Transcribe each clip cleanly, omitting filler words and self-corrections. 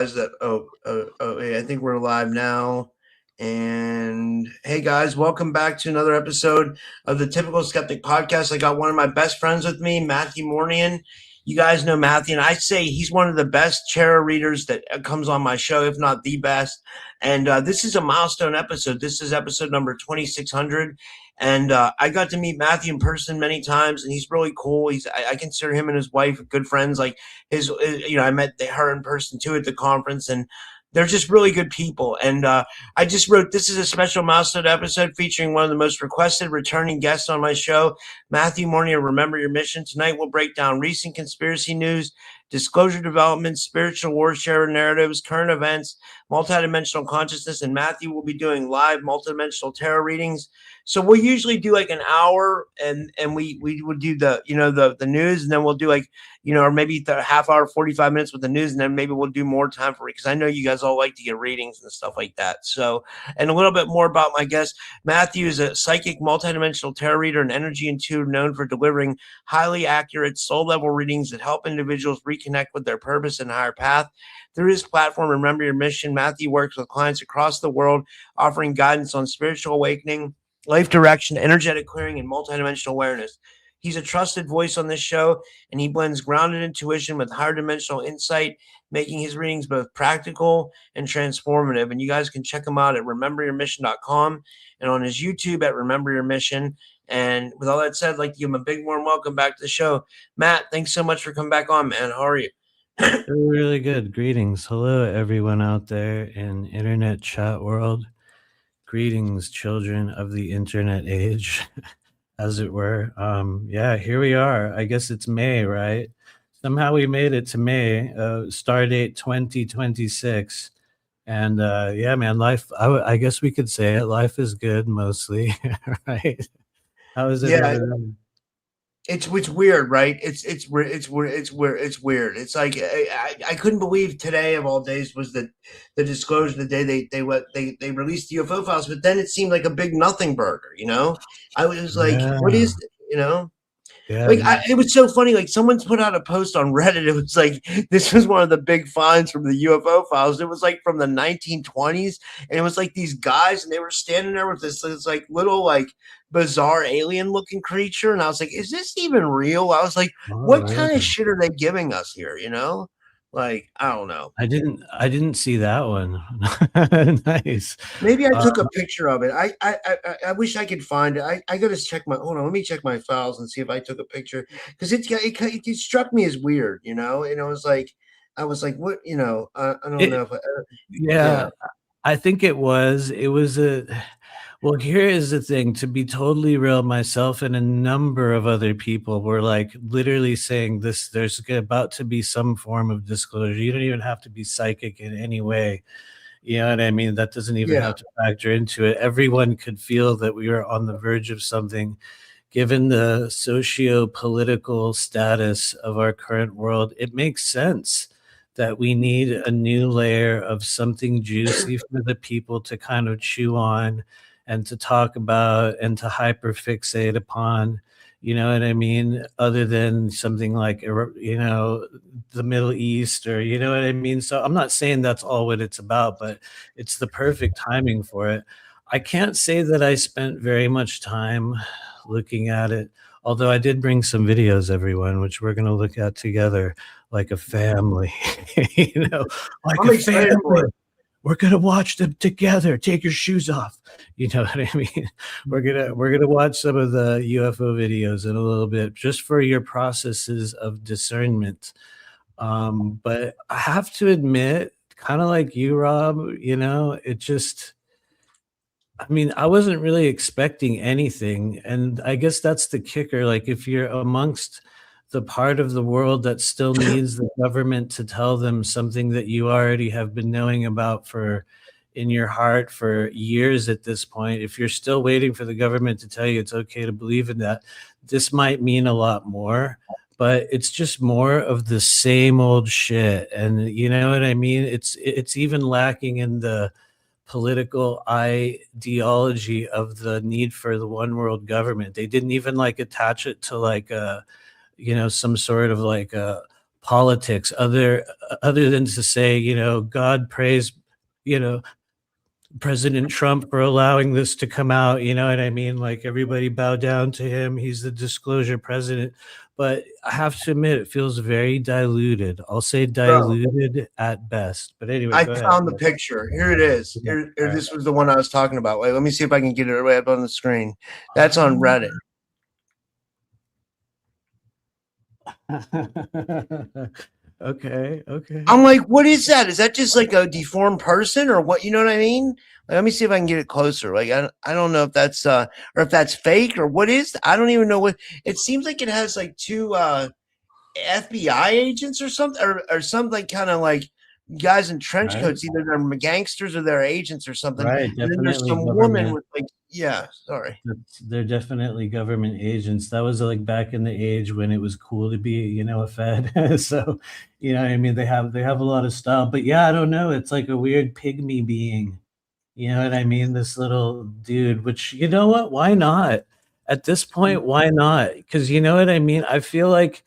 That hey, I think we're live now. And hey guys, welcome back to another episode of the Typical Skeptic Podcast. I got one of my best friends with me, Matthew Mournian. You guys know Matthew, and I say he's one of the best tarot readers that comes on my show, if not the best. And this is a milestone episode. This is episode number 2600. And I got to meet Matthew in person many times, and he's really cool. I consider him and his wife good friends. Like I met her in person too at the conference, and they're just really good people. And I just wrote, this is a special milestone episode featuring one of the most requested returning guests on my show, Matthew Mournian. Remember Your Mission. Tonight we'll break down recent conspiracy news, disclosure developments, spiritual warfare narratives, current events, multidimensional consciousness, and Matthew will be doing live multidimensional tarot readings. So we'll usually do like an hour, and we would do the news, and then we'll do like or maybe the half hour, 45 minutes with the news, and then maybe we'll do more time for it because I know you guys all like to get readings and stuff like that. So, and a little bit more about my guest. Matthew is a psychic, multidimensional tarot reader and energy intuitive known for delivering highly accurate soul level readings that help individuals reconnect with their purpose and higher path. Through his platform, Remember Your Mission, Matthew works with clients across the world, offering guidance on spiritual awakening, life direction, energetic clearing, and multidimensional awareness. He's a trusted voice on this show, and he blends grounded intuition with higher dimensional insight, making his readings both practical and transformative. And you guys can check him out at rememberyourmission.com and on his YouTube at Remember Your Mission. And with all that said, I'd like to give him a big warm welcome back to the show. Matt, thanks so much for coming back on, man. How are you? Really good. Greetings. Hello, everyone out there in internet chat world. Greetings, children of the internet age, as it were. Yeah, here we are. I guess it's May, right? Somehow we made it to May, star date 2026. And yeah, man, life, I guess we could say it. Life is good mostly, right? How is it? Yeah. It's weird, right? It's weird. It's like I couldn't believe today of all days was the disclosure the day they released the UFO files, but then it seemed like a big nothing burger, I was like, what is it, Yeah, it was so funny. Like someone's put out a post on Reddit. It was like, this was one of the big finds from the UFO files. It was like from the 1920s. And it was like these guys, and they were standing there with this like little, like bizarre alien looking creature. And I was like, is this even real? I was like, what kind of shit are they giving us here? Like, I don't know. I didn't see that one. Nice. Maybe I took a picture of it. I wish I could find it. I gotta check hold on. Let me check my files and see if I took a picture because it struck me as weird, and I was like, what, I don't know if yeah, I think it was well, here is the thing, to be totally real, myself and a number of other people were like literally saying this, there's about to be some form of disclosure. You don't even have to be psychic in any way. You know what I mean? That doesn't even have to factor into it. Everyone could feel that we were on the verge of something. Given the socio-political status of our current world, it makes sense that we need a new layer of something juicy for the people to kind of chew on and to talk about and to hyperfixate upon, you know what I mean? Other than something like, the Middle East, or, you know what I mean? So I'm not saying that's all what it's about, but it's the perfect timing for it. I can't say that I spent very much time looking at it, although I did bring some videos, everyone, which we're going to look at together like a family, like a family. We're gonna watch them together. Take your shoes off. You know what I mean? We're gonna watch some of the UFO videos in a little bit, just for your processes of discernment. But I have to admit, kind of like you, Rob, it just, I wasn't really expecting anything. And I guess that's the kicker. Like, if you're amongst the part of the world that still needs the government to tell them something that you already have been knowing about in your heart for years at this point, if you're still waiting for the government to tell you it's okay to believe in that, this might mean a lot more. But it's just more of the same old shit. And you know what I mean? It's even lacking in the political ideology of the need for the one world government. They didn't even like attach it to like a some sort of like a politics other than to say, God praise, you know, President Trump for allowing this to come out, you know what I mean? Like everybody bow down to him. He's the disclosure president. But I have to admit, it feels very diluted. I'll say Bro, diluted at best. But anyway, I go ahead. found the picture. Here it is. Yeah. Here, All this was the one I was talking about. Wait, let me see if I can get it right up on the screen. That's on Reddit. Okay. I'm like, what is that? Is that just like a deformed person or what? You know what I mean? Like, let me see if I can get it closer. Like, I don't know if that's or if that's fake or what is. I don't even know what. It seems like it has like two FBI agents or something, or something kind of like guys in trench Right. coats. Either they're gangsters or they're agents or something. Right. And then there's Definitely some woman government. with like, yeah, sorry. They're definitely government agents. That was like back in the age when it was cool to be, a Fed. So, I mean, they have a lot of style. But yeah, I don't know. It's like a weird pygmy being. You know what I mean? This little dude, which, you know what? Why not? At this point, why not? Because you know what I mean? I feel like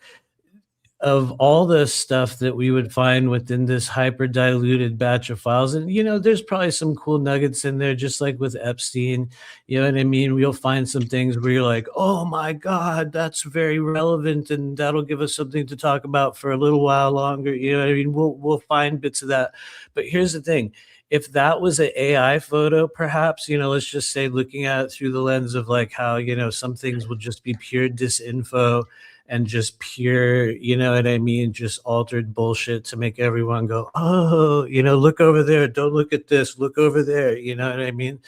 of all the stuff that we would find within this hyper diluted batch of files, and there's probably some cool nuggets in there, just like with Epstein. You know what I mean? We'll find some things where you're like, oh my God, that's very relevant, and that'll give us something to talk about for a little while longer. You know what I mean? We'll find bits of that. But here's the thing. If that was an AI photo, perhaps, let's just say looking at it through the lens of like how, some things will just be pure disinfo and just pure, you know what I mean, just altered bullshit to make everyone go, oh, look over there, don't look at this, look over there, you know what I mean?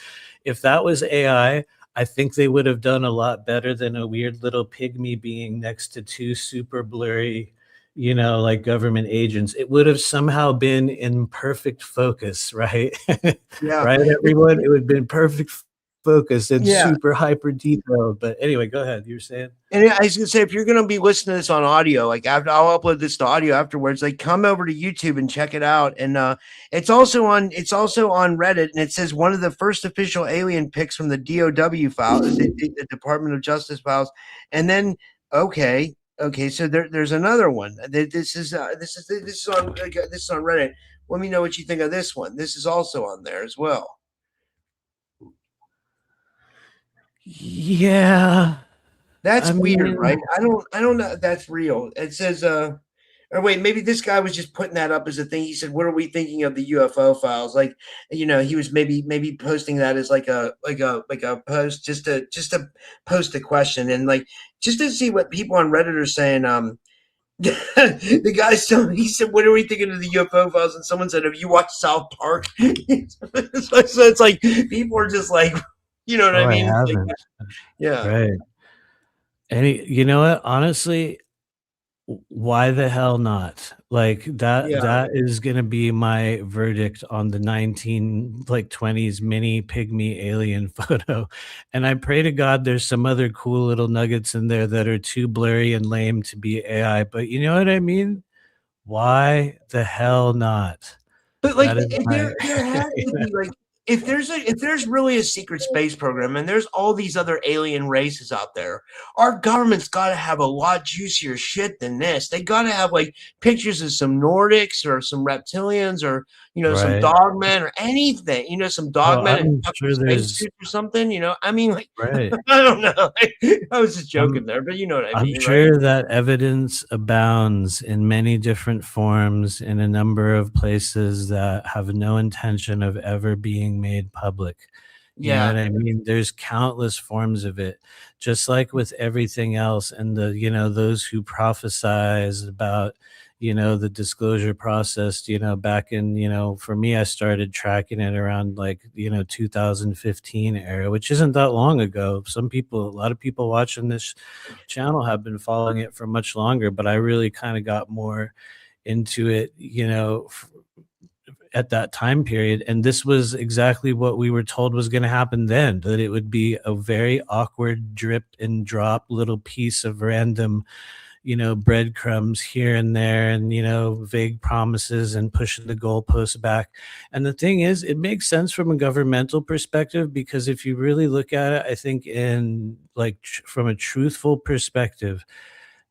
If that was AI, I think they would have done a lot better than a weird little pygmy being next to two super blurry, like government agents. It would have somehow been in perfect focus, right? Yeah. Right, everyone? It would have been perfect focus and Yeah. super hyper detailed. But anyway, go ahead. You're saying? And I was gonna say, if you're gonna be listening to this on audio, like I'll upload this to audio afterwards. Like, come over to YouTube and check it out. And it's also on Reddit, and it says one of the first official alien pics from the DOW file, the Department of Justice files. And then okay, so there's another one. This is on Reddit. Let me know what you think of this one. This is also on there as well. Yeah. That's weird, right? I don't know if that's real. It says or wait, maybe this guy was just putting that up as a thing. He said, "What are we thinking of the UFO files?" Like, he was maybe posting that as like a post just to post a question and like just to see what people on Reddit are saying. The guy he said, "What are we thinking of the UFO files?" And someone said, "Have you watched South Park?" So it's like people are just like, you know what I mean? I Like, haven't. yeah. Right. You know what? Honestly, why the hell not? Like Yeah. that is gonna be my verdict on the 1920s mini pygmy alien photo. And I pray to God there's some other cool little nuggets in there that are too blurry and lame to be AI. But you know what I mean? Why the hell not? But like That is my there has to be like if there's really a secret space program and there's all these other alien races out there, our government's got to have a lot juicier shit than this. They got to have like pictures of some Nordics or some reptilians or some right. dogmen or anything. Some Oh, dogmen in I'm fucking sure there's spacesuits or something. I mean, like right. I don't know. I was just I'm joking there, but you know what I I'm mean, right? sure that evidence abounds in many different forms in a number of places that have no intention of ever being made public. You know Yeah, what I mean? There's countless forms of it, just like with everything else. And those who prophesize about, the disclosure process, back in, for me, I started tracking it around like, 2015 era, which isn't that long ago. A lot of people watching this channel have been following it for much longer, but I really kind of got more into it, at that time period. And this was exactly what we were told was going to happen then, that it would be a very awkward drip and drop little piece of random, breadcrumbs here and there, and, vague promises and pushing the goalposts back. And the thing is, it makes sense from a governmental perspective, because if you really look at it, I think in from a truthful perspective,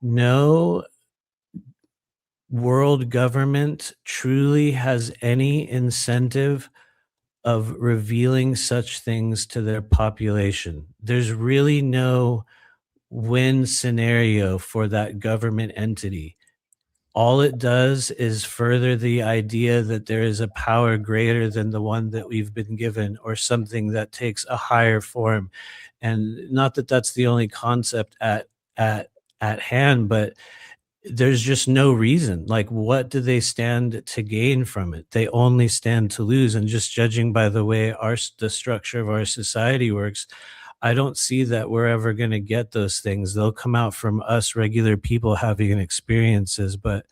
no world government truly has any incentive of revealing such things to their population. There's really no win scenario for that government entity. All it does is further the idea that there is a power greater than the one that we've been given, or something that takes a higher form. And not that that's the only concept at at hand, but there's just no reason. Like, what do they stand to gain from it? They only stand to lose. And just judging by the way the structure of our society works, I don't see that we're ever going to get those things. They'll come out from us regular people having experiences. But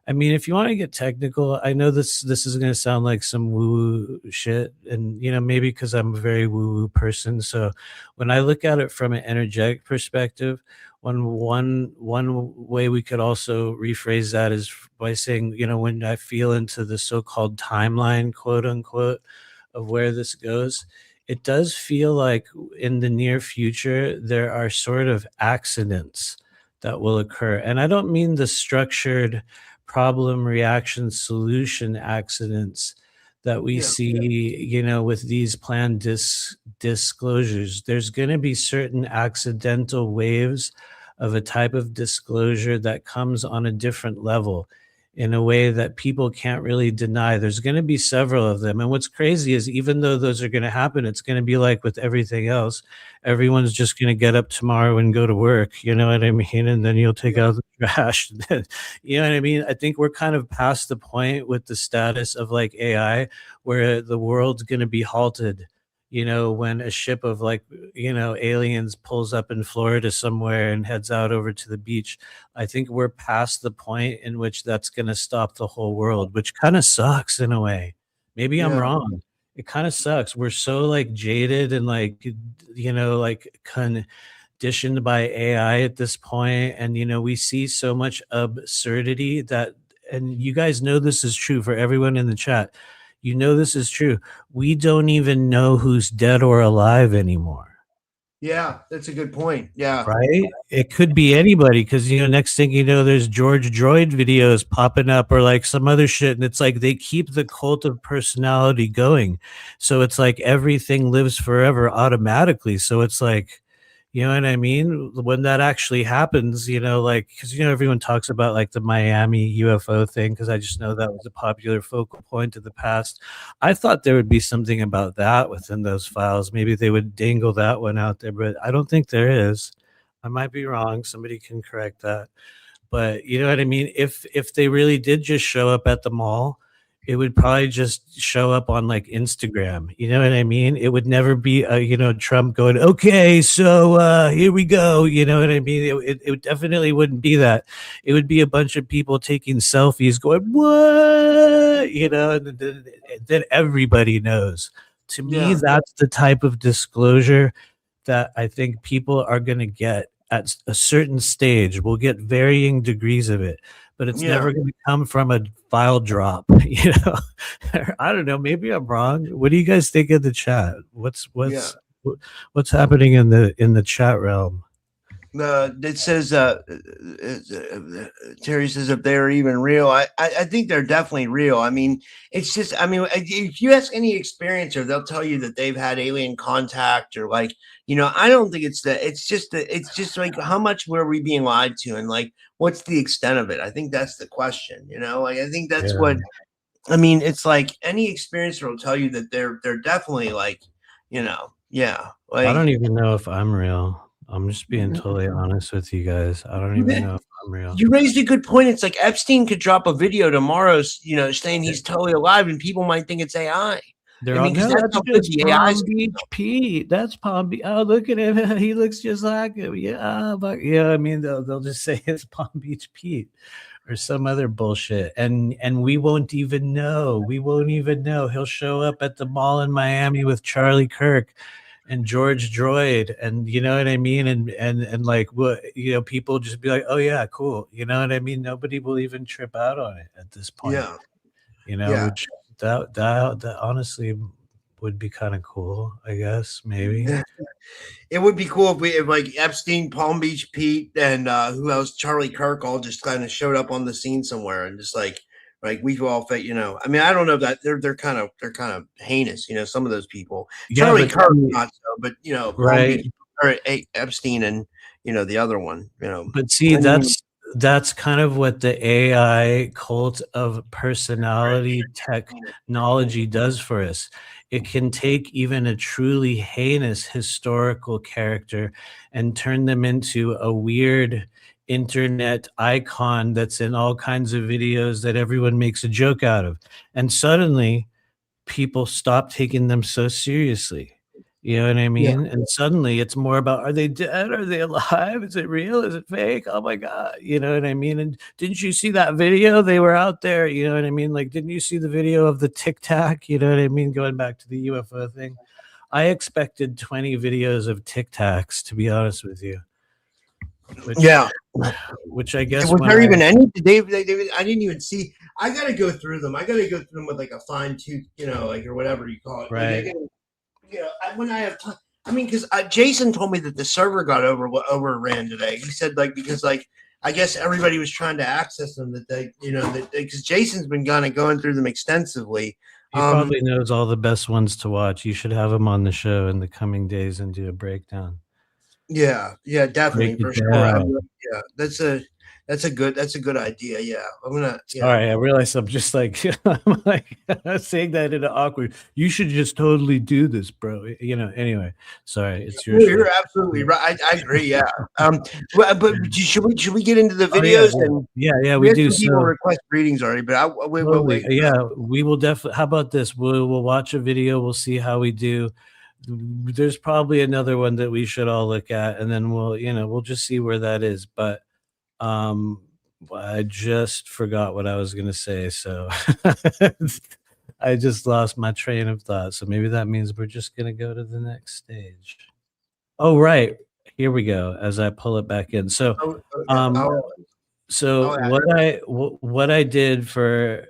I mean, if you want to get technical, I know this is going to sound like some woo shit, and maybe because I'm a very woo person. So when I look at it from an energetic perspective, one way we could also rephrase that is by saying, when I feel into the so-called timeline, quote unquote, of where this goes, it does feel like in the near future there are sort of accidents that will occur. And I don't mean the structured problem reaction solution accidents that we Yeah. see, with these planned disclosures. There's going to be certain accidental waves of a type of disclosure that comes on a different level in a way that people can't really deny. There's going to be several of them. And what's crazy is, even though those are going to happen, it's going to be like with everything else. Everyone's just going to get up tomorrow and go to work. You know what I mean? And then you'll take out the trash. You know what I mean? I think we're kind of past the point with the status of like AI where the world's going to be halted. When a ship of like, aliens pulls up in Florida somewhere and heads out over to the beach, I think we're past the point in which that's going to stop the whole world, which kind of sucks in a way. Maybe I'm Yeah. wrong. It kind of sucks. We're so like jaded and like, like conditioned by AI at this point. And, we see so much absurdity that, and you guys know this is true for everyone in the chat. This is true. We don't even know who's dead or alive anymore. Yeah, that's a good point. Yeah. Right? It could be anybody, because next thing you know, there's George Droid videos popping up or like some other shit. And it's like they keep the cult of personality going. So it's like everything lives forever automatically. So it's like, you know what I mean? When that actually happens, like, because, everyone talks about like the Miami UFO thing, because I just know that was a popular focal point of the past. I thought there would be something about that within those files. Maybe they would dangle that one out there, but I don't think there is. I might be wrong. Somebody can correct that. But you know what I mean? If they really did just show up at the mall, it would probably just show up on like Instagram. You know what I mean? It would never be Trump going, okay, so here we go. You know what I mean? It definitely wouldn't be that. It would be a bunch of people taking selfies going, what? And then everybody knows. To me, Yeah. that's the type of disclosure that I think people are going to get at a certain stage. We'll get varying degrees of it, but it's Yeah. never going to come from a file drop. I don't know. Maybe I'm wrong. What do you guys think in the chat? What's happening in the chat realm? It says Terry says if they're even real. I think they're definitely real. I mean, it's just, I mean, if you ask any experiencer, they'll tell you that they've had alien contact, or like, I don't think it's that. It's just like, how much were we being lied to, and like, what's the extent of it? I think that's the question. Like, I think that's what. I mean, it's like any experiencer will tell you that they're definitely like, yeah. Like, I don't even know if I'm real. I'm just being totally honest with you guys. I don't even know if I'm real. You raised a good point. It's like Epstein could drop a video tomorrow, saying he's totally alive, and people might think it's AI. They're all, no, that's just Palm Beach Pete. That's Palm Beach. Oh, look at him. He looks just like him. Yeah, but yeah, I mean, they'll just say it's Palm Beach Pete or some other bullshit, and we won't even know. We won't even know. He'll show up at the mall in Miami with Charlie Kirk and George Droid, and you know what I mean, and like, what, people just be like, oh yeah, cool. You know what I mean? Nobody will even trip out on it at this point. Yeah. Which that honestly, would be kind of cool, I guess, maybe. It would be cool if like Epstein, Palm Beach Pete, and who else, Charlie Kirk, all just kind of showed up on the scene somewhere and just like we all fit, I mean, I don't know that they're kind of heinous, some of those people. Yeah, Charlie but Kirk, not so, but Palm right. Beach or Epstein and the other one, But see, I mean, that's kind of what the AI cult of personality technology does for us. It can take even a truly heinous historical character and turn them into a weird internet icon that's in all kinds of videos that everyone makes a joke out of. And suddenly people stop taking them so seriously. You know what I yeah. mean? And suddenly it's more about, are they dead? Are they alive? Is it real? Is it fake? Oh my God. You know what I mean? And didn't you see that video? They were out there. You know what I mean? Like, didn't you see the video of the Tic Tac? You know what I mean? Going back to the UFO thing. I expected 20 videos of Tic Tacs, to be honest with you. Which I guess was there even any? They, I didn't even see. I got to go through them. I got to go through them with like a fine tooth, like or whatever you call it. Right. Like, when I have time. I mean, because Jason told me that the server got overran today. He said because I guess everybody was trying to access them that they because Jason's been kind of going through them extensively. He probably knows all the best ones to watch. You should have him on the show in the coming days and do a breakdown. Yeah, definitely for sure. Yeah, that's a good idea. Yeah, I'm gonna. Yeah. All right, I realize I'm just like I'm like saying that in an awkward. You should just totally do this, bro. Anyway, sorry, it's your. You're absolutely right. I agree. Yeah. But should we get into the videos? Yeah, we do. People request readings already, but we'll wait. Yeah, we will definitely. How about this? We'll watch a video. We'll see how we do. There's probably another one that we should all look at, and then we'll just see where that is. But I just forgot what I was gonna say, so I just lost my train of thought. So maybe that means we're just gonna go to the next stage. Oh, right. Here we go. As I pull it back in. So, what I did for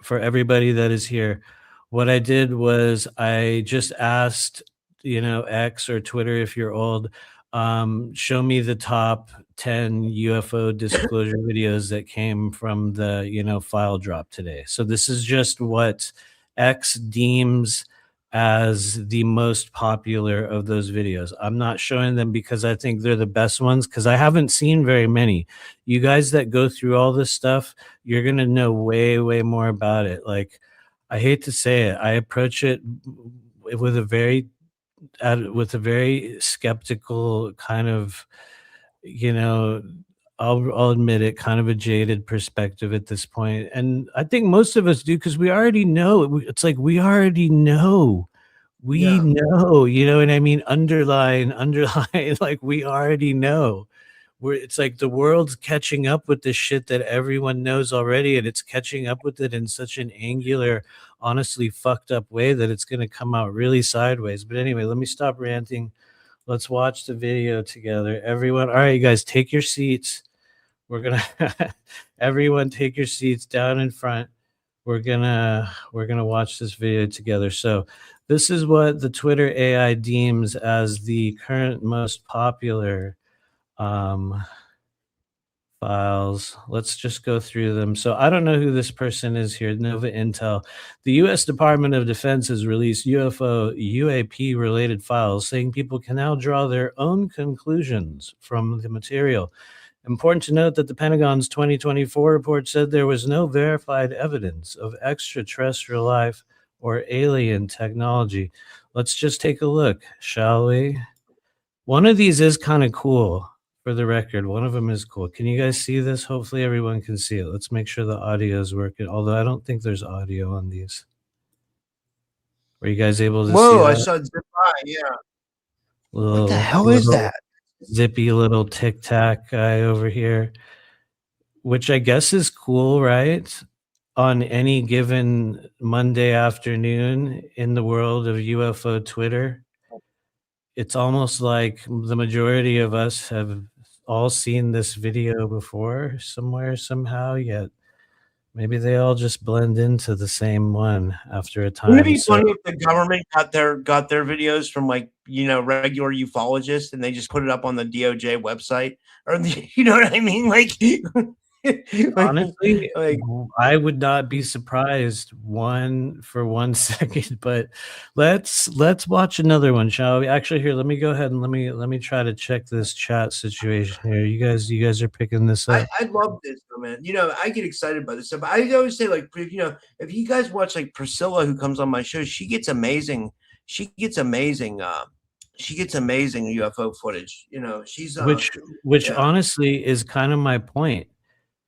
everybody that is here, what I did was I just asked, X or Twitter, if you're old, show me the top 10 UFO disclosure videos that came from the, file drop today. So this is just what X deems as the most popular of those videos. I'm not showing them because I think they're the best ones, because I haven't seen very many. You guys that go through all this stuff, you're going to know way, way more about it. Like, I hate to say it, I approach it with a very skeptical kind of, I'll admit it, kind of a jaded perspective at this point. And I think most of us do, because we already know. It's like we already know. We know, you know what I mean? Underline, like we already know. It's like the world's catching up with this shit that everyone knows already, and it's catching up with it in such an angular, honestly fucked up way that it's going to come out really sideways. But anyway, let me stop ranting. Let's watch the video together. Everyone, all right, you guys, take your seats. We're going to everyone take your seats down in front. We're going to watch this video together. So, this is what the Twitter AI deems as the current most popular files. Let's just go through them. So I don't know who this person is here. Nova Intel. The U.S. Department of Defense has released UAP related files, saying people can now draw their own conclusions from the material. Important to note that the Pentagon's 2024 report said there was no verified evidence of extraterrestrial life or alien technology. Let's just take a look, shall we? One of these is kind of cool. For the record, one of them is cool. Can you guys see this? Hopefully everyone can see it. Let's make sure the audio is working, although I don't think there's audio on these. Were you guys able to see that? Whoa, I saw zip by, yeah. What the hell is that? Zippy little Tic Tac guy over here, which I guess is cool, right? On any given Monday afternoon in the world of UFO Twitter, it's almost like the majority of us have all seen this video before somewhere, somehow, yet Maybe they all just blend into the same one after a Wouldn't it time. be So, funny if the government got their videos from like regular ufologists and they just put it up on the DOJ website or you know what I mean? Like, like, honestly, like I would not be surprised for 1 second. But let's watch another one, shall we? Actually, here, let me go ahead and let me try to check this chat situation here. You guys are picking this up. I love this though, man. I get excited by this stuff. I always say like, if you guys watch like Priscilla, who comes on my show, she gets amazing. She gets amazing UFO footage. She's Which yeah, honestly is kind of my point.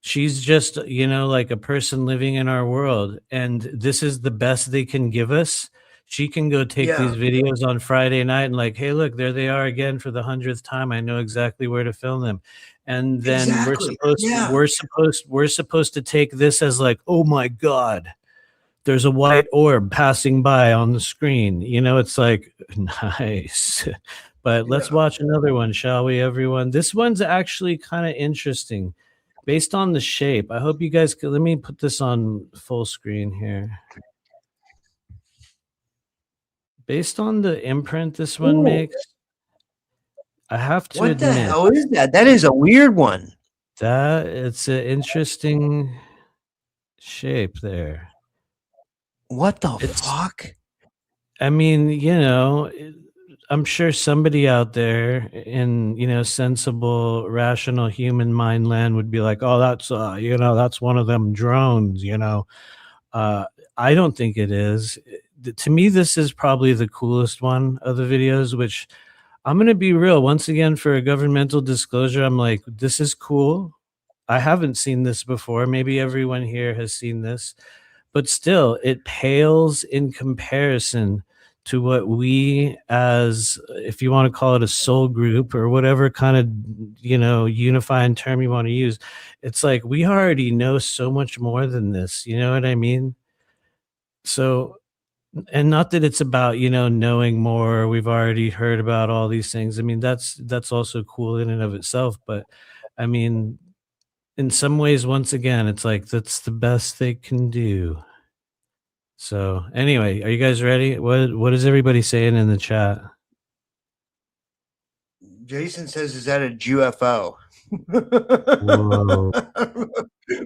She's just, like a person living in our world, and this is the best they can give us. She can go take yeah, these videos on Friday night and like, hey, look, there they are again for the 100th time. I know exactly where to film them. And then exactly. Yeah, we're supposed to take this as like, oh my God, there's a white orb passing by on the screen. It's like, nice. But let's yeah. watch another one, shall we, everyone? This one's actually kind of interesting based on the shape. I hope you guys could. Let me put this on full screen here. Based on the imprint this one Ooh. makes, I have to What admit, the hell is that? That is a weird one. that it's an interesting shape there. What the fuck? I mean, I'm sure somebody out there in, sensible, rational human mind land would be like, oh, that's one of them drones, I don't think it is. To me, this is probably the coolest one of the videos, which I'm going to be real. Once again, for a governmental disclosure, I'm like, this is cool. I haven't seen this before. Maybe everyone here has seen this, but still, it pales in comparison to what we, as, if you want to call it a soul group or whatever kind of, unifying term you want to use, it's like we already know so much more than this. You know what I mean? So, and not that it's about, knowing more. We've already heard about all these things. I mean, that's also cool in and of itself. But I mean, in some ways, once again, it's like that's the best they can do. So anyway, are you guys ready? What is everybody saying in the chat? Jason says, "Is that a UFO?" Whoa.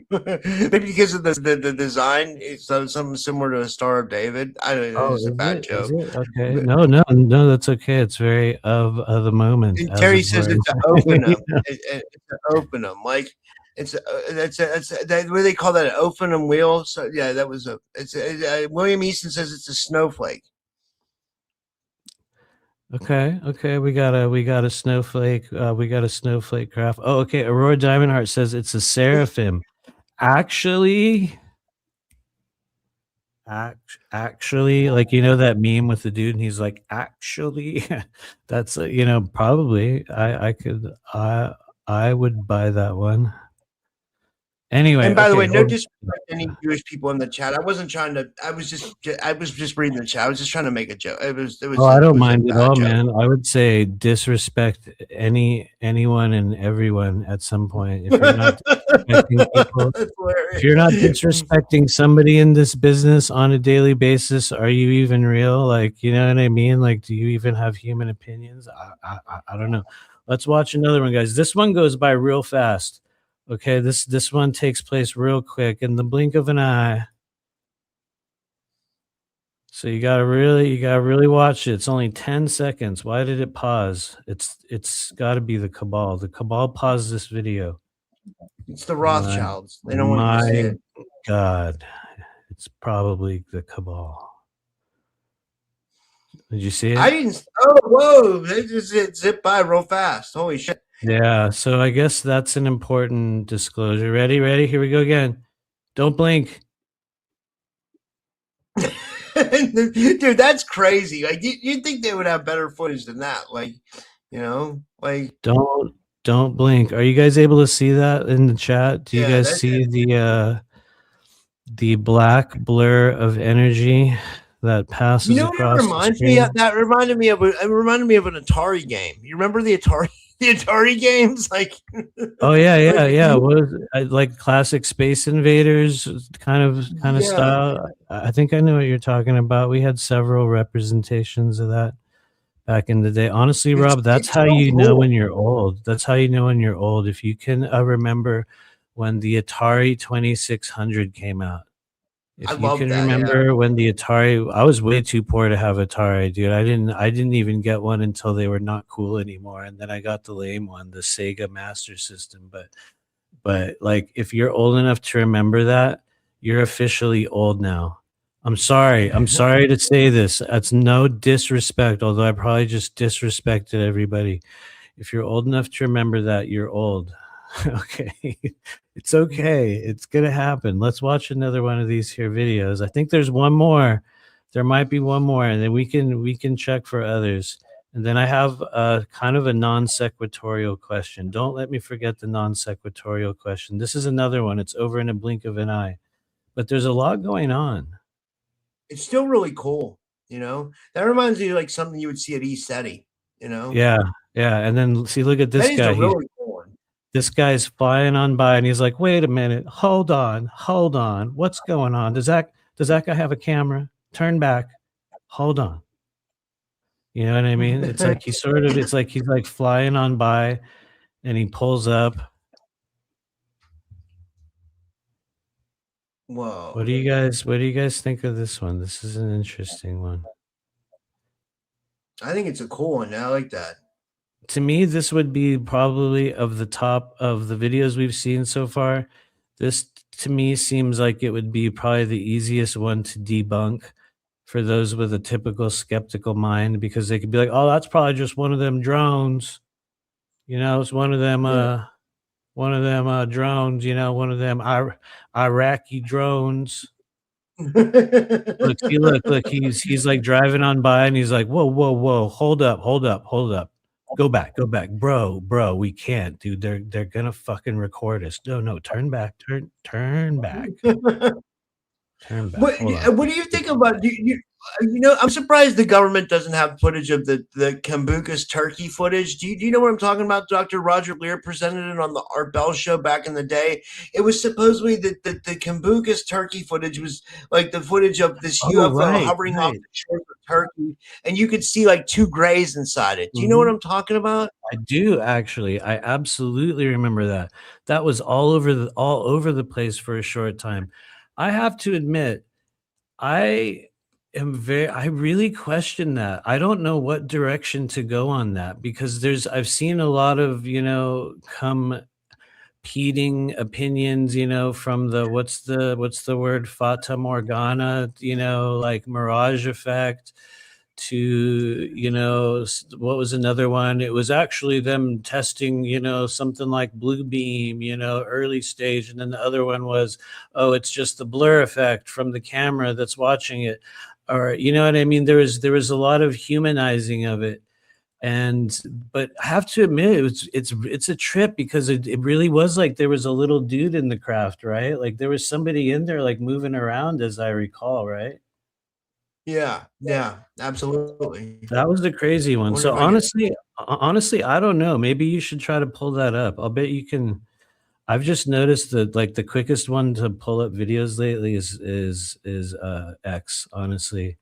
Maybe because of the design, it's something similar to a Star of David. I don't know. Oh, It's a is bad it? joke. Okay. No, that's okay. It's very of the moment, And as Terry it says were. it's an openum. It's an openum. Like it's what do they call that? An openum wheel. So yeah, that was William Easton says it's a snowflake. Okay. We got a snowflake. We got a snowflake graph. Oh, okay. Aurora Diamondheart says it's a seraphim. Actually, like that meme with the dude, and he's like, actually, that's probably I would buy that one. Anyway, And by the way, no hold- disrespect to any Jewish people in the chat. I wasn't trying to. I was just reading the chat. I was just trying to make a joke. It was. Oh, I don't mind a at all, bad joke. man. I would say disrespect anyone and everyone at some point. If you're not disrespecting people, if you're not disrespecting somebody in this business on a daily basis, are you even real? Like, you know what I mean? Like, do you even have human opinions? I don't know. Let's watch another one, guys. This one goes by real fast. Okay, this one takes place real quick in the blink of an eye. So you gotta really watch it. It's only 10 seconds. Why did it pause? It's got to be the cabal. The cabal paused this video. It's the Rothschilds. They don't want you to see it. God, it's probably the cabal. Did you see it? I didn't. Oh, whoa! They just zipped by real fast. Holy shit! Yeah. So I guess that's an important disclosure. Ready? Here we go again. Don't blink. Dude, that's crazy. Like you'd think they would have better footage than that. Like, like don't blink. Are you guys able to see that in the chat? Do you guys see the black blur of energy that passes across the screen? That reminded me of an Atari game. You remember the Atari The Atari games, like. Oh yeah, yeah, Like, yeah. What is it? Like classic Space Invaders kind of yeah, style. I think I know what you're talking about. We had several representations of that back in the day. Honestly, Rob, that's it's how so you know cool. when you're old. That's how you know when you're old. If you can remember when the Atari 2600 came out. I If you love can that. Yeah. remember when the Atari, I was way too poor to have Atari, dude. I didn't even get one until they were not cool anymore, and then I got the lame one, the Sega Master System. But like, if you're old enough to remember that, you're officially old now. I'm sorry to say this. That's no disrespect, although I probably just disrespected everybody. If you're old enough to remember that, you're old. Okay. It's okay. It's gonna happen. Let's watch another one of these here videos. I think there's one more. There might be one more, and then we can check for others. And then I have a kind of a non sequitorial question. Don't let me forget the non sequitorial question. This is another one. It's over in a blink of an eye. But there's a lot going on. It's still really cool. That reminds me of like something you would see at ESETI. You know, Yeah, yeah. And then see, look at this Betty's a guy. really cool one. This guy's flying on by, and he's like, "Wait a minute, hold on, what's going on? Does that guy have a camera? Turn back, hold on." You know what I mean? It's like he's like flying on by, and he pulls up. Whoa. What do you guys think of this one? This is an interesting one. I think it's a cool one. I like that. To me, this would be probably of the top of the videos we've seen so far. This to me seems like it would be probably the easiest one to debunk for those with a typical skeptical mind, because they could be like, "Oh, that's probably just one of them drones. It's Yeah. one of them drones. One of them Iraqi drones." Look, see, look. He's like driving on by, and he's like, "Whoa, whoa, whoa! Hold up, hold up, hold up! Go back, bro. We can't, dude. They're gonna fucking record us. No, no, turn back, turn back, turn back. What Hold on." what do you think about I'm surprised the government doesn't have footage of the Kambukas turkey footage. Do you know what I'm talking about? Dr. Roger Lear presented it on the Art Bell show back in the day. It was supposedly the Kambukas turkey footage was like the footage of this Oh, UFO right, hovering off right. the shores of Turkey, and you could see like two grays inside it. Do you know what Mhm. I'm talking about? I do actually. I absolutely remember that. That was all over the place for a short time. I have to admit, I really question that. I don't know what direction to go on that, because I've seen a lot of, competing opinions, from the what's the word, Fata Morgana, like mirage effect, to, what was another one? It was actually them testing, something like blue beam, early stage. And then the other one was, oh, it's just the blur effect from the camera that's watching it. Or, you know what I mean? There was a lot of humanizing of it. And but I have to admit, it's a trip, because it really was like there was a little dude in the craft, right? Like there was somebody in there like moving around, as I recall, right? Yeah, yeah, absolutely. That was the crazy I one. wonder So if I can. honestly, I don't know. Maybe you should try to pull that up. I'll bet you can. I've just noticed that like the quickest one to pull up videos lately is X. Honestly,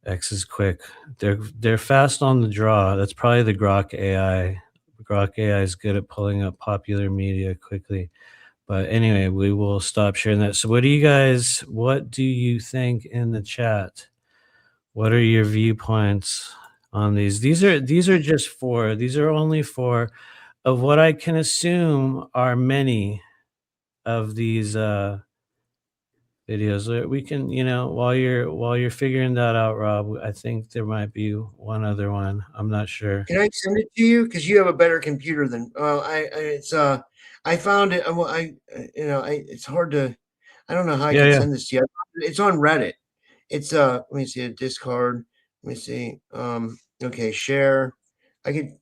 X is quick. They're fast on the draw. That's probably the Grok AI. Grok AI is good at pulling up popular media quickly. But anyway, we will stop sharing that. So what do you think in the chat? What are your viewpoints on these? These are only four of what I can assume are many of these videos. We can, while you're figuring that out, Rob, I think there might be one other one. I'm not sure. Can I send it to you? Because you have a better computer than. Well, I found it. Well, it's hard to. I don't know how I Yeah, can yeah. send this to you. It's on Reddit. It's let me see a Discord. Let me see. Okay, share. I could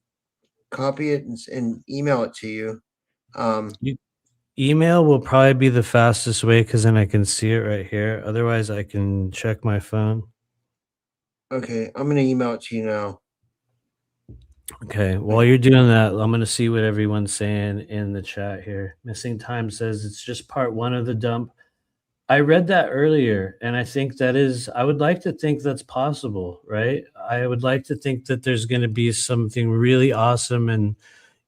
copy it and email it to you. You, email will probably be the fastest way, because then I can see it right here. Otherwise, I can check my phone. Okay, I'm gonna email it to you now. Okay, while you're doing that, I'm gonna see what everyone's saying in the chat here. Missing Time says it's just part one of the dump. I read that earlier, and I think that is, I would like to think that's possible, right? I would like to think that there's gonna be something really awesome, and,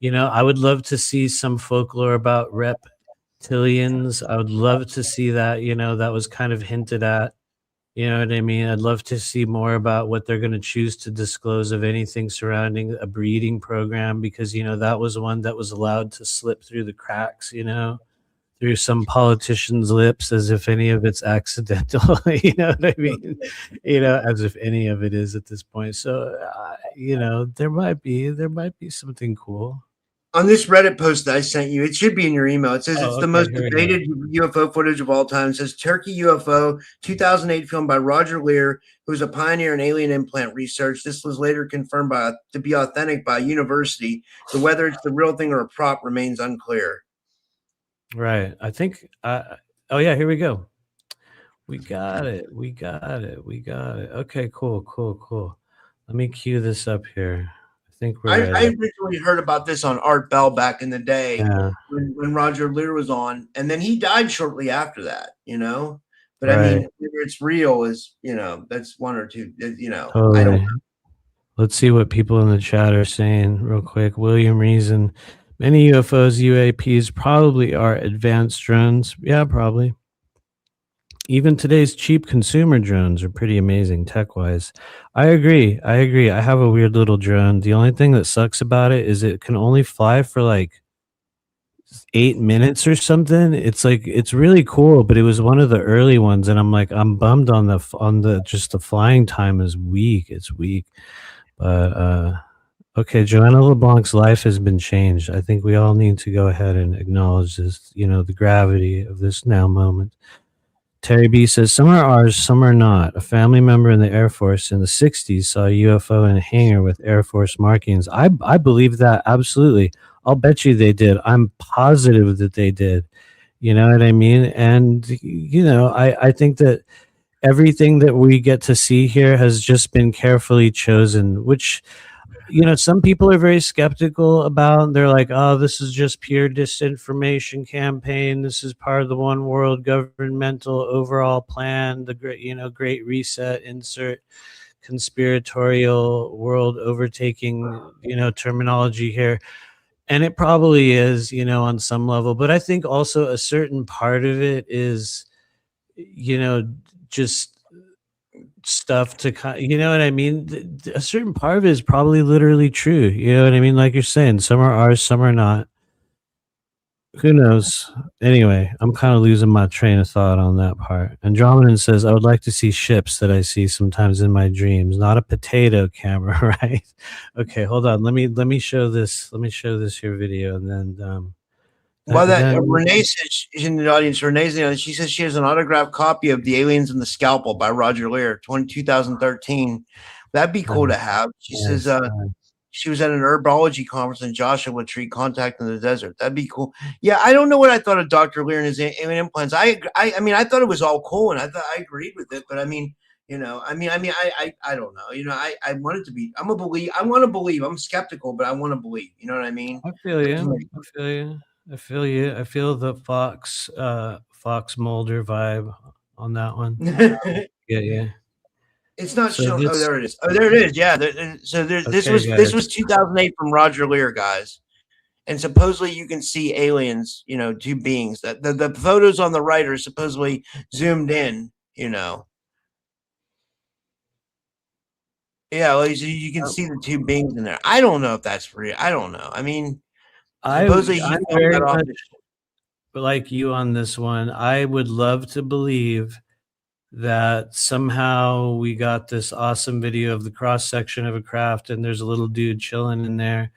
I would love to see some folklore about reptilians. I would love to see that, that was kind of hinted at. You know what I mean? I'd love to see more about what they're going to choose to disclose of anything surrounding a breeding program, because, that was one that was allowed to slip through the cracks, through some politician's lips, as if any of it's accidental. You know what I mean? As if any of it is at this point. So, there might be something cool. On this Reddit post that I sent you, it should be in your email. It says it's Oh, the okay, most here we go. debated UFO footage of all time. It says Turkey UFO, 2008 film by Roger Lear, who was a pioneer in alien implant research. This was later confirmed to be authentic by a university. So whether it's the real thing or a prop remains unclear. Right. I think, oh yeah, here we go. We got it. We got it. We got it. Okay, cool. Let me cue this up here. I think we're I ready. originally heard about this on Art Bell back in the day Yeah, when Roger Lear was on, and then he died shortly after that, But I right. mean, whether it's real is, that's one or two, I don't Totally. know. Let's see what people in the chat are saying real quick. William Reason. Many UFOs, UAPs probably are advanced drones. Yeah, probably. Even today's cheap consumer drones are pretty amazing tech-wise. I agree. I have a weird little drone. The only thing that sucks about it is it can only fly for like 8 minutes or something. It's like, it's really cool, but it was one of the early ones, and I'm like, I'm bummed on the just the flying time is weak. It's weak. But okay, Joanna LeBlanc's life has been changed. I think we all need to go ahead and acknowledge this, the gravity of this now moment. Terry B says, some are ours, some are not. A family member in the Air Force in the 60s saw a UFO in a hangar with Air Force markings. I believe that, absolutely. I'll bet you they did. I'm positive that they did. You know what I mean? And, I think that everything that we get to see here has just been carefully chosen, which, some people are very skeptical about. They're like, oh, this is just pure disinformation campaign. This is part of the one world governmental overall plan, the great reset, insert conspiratorial world overtaking, terminology here. And it probably is, on some level. But I think also a certain part of it is, just stuff to you know what I mean? A certain part of it is probably literally true. You know what I mean? Like you're saying, some are ours, some are not. Who knows? Anyway, I'm kind of losing my train of thought on that part. Andromedan says, I would like to see ships that I see sometimes in my dreams, not a potato camera, right? Okay, hold on. Let me show this. Let me show this here video, and then Well, that Renee says she's in the audience. Renee's in the audience. She says she has an autographed copy of The Aliens and the Scalpel by Roger Lear, 2013. That'd be cool to have. She says she was at an herbology conference in Joshua Tree, contacting the desert. That'd be cool. Yeah, I don't know what I thought of Dr. Lear and his alien implants. I mean, I thought it was all cool, and I thought I agreed with it. But I mean, I don't know. I want it to be. I want to believe. I'm skeptical, but I want to believe. You know what I mean? I feel you. I feel the Fox Mulder vibe on that one. Yeah. It's not showing. Oh, there it is. Oh, there it is. Yeah. This was 2008 from Roger Lear, guys, and supposedly you can see aliens. Two beings. That the photos on the right are supposedly zoomed in. Yeah, well, you can see the two beings in there. I don't know if that's real. I don't know. I mean, supposedly I'm very much like you on this one. I would love to believe that somehow we got this awesome video of the cross section of a craft and there's a little dude chilling in there.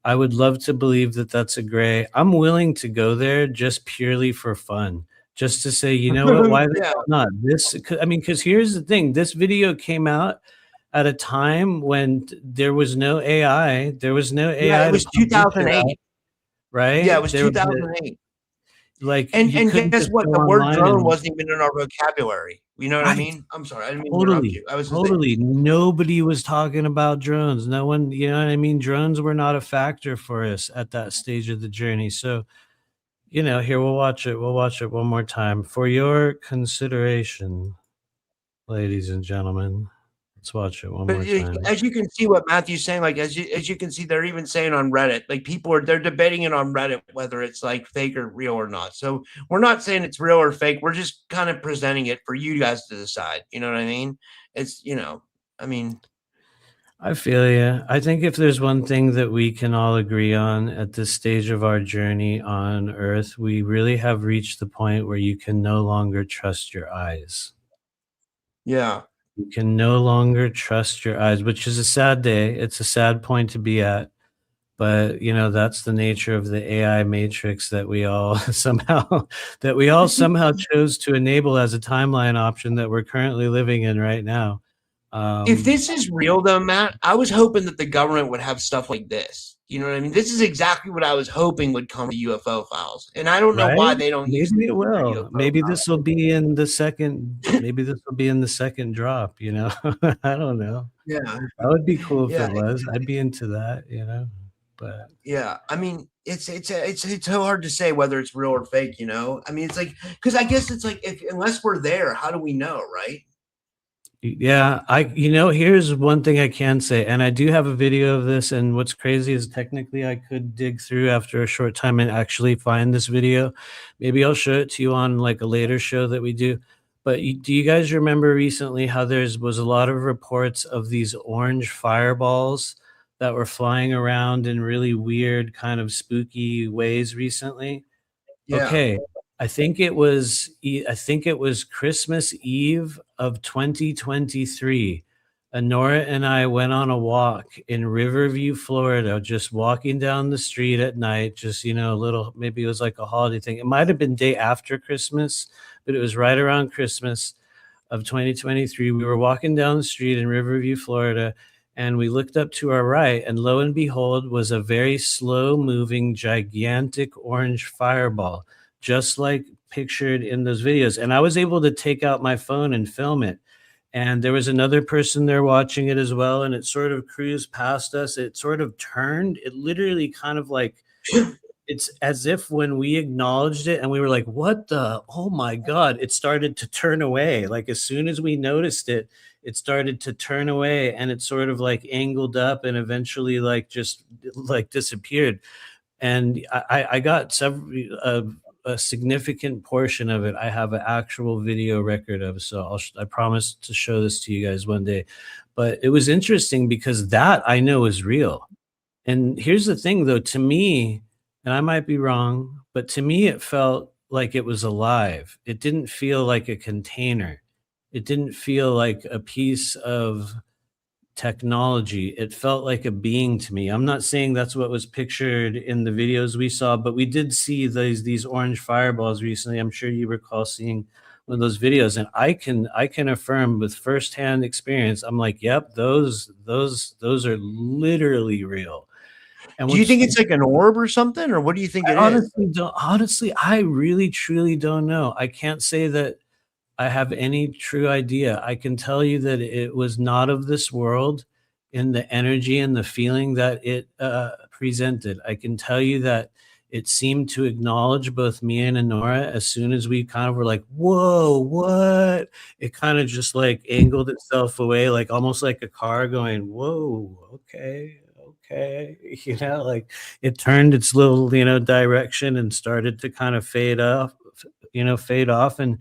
I would love to believe that that's a gray. I'm willing to go there just purely for fun, just to say, you know what, why the hell not? Because here's the thing. This video came out at a time when there was no AI. There was no AI. Yeah, it was 2008. Right? Yeah, it was 2008. Like, and guess what? The word drone wasn't even in our vocabulary. You know what I Right. mean? I'm sorry, I didn't mean to interrupt Totally. you. I was just saying, Totally. Nobody was talking about drones. No one, you know what I mean? Drones were not a factor for us at that stage of the journey. So, here we'll watch it. We'll watch it one more time for your consideration, ladies and gentlemen. Let's watch it one but more time. as you can see what Matthew's saying, like as you can see, they're even saying on Reddit, like they're debating it on Reddit whether it's like fake or real or not. So we're not saying it's real or fake. We're just kind of presenting it for you guys to decide. You know what I mean? It's I mean, I feel you. I think if there's one thing that we can all agree on at this stage of our journey on Earth, we really have reached the point where you can no longer trust your eyes. yeah. You can no longer trust your eyes, which is a sad day. It's a sad point to be at. But that's the nature of the AI matrix that we all somehow chose to enable as a timeline option that we're currently living in right now. If this is real though, Matt, I was hoping that the government would have stuff like this. You know what I mean? This is exactly what I was hoping would come to UFO files. And I don't know Right? why they don't use Maybe it their will. UFO Maybe files. this will be in the second. Maybe this will be in the second drop. I don't know. Yeah. That would be cool if Yeah. it was. I'd be into that. But Yeah. I mean, it's so hard to say whether it's real or fake, I mean, it's like because I guess it's like if unless we're there, how do we know, right? yeah, here's one thing I can say, and I do have a video of this. And what's crazy is technically I could dig through after a short time and actually find this video. Maybe I'll show it to you on like a later show that we do. But do you guys remember recently how was a lot of reports of these orange fireballs that were flying around in really weird, kind of spooky ways recently? Yeah. Okay, I think it was Christmas Eve of 2023. Nora and I went on a walk in Riverview, Florida, just walking down the street at night, just a little, maybe it was like a holiday thing. It might have been day after Christmas, but it was right around Christmas of 2023. We were walking down the street in Riverview, Florida, and we looked up to our right, and lo and behold was a very slow moving, gigantic orange fireball, just like pictured in those videos. And I was able to take out my phone and film it. And there was another person there watching it as well. And it sort of cruised past us. It sort of turned. It literally kind of like, it's as if when we acknowledged it and we were like, what the, oh my God, it started to turn away. Like as soon as we noticed it, it started to turn away, and it sort of like angled up and eventually like just like disappeared. And I got a significant portion of it. I have an actual video record of, so I promise to show this to you guys one day. But it was interesting because that I know is real. And here's the thing though, to me, and I might be wrong, but to me it felt like it was alive. It didn't feel like a container. It didn't feel like a piece of technology. It felt like a being to me. I'm not saying that's what was pictured in the videos we saw, but we did see these orange fireballs recently. I'm sure you recall seeing one of those videos, and I can affirm with firsthand experience. I'm like, yep, those are literally real. And Do you think it's like an orb or something, or what do you think it is? honestly, I really truly don't know. I can't say that I have any true idea. I can tell you that it was not of this world in the energy and the feeling that it presented. I can tell you that it seemed to acknowledge both me and Honora as soon as we kind of were like, whoa, what? It kind of just like angled itself away, like almost like a car going, whoa, okay. Okay, like it turned its little, direction and started to kind of fade off, and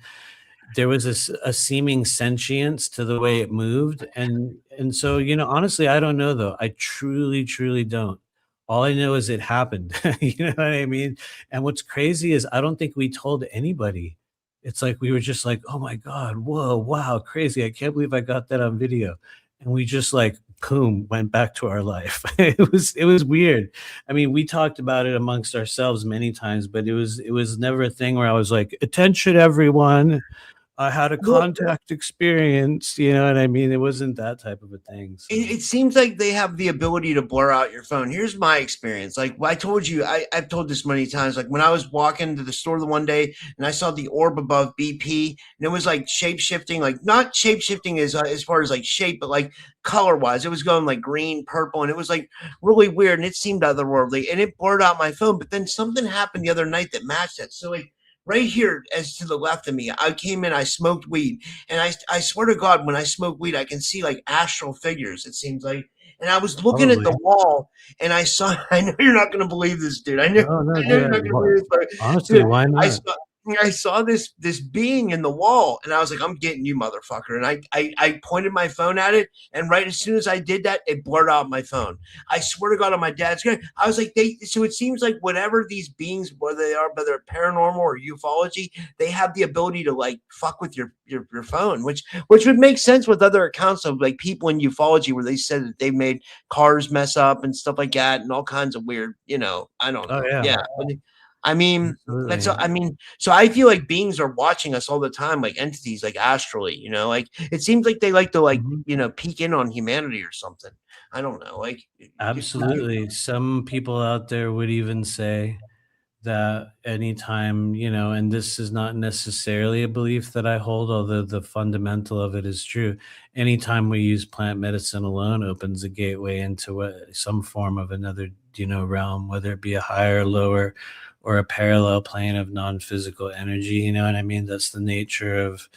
there was a seeming sentience to the way it moved. And so, honestly, I don't know though. I truly don't. All I know is it happened. You know what I mean? And what's crazy is I don't think we told anybody. It's like we were just like, oh my God, whoa, wow, crazy. I can't believe I got that on video. And we just like boom, went back to our life. It was weird. I mean, we talked about it amongst ourselves many times, but it was never a thing where I was like, attention everyone. I had a Well, contact experience, you know what I mean? It wasn't that type of a thing. So it seems like they have the ability to blur out your phone. Here's my experience. Like I told you, I've told this many times. Like when I was walking to the store the one day and I saw the orb above BP, and it was like shape shifting, like not shape shifting as far as like shape, but like color wise, it was going like green, purple, and it was like really weird, and it seemed otherworldly, and it blurred out my phone. But then something happened the other night that matched that. So like right here, as to the left of me, I came in, I smoked weed, and I swear to God, when I smoke weed, I can see like astral figures, it seems like. And I was looking at probably. the wall and I saw, I know you're not going to believe this, dude. No, I know you're dude. not going to believe this, but Honestly, dude, why I not? saw, I saw this being in the wall, and I was like, I'm getting you, motherfucker. And I pointed my phone at it, and right as soon as I did that, it blurred out my phone. I swear to God, on my dad's screen, I was like, so it seems like whatever these beings, whether they are, whether paranormal or ufology, they have the ability to like fuck with your phone, which would make sense with other accounts of like people in ufology where they said that they made cars mess up and stuff like that, and all kinds of weird, I don't Oh know. yeah, Yeah. I mean, absolutely. so I feel like beings are watching us all the time, like entities, like astrally, like it seems like they like to like, Mhm. peek in on humanity or something. I don't know. Like, Absolutely. Some people out there would even say that anytime, and this is not necessarily a belief that I hold, although the fundamental of it is true. Anytime we use plant medicine alone opens a gateway into some form of another, realm, whether it be a higher, lower, or a parallel plane of non-physical energy. You know what I mean? That's the nature of,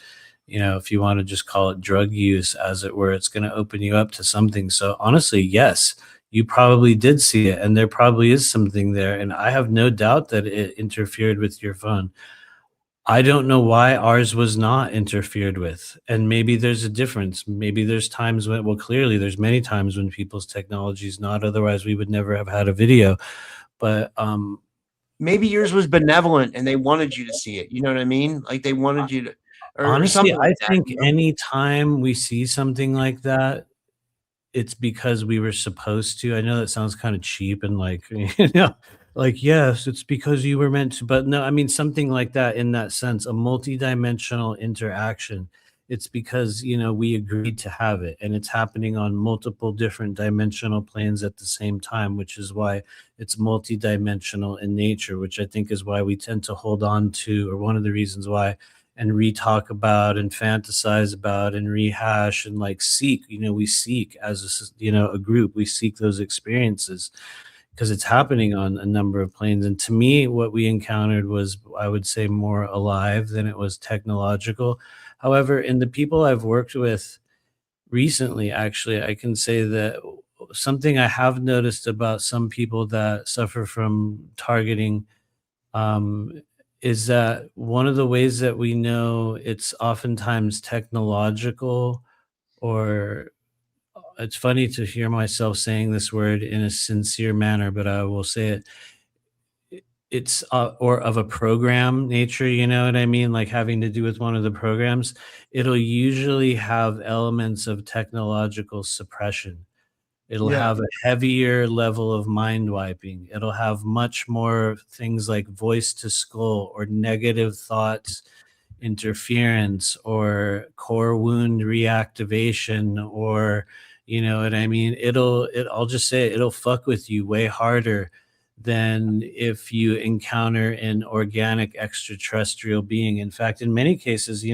if you want to just call it drug use, as it were, it's going to open you up to something. So honestly, yes, you probably did see it, and there probably is something there. And I have no doubt that it interfered with your phone. I don't know why ours was not interfered with. And maybe there's a difference. Maybe there's times when, well, clearly there's many times when people's technology is not, otherwise we would never have had a video. But maybe yours was benevolent and they wanted you to see it. You know what I mean? Like they wanted you to, or honestly, something I like that. think anytime we see something like that, it's because we were supposed to. I know that sounds kind of cheap and like, like, yes, it's because you were meant to, but no, I mean, something like that in that sense, a multidimensional interaction. It's because, we agreed to have it, and it's happening on multiple different dimensional planes at the same time, which is why it's multidimensional in nature, which I think is why we tend to hold on to, or one of the reasons why, and re-talk about and fantasize about and rehash and like seek, we seek as a group, we seek those experiences because it's happening on a number of planes. And to me, what we encountered was, I would say, more alive than it was technological. However, in the people I've worked with recently, actually, I can say that something I have noticed about some people that suffer from targeting, um, is that one of the ways that we know it's oftentimes technological, or it's funny to hear myself saying this word in a sincere manner, but I will say it. It's or of a program nature, you know what I mean? Like having to do with one of the programs, it'll usually have elements of technological suppression. It'll Yeah. have a heavier level of mind wiping. It'll have much more things like voice to skull or negative thoughts interference or core wound reactivation, or you know what I mean? I'll just say it'll fuck with you way harder than if you encounter an organic extraterrestrial being. In fact, in many cases,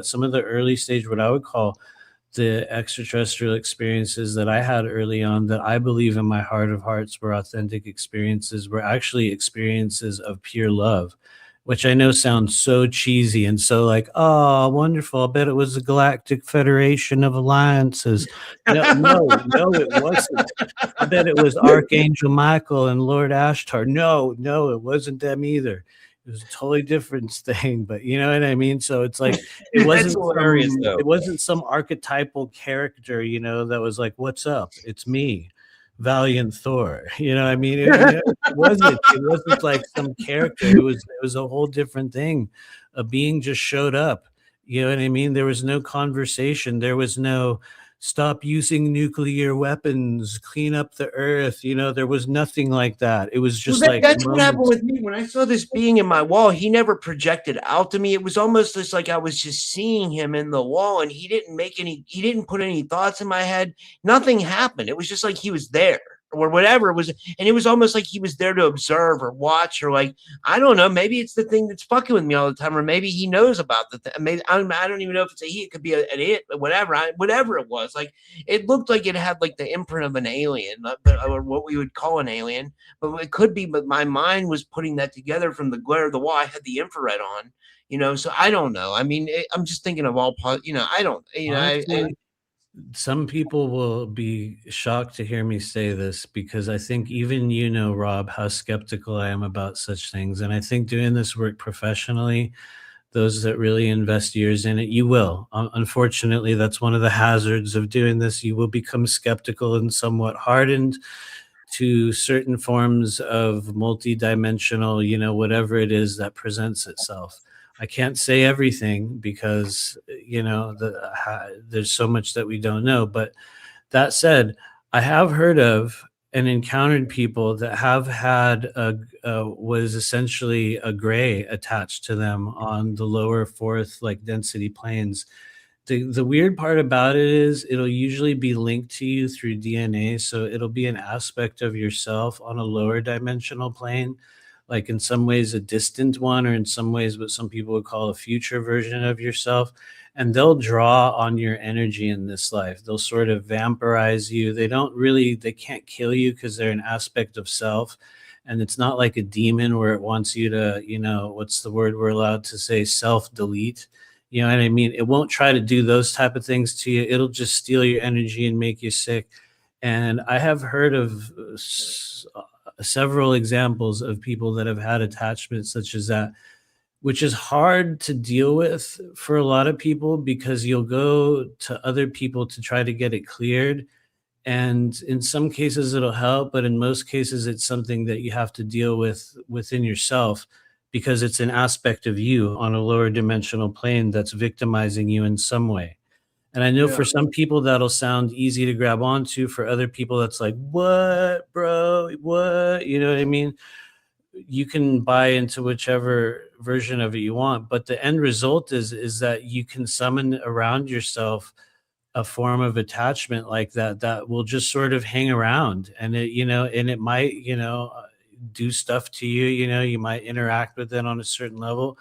some of the early stage, what I would call the extraterrestrial experiences that I had early on, that I believe in my heart of hearts were authentic experiences, were actually experiences of pure love, which I know sounds so cheesy and so like, oh, wonderful. I bet it was the Galactic Federation of Alliances. No, no, no, it wasn't. I bet it was Archangel Michael and Lord Ashtar. No, no, it wasn't them either. It was a totally different thing, but you know what I mean? So it's like That's hilarious, though. it wasn't some archetypal character, that was like, what's up? It's me, Valiant Thor. You know what I mean? It wasn't like some character. It was a whole different thing. A being just showed up. You know what I mean? There was no conversation. There was no stop using nuclear weapons, clean up the earth. There was nothing like that. It was Well, just like that's what happened moments. with me when I saw this being in my wall. He never projected out to me. It was almost just like I was just seeing him in the wall, and he didn't put any thoughts in my head. Nothing happened. It was just like he was there or whatever it was, and it was almost like he was there to observe or watch or like I don't know. Maybe it's the thing that's fucking with me all the time, or maybe he knows about the thing. Maybe I don't even know if it's a he. It could be an it, but whatever it was. Like it looked like it had like the imprint of an alien, or what we would call an alien. But it could be, but my mind was putting that together from the glare of the wall. I had the infrared on, so I don't know. I mean, I'm just thinking of all, I don't, Honestly, some people will be shocked to hear me say this because I think even Rob, how skeptical I am about such things. And I think doing this work professionally, those that really invest years in it, you will. Unfortunately, that's one of the hazards of doing this. You will become skeptical and somewhat hardened to certain forms of multidimensional, whatever it is that presents itself. I can't say everything because, there's so much that we don't know. But that said, I have heard of and encountered people that have had was essentially a gray attached to them on the lower fourth, like density planes. The weird part about it is it'll usually be linked to you through DNA. So it'll be an aspect of yourself on a lower dimensional plane, like in some ways a distant one, or in some ways what some people would call a future version of yourself. And they'll draw on your energy in this life. They'll sort of vampirize you. They can't kill you because they're an aspect of self. And it's not like a demon where it wants you to, what's the word we're allowed to say, self-delete. You know what I mean? It won't try to do those type of things to you. It'll just steal your energy and make you sick. And I have heard of several examples of people that have had attachments such as that, which is hard to deal with for a lot of people because you'll go to other people to try to get it cleared. And in some cases it'll help, but in most cases it's something that you have to deal with within yourself because it's an aspect of you on a lower dimensional plane that's victimizing you in some way. And I know for some people that'll sound easy to grab onto. For other people, that's like, what, bro? What? You know what I mean? You can buy into whichever version of it you want, but the end result is that you can summon around yourself a form of attachment like that will just sort of hang around, and it might, do stuff to you. You might interact with it on a certain level.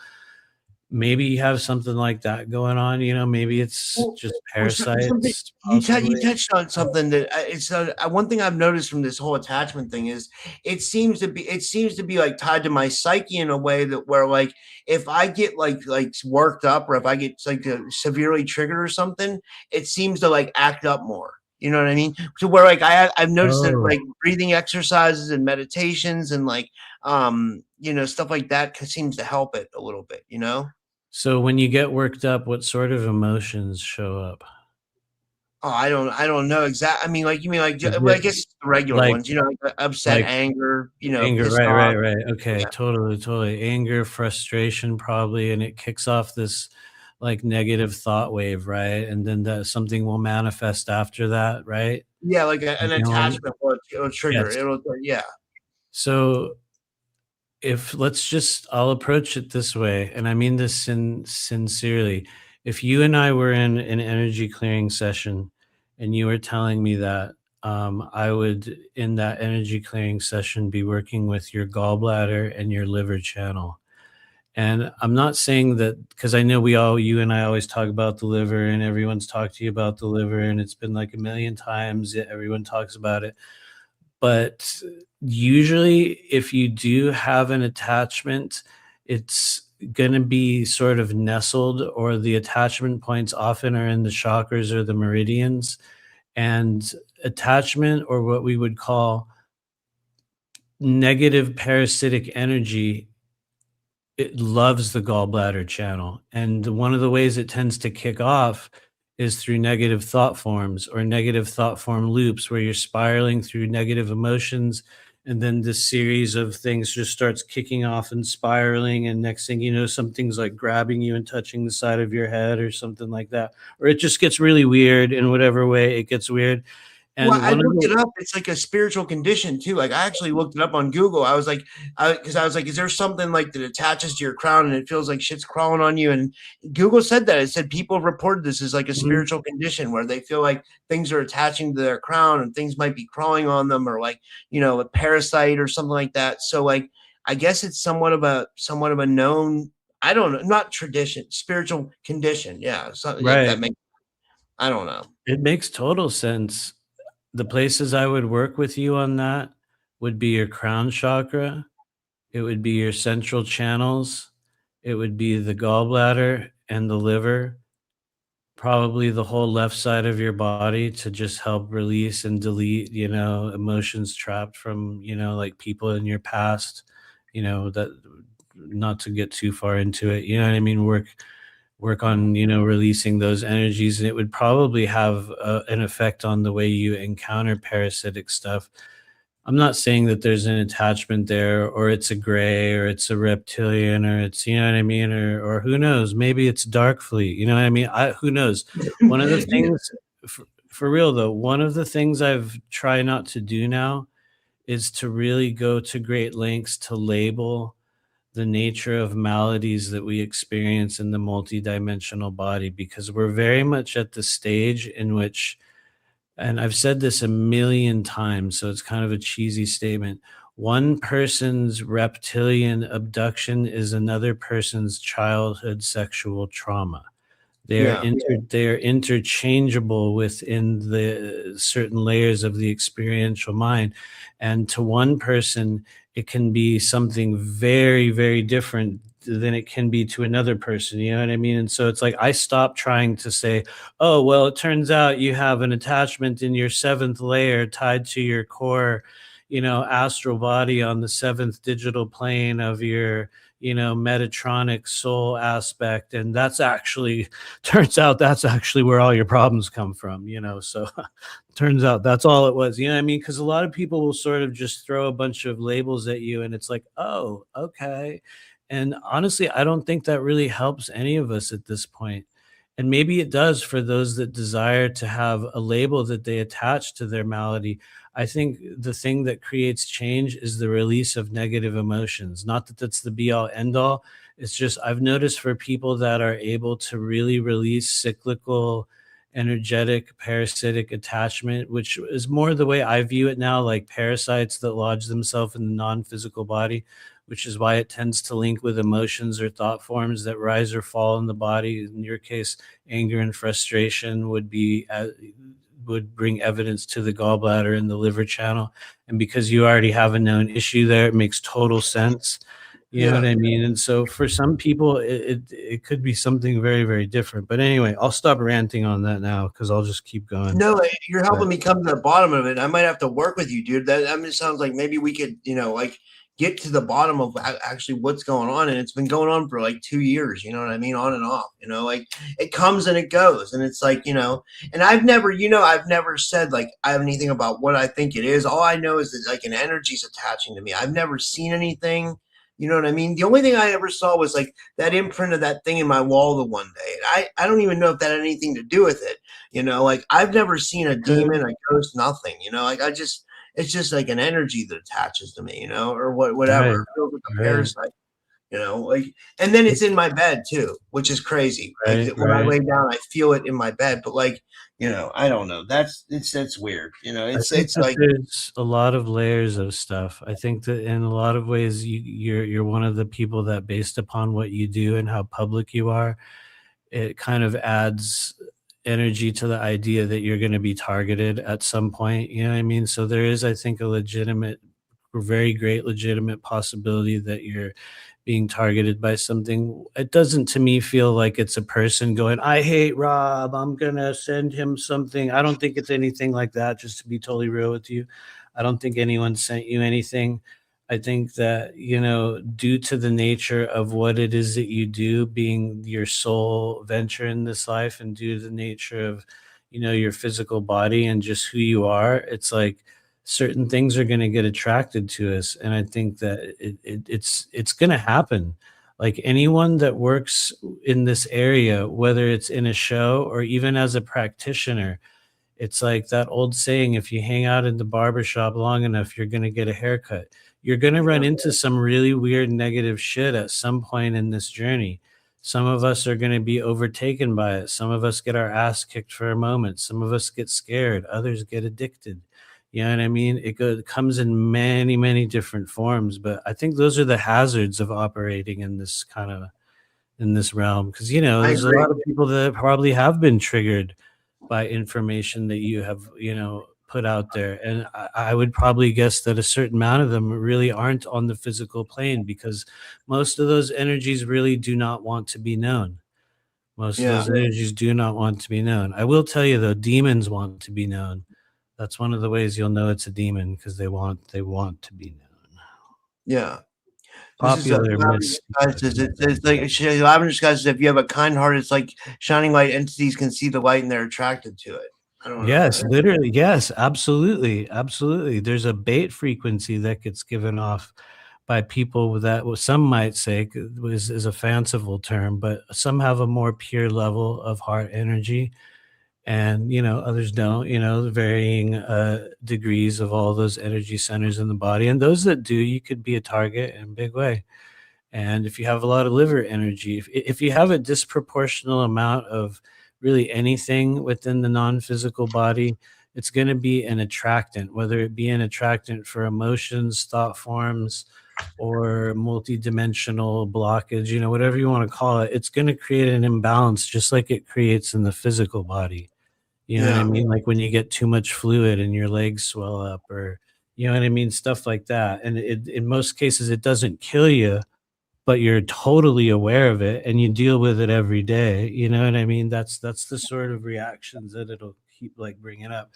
Maybe you have something like that going on. Maybe it's just parasites. You touched on something that it's one thing I've noticed from this whole attachment thing is it seems to be like tied to my psyche in a way that where like if I get like worked up or if I get like severely triggered or something, it seems to like act up more. You know what I mean? So where like I've noticed that like breathing exercises and meditations and like stuff like that seems to help it a little bit. So when you get worked up, what sort of emotions show up? Oh, I don't know exactly. I mean, like you mean like well, I guess the regular ones, like upset, anger, anger, pissed off. right. Okay, totally. Anger, frustration, probably, and it kicks off this like negative thought wave, right? And then something will manifest after that, right? Yeah, like an attachment will trigger. Yes. So I'll approach it this way, and I mean this sincerely. If you and I were in an energy clearing session and you were telling me that, I would, in that energy clearing session, be working with your gallbladder and your liver channel. And I'm not saying that because I know you and I always talk about the liver, and everyone's talked to you about the liver, and it's been like a million times. Everyone talks about it. But usually, if you do have an attachment, it's going to be sort of nestled, or the attachment points often are in the chakras or the meridians. And attachment, or what we would call negative parasitic energy, it loves the gallbladder channel. And one of the ways it tends to kick off is through negative thought forms or negative thought form loops where you're spiraling through negative emotions and then this series of things just starts kicking off and spiraling, and next thing you know, something's like grabbing you and touching the side of your head or something like that, or it just gets really weird in whatever way it gets weird. Well, And I one of looked the it up. It's like a spiritual condition too. Like I actually looked it up on Google. I was like, because I was like, is there something like that attaches to your crown and it feels like shit's crawling on you? And Google said that. It said people reported this as like a Mhm. spiritual condition where they feel like things are attaching to their crown and things might be crawling on them, or like, a parasite or something like that. So like, I guess it's somewhat of a known, I don't know, not tradition, spiritual condition. Yeah, something if that Right. makes, I don't know. It makes total sense. The places I would work with you on that would be your crown chakra, it would be your central channels, it would be the gallbladder and the liver, probably the whole left side of your body to just help release and delete, emotions trapped from, like people in your past, that not to get too far into it, you know what I mean? Work on, releasing those energies, and it would probably have an effect on the way you encounter parasitic stuff. I'm not saying that there's an attachment there, or it's a gray, or it's a reptilian, or it's, you know what I mean, or who knows, maybe it's dark fleet, you know what I mean? Who knows? One of the Yeah. things, for real though, one of the things I've tried not to do now is to really go to great lengths to label the nature of maladies that we experience in the multidimensional body, because we're very much at the stage in which, and I've said this a million times, so it's kind of a cheesy statement. One person's reptilian abduction is another person's childhood sexual trauma. Yeah. They are interchangeable within the certain layers of the experiential mind, and to one person, it can be something very, very different than it can be to another person, you know what I mean? And so it's like I stopped trying to say, "Oh, well, it turns out you have an attachment in your 7th layer tied to your core, astral body on the 7th digital plane of your, Metatronic soul aspect, and that's actually turns out that's actually where all your problems come from, so turns out that's all it was, you know what I mean? Because a lot of people will sort of just throw a bunch of labels at you, and it's like, oh, okay. And honestly, I don't think that really helps any of us at this point. And maybe it does for those that desire to have a label that they attach to their malady. I think the thing that creates change is the release of negative emotions. Not that that's the be all end all. It's just I've noticed for people that are able to really release cyclical, energetic, parasitic attachment, which is more the way I view it now, like parasites that lodge themselves in the non physical body, which is why it tends to link with emotions or thought forms that rise or fall in the body. In your case, anger and frustration would bring evidence to the gallbladder and the liver channel. And because you already have a known issue there, it makes total sense. You know Yeah. what I mean? And so for some people, it could be something very, very different. But anyway, I'll stop ranting on that now because I'll just keep going. No, you're But helping me come to the bottom of it. I might have to work with you, dude. That just sounds like maybe we could, like get to the bottom of actually what's going on. And it's been going on for like 2 years, you know what I mean? On and off, like it comes and it goes. And it's like, and I've never said like I have anything about what I think it is. All I know is that like an energy's attaching to me. I've never seen anything. You know what I mean? The only thing I ever saw was like that imprint of that thing in my wall the one day. I don't even know if that had anything to do with it. Like I've never seen a could, demon, a ghost, nothing. Like it's just like an energy that attaches to me, or whatever. right, It feels like a right, parasite, like, and then it's in my bed too, which is crazy. Like right, when I right. lay down, I feel it in my bed, but like, I don't know. That's weird. I think It's that like, there's a lot of layers of stuff. I think that in a lot of ways, you're one of the people that, based upon what you do and how public you are, it kind of adds energy to the idea that you're going to be targeted at some point. You know what I mean? So there is, I think, a legitimate, or very great legitimate possibility that you're being targeted by something. It doesn't to me feel like it's a person going, I hate Rob, I'm gonna send him something. I don't think it's anything like that, just to be totally real with you. I don't think anyone sent you anything. I think that, due to the nature of what it is that you do, being your sole venture in this life, and due to the nature of, your physical body and just who you are, it's like certain things are going to get attracted to us. And I think that it's going to happen. Like anyone that works in this area, whether it's in a show or even as a practitioner, it's like that old saying, if you hang out in the barber shop long enough, you're going to get a haircut. You're going to run into some really weird negative shit at some point in this journey. Some of us are going to be overtaken by it. Some of us get our ass kicked for a moment. Some of us get scared. Others get addicted. You know what I mean? It comes in many, many different forms. But I think those are the hazards of operating in this kind of in this realm. Because, there's a lot of people that probably have been triggered by information that you have, put out there. And I would probably guess that a certain amount of them really aren't on the physical plane, because most of those energies really do not want to be known. Most of those energies do not want to be known. I will tell you though, demons want to be known. That's one of the ways you'll know it's a demon, because they want to be known. Yeah. Popular it's like Lavender Sky says, if you have a kind heart, it's like shining light entities can see the light and they're attracted to it. I don't know. Yes, literally. Yes, absolutely. Absolutely. There's a bait frequency that gets given off by people that some might say is a fanciful term, but some have a more pure level of heart energy, and others don't, the varying degrees of all those energy centers in the body. And those that do, you could be a target in a big way. And if you have a lot of liver energy, if you have a disproportional amount of really anything within the non-physical body, it's going to be an attractant, whether it be an attractant for emotions, thought forms, or multidimensional blockage, whatever you want to call it. It's going to create an imbalance, just like it creates in the physical body. You know what I mean? Like when you get too much fluid and your legs swell up, or you know what I mean? Stuff like that. And in most cases, it doesn't kill you, but you're totally aware of it and you deal with it every day. You know what I mean? That's the sort of reactions that it'll keep like bringing up.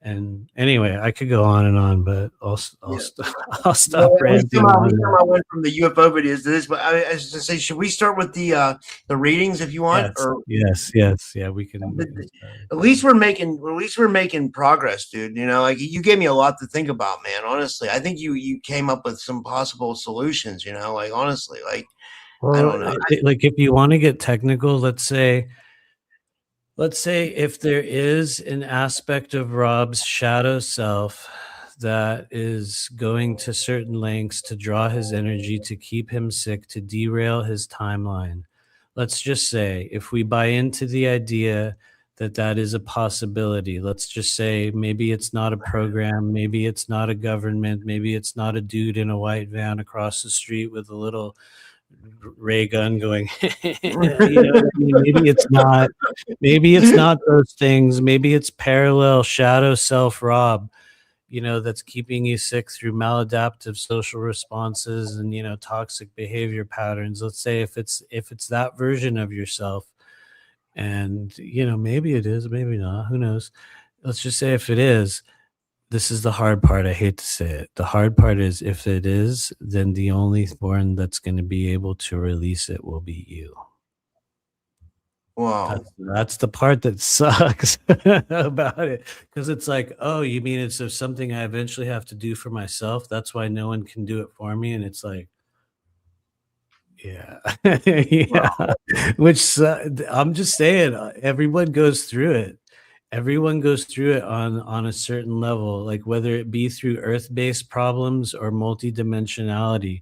And anyway, I could go on and on, but I'll stop ranting. I went from the UFO videos to this, but I was to say, should we start with the ratings if you want? Yes, yeah, we can. At least we're making progress, dude. Like you gave me a lot to think about, man. Honestly, I think you came up with some possible solutions. Like honestly, like I don't know. Like if you want to get technical, let's say if there is an aspect of Rob's shadow self that is going to certain lengths to draw his energy, to keep him sick, to derail his timeline. Let's just say, if we buy into the idea that is a possibility, let's just say maybe it's not a program, maybe it's not a government, maybe it's not a dude in a white van across the street with a little ray gun going maybe it's not those things. Maybe it's parallel shadow self Rob, that's keeping you sick through maladaptive social responses and toxic behavior patterns. Let's say if it's that version of yourself, and maybe it is, maybe not, who knows. Let's just say if it is, this is the hard part. I hate to say it. The hard part is, if it is, then the only one that's going to be able to release it will be you. Wow. That's the part that sucks about it. Because it's like, oh, you mean it's something I eventually have to do for myself? That's why no one can do it for me. And it's like, yeah. Yeah. Wow. Which I'm just saying, everyone goes through it. Everyone goes through it on a certain level, like whether it be through earth-based problems or multidimensionality.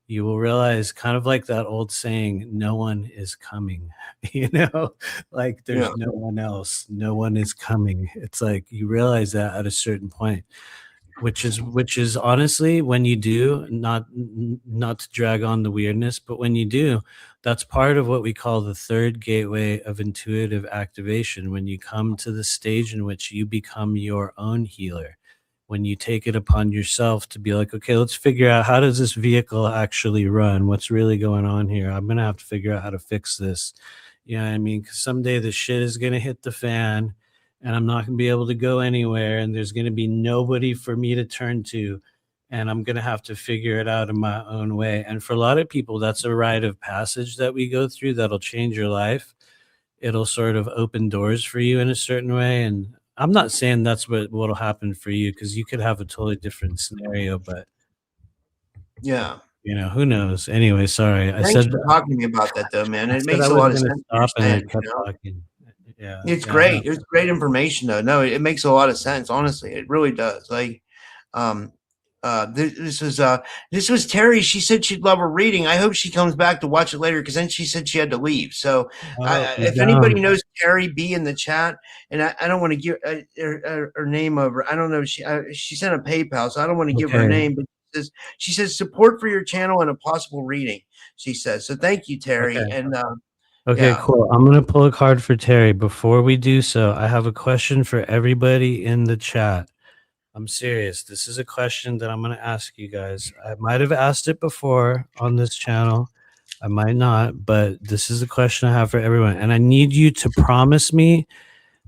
You will realize, kind of like that old saying, no one is coming, like there's no one else. No one is coming. It's like you realize that at a certain point, which is honestly, when you do, not to drag on the weirdness, but when you do, that's part of what we call the third gateway of intuitive activation. When you come to the stage in which you become your own healer, when you take it upon yourself to be like, okay, let's figure out, how does this vehicle actually run? What's really going on here? I'm going to have to figure out how to fix this. You know what I mean? Because someday the shit is going to hit the fan and I'm not going to be able to go anywhere. And there's going to be nobody for me to turn to. And I'm going to have to figure it out in my own way. And for a lot of people, that's a rite of passage that we go through that'll change your life. It'll sort of open doors for you in a certain way. And I'm not saying that's what'll happen for you, because you could have a totally different scenario, but Yeah. who knows? Anyway, sorry. Thanks for talking to me about that, though, man. I It said I makes a was lot of gonna sense what stop, you're and I saying. kept talking. Yeah, It's yeah, I know. great. It's great information, though. No, it makes a lot of sense. Honestly, it really does. Like, um, this was Terry. She said she'd love a reading. I hope she comes back to watch it later, because then she said she had to leave. So, Oh, she's if anybody down. knows Terry B in the chat, and I don't want to give her name over. I don't know. She sent a PayPal, so I don't want to give her Okay. name. But she says support for your channel and a possible reading. She says so. Thank you, Terry. Okay. And Okay, yeah. cool. I'm gonna pull a card for Terry. Before we do so, I have a question for everybody in the chat. I'm serious. This is a question that I'm going to ask you guys. I might have asked it before on this channel. I might not, but this is a question I have for everyone. And I need you to promise me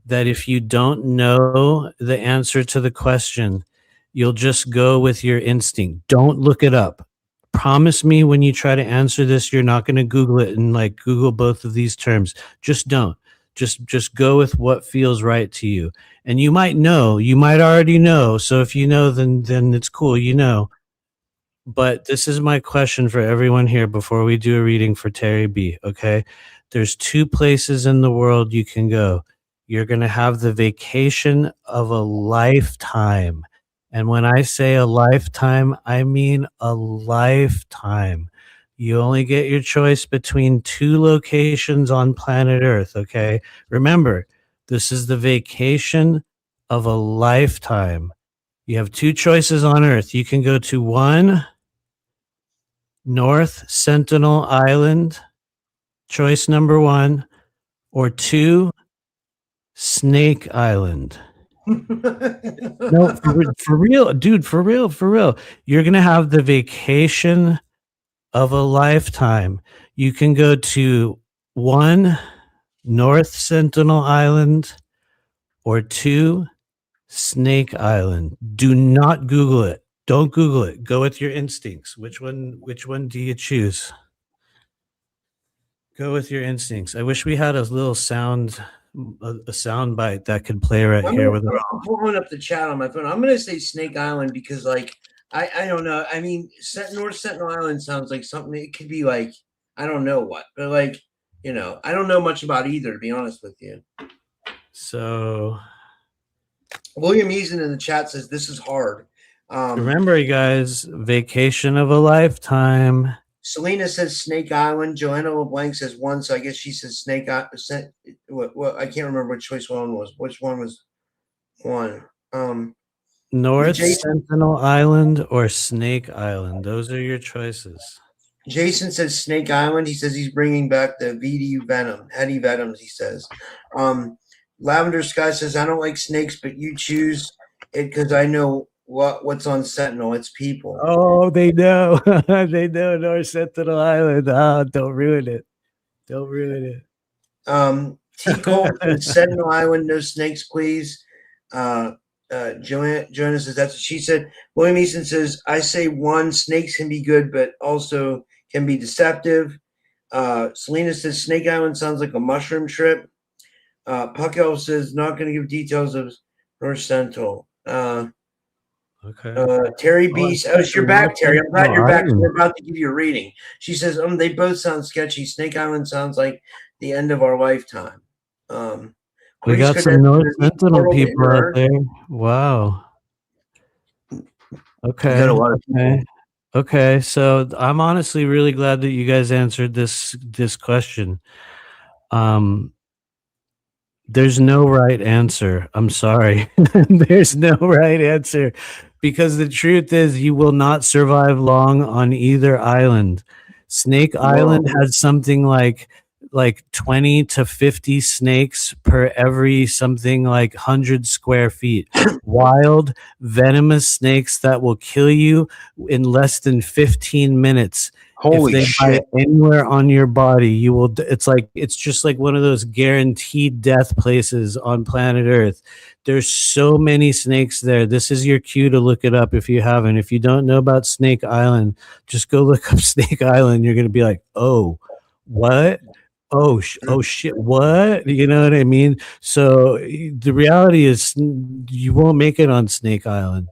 that if you don't know the answer to the question, you'll just go with your instinct. Don't look it up. Promise me when you try to answer this, you're not going to Google it and like Google both of these terms. Just don't. Just go with what feels right to you. And you might already know. So if you know, then it's cool, But this is my question for everyone here before we do a reading for Terry B. Okay. There's 2 places in the world you can go. You're going to have the vacation of a lifetime. And when I say a lifetime, I mean a lifetime. You only get your choice between 2 locations on planet Earth, okay? Remember, this is the vacation of a lifetime. You have 2 choices on Earth. You can go to 1, North Sentinel Island, choice number 1, or 2, Snake Island. No, for real, dude, for real. You're going to have the vacation of a lifetime. You can go to 1, North Sentinel Island, or 2, Snake Island. Do not Google it. Don't Google it. Go with your instincts. Which one do you choose? Go with your instincts. I wish we had a little sound bite that could play right here with it. I'm pulling up the chat on my phone. I'm gonna say Snake Island because, like, I don't know. I mean, North Sentinel Island sounds like something. It could be like, I don't know what, but like, I don't know much about either, to be honest with you. So, William Eason in the chat says this is hard. Remember, you guys, vacation of a lifetime. Selena says Snake Island. Joanna LeBlanc says 1, so I guess she says Snake Island. Well, I can't remember which choice 1 was. Which one was 1? North Sentinel Island or Snake Island. Those are your choices. Jason says Snake Island. He says he's bringing back the VDU venom, heady venoms, he says. Lavender Sky says, I don't like snakes, but you choose it because I know what's on Sentinel. It's people. Oh, they know. They know North Sentinel Island. Oh, don't ruin it. Don't ruin it. T. Cole says Sentinel Island, no snakes, please. Joanna says that's what she said. William Easton says, I say 1, snakes can be good, but also can be deceptive. Selena says Snake Island sounds like a mushroom trip. Puckel says not going to give details of North Sentinel. Okay. Terry B. You're back, Terry. I'm glad you're back. We're about to give you a reading. She says, they both sound sketchy. Snake Island sounds like the end of our lifetime. We got some North Sentinel people out there. Wow. Okay. Got a lot of people. Okay. So I'm honestly really glad that you guys answered this question. There's no right answer. I'm sorry. There's no right answer, because the truth is you will not survive long on either island. Snake Island has something like 20 to 50 snakes per every something like 100 square feet. Wild, venomous snakes that will kill you in less than 15 minutes. Holy if they shit. bite anywhere on your body, you will. It's just like one of those guaranteed death places on planet Earth. There's so many snakes there. This is your cue to look it up if you haven't. If you don't know about Snake Island, just go look up Snake Island. You're going to be like, oh, what? Oh, oh shit! What? You know what I mean? So the reality is, you won't make it on Snake Island.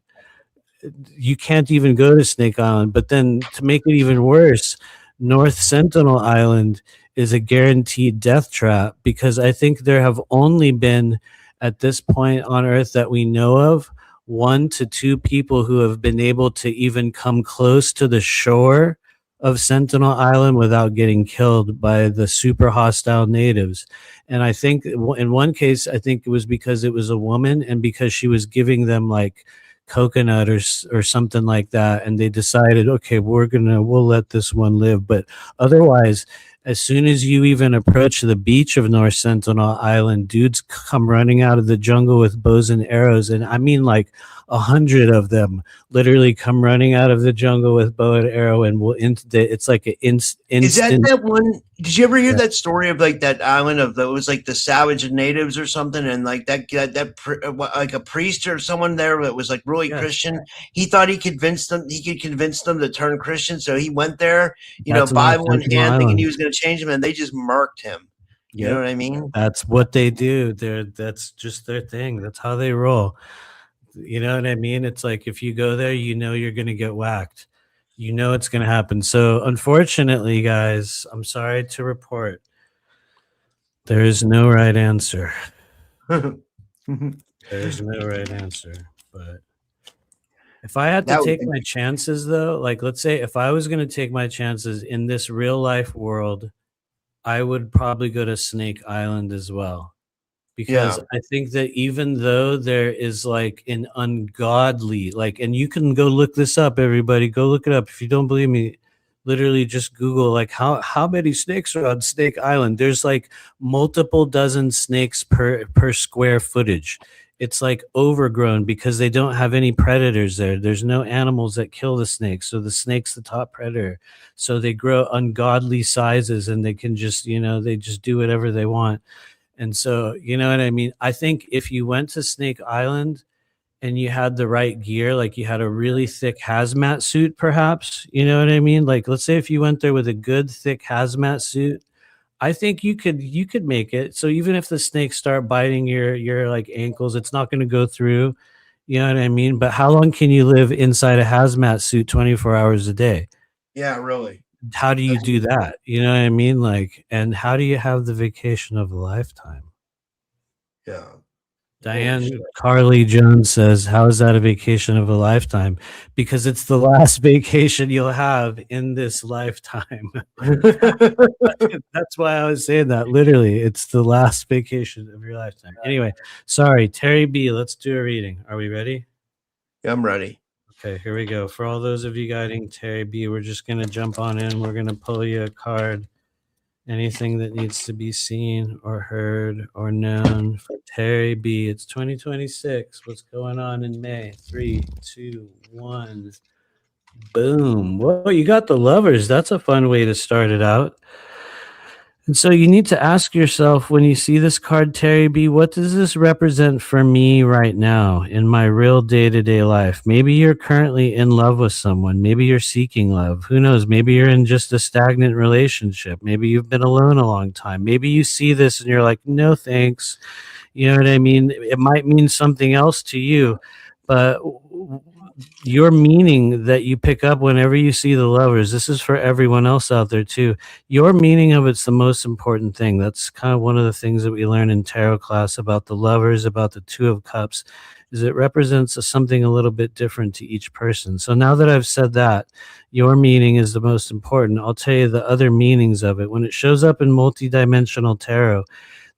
You can't even go to Snake Island. But then, to make it even worse, North Sentinel Island is a guaranteed death trap, because I think there have only been, at this point on Earth that we know of, 1 to 2 people who have been able to even come close to the shore of Sentinel Island without getting killed by the super hostile natives. And I think in one case, I think it was because it was a woman, and because she was giving them like coconut or something like that, and they decided, okay, we'll let this one live. But otherwise, as soon as you even approach the beach of North Sentinel Island, dudes come running out of the jungle with bows and arrows, and I mean like 100 of them literally come running out of the jungle with bow and arrow, and it's like an instant. Is that one? Did you ever hear that story of like that island of it was like the savage natives or something, and like that like a priest or someone there that was like really Christian. He thought he could convince them to turn Christian, so he went there, Bible in hand, thinking he was going to change them, and they just murked him. You know what I mean? That's what they do. That's just their thing. That's how they roll. You know what I mean? It's like, if you go there, you're going to get whacked. It's going to happen. So unfortunately, guys, I'm sorry to report, there is no right answer. There's no right answer. But if I had to take my chances, though, like let's say if I was going to take my chances in this real life world, I would probably go to Snake Island as well. Because I think that even though there is like an ungodly, like, and you can go look this up, everybody, go look it up. If you don't believe me, literally just Google like how many snakes are on Snake Island. There's like multiple dozen snakes per square footage. It's like overgrown because they don't have any predators there. There's no animals that kill the snakes. So the snake's the top predator. So they grow ungodly sizes, and they can just, they just do whatever they want. And so, you know what I mean? I think if you went to Snake Island and you had the right gear, like you had a really thick hazmat suit, perhaps, you know what I mean? Like, let's say if you went there with a good thick hazmat suit, I think you could make it. So even if the snakes start biting your like ankles, it's not going to go through, you know what I mean? But how long can you live inside a hazmat suit 24 hours a day? Yeah, really. How do you do that? You know what I mean? Like, and how do you have the vacation of a lifetime? Yeah. Diane Carly Jones says, how is that a vacation of a lifetime? Because it's the last vacation you'll have in this lifetime. That's why I was saying that. Literally, it's the last vacation of your lifetime. Anyway, sorry, Terry B, let's do a reading. Are we ready? Yeah, I'm ready. Okay, here we go. For all those of you guiding Terry B, we're just going to jump on in. We're going to pull you a card. Anything that needs to be seen or heard or known for Terry B. It's 2026. What's going on in May? 3, 2, 1. Boom. Whoa, you got the Lovers. That's a fun way to start it out. And so you need to ask yourself, when you see this card, Terry B, what does this represent for me right now in my real day-to-day life? Maybe you're currently in love with someone. Maybe you're seeking love. Who knows? Maybe you're in just a stagnant relationship. Maybe you've been alone a long time. Maybe you see this and you're like, no, thanks. You know what I mean? It might mean something else to you, but your meaning that you pick up whenever you see the Lovers, this is for everyone else out there too. Your meaning of it's the most important thing. That's kind of one of the things that we learn in tarot class about the Lovers, about the Two of Cups, is it represents something a little bit different to each person. So now that I've said that, your meaning is the most important. I'll tell you the other meanings of it. When it shows up in multidimensional tarot,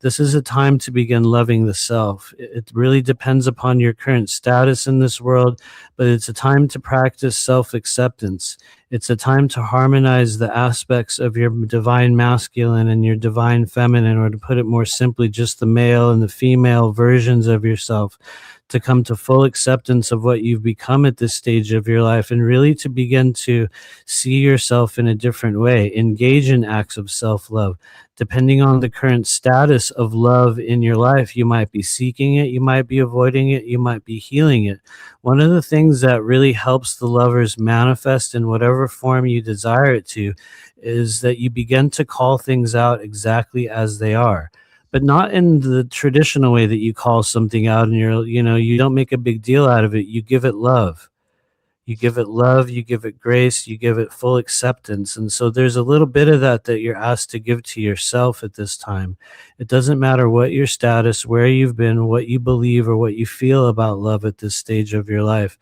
this is a time to begin loving the self. It really depends upon your current status in this world, but it's a time to practice self-acceptance. It's a time to harmonize the aspects of your divine masculine and your divine feminine, or to put it more simply, just the male and the female versions of yourself, to come to full acceptance of what you've become at this stage of your life, and really to begin to see yourself in a different way, engage in acts of self-love. Depending on the current status of love in your life, you might be seeking it, you might be avoiding it, you might be healing it. One of the things that really helps the lovers manifest in whatever form you desire it to is that you begin to call things out exactly as they are, but not in the traditional way that you call something out and you don't make a big deal out of it. You give it love. You give it love, you give it grace, you give it full acceptance. And so there's a little bit of that you're asked to give to yourself at this time. It doesn't matter what your status, where you've been, what you believe, or what you feel about love at this stage of your life.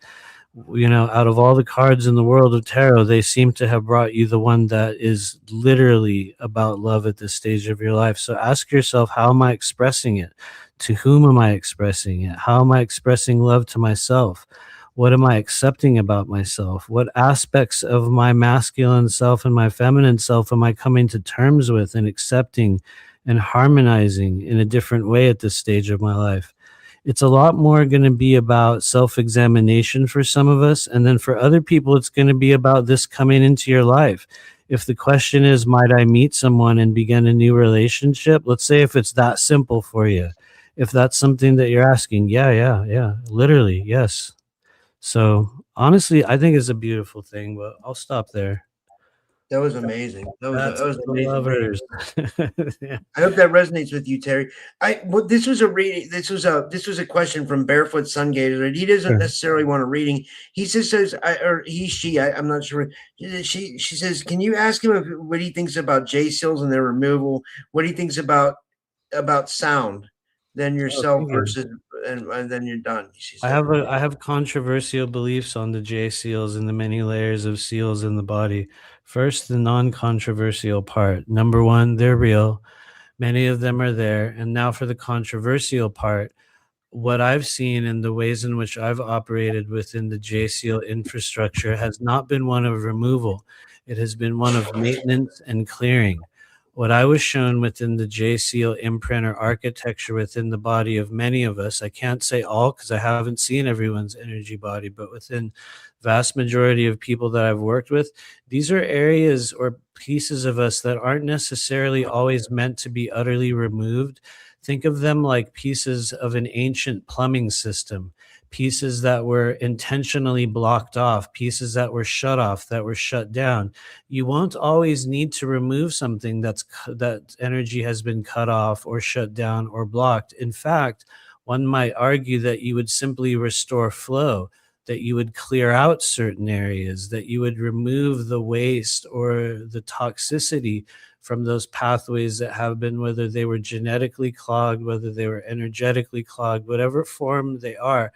Out of all the cards in the world of tarot, they seem to have brought you the one that is literally about love at this stage of your life. So ask yourself, how am I expressing it? To whom am I expressing it? How am I expressing love to myself? What am I accepting about myself? What aspects of my masculine self and my feminine self am I coming to terms with and accepting and harmonizing in a different way at this stage of my life? It's a lot more going to be about self-examination for some of us. And then for other people, it's going to be about this coming into your life. If the question is, might I meet someone and begin a new relationship? Let's say if it's that simple for you. If that's something that you're asking, yeah, literally, yes. So honestly, I think it's a beautiful thing, but I'll stop there. That was amazing. That's That was the amazing reading. lovers. Yeah. I hope that resonates with you, Terry. This was a reading. This was a question from Barefoot Sungazer. He doesn't Sure. necessarily want a reading. He just says, or he, she, I'm not sure. She says, can you ask him what he thinks about J seals and their removal? What he thinks about sound, then yourself Thank you. versus, and then you're done. She I said. have controversial beliefs on the J seals and the many layers of seals in the body. First, the non-controversial part. Number one, they're real. Many of them are there. And now for the controversial part, what I've seen and the ways in which I've operated within the JSEAL infrastructure has not been one of removal. It has been one of maintenance and clearing. What I was shown within the JSEAL imprint or architecture within the body of many of us, I can't say all because I haven't seen everyone's energy body, but within vast majority of people that I've worked with, these are areas or pieces of us that aren't necessarily always meant to be utterly removed. Think of them like pieces of an ancient plumbing system, pieces that were intentionally blocked off, pieces that were shut off, that were shut down. You won't always need to remove something that energy has been cut off or shut down or blocked. In fact, one might argue that you would simply restore flow, that you would clear out certain areas, that you would remove the waste or the toxicity from those pathways that have been, whether they were genetically clogged, whether they were energetically clogged, whatever form they are.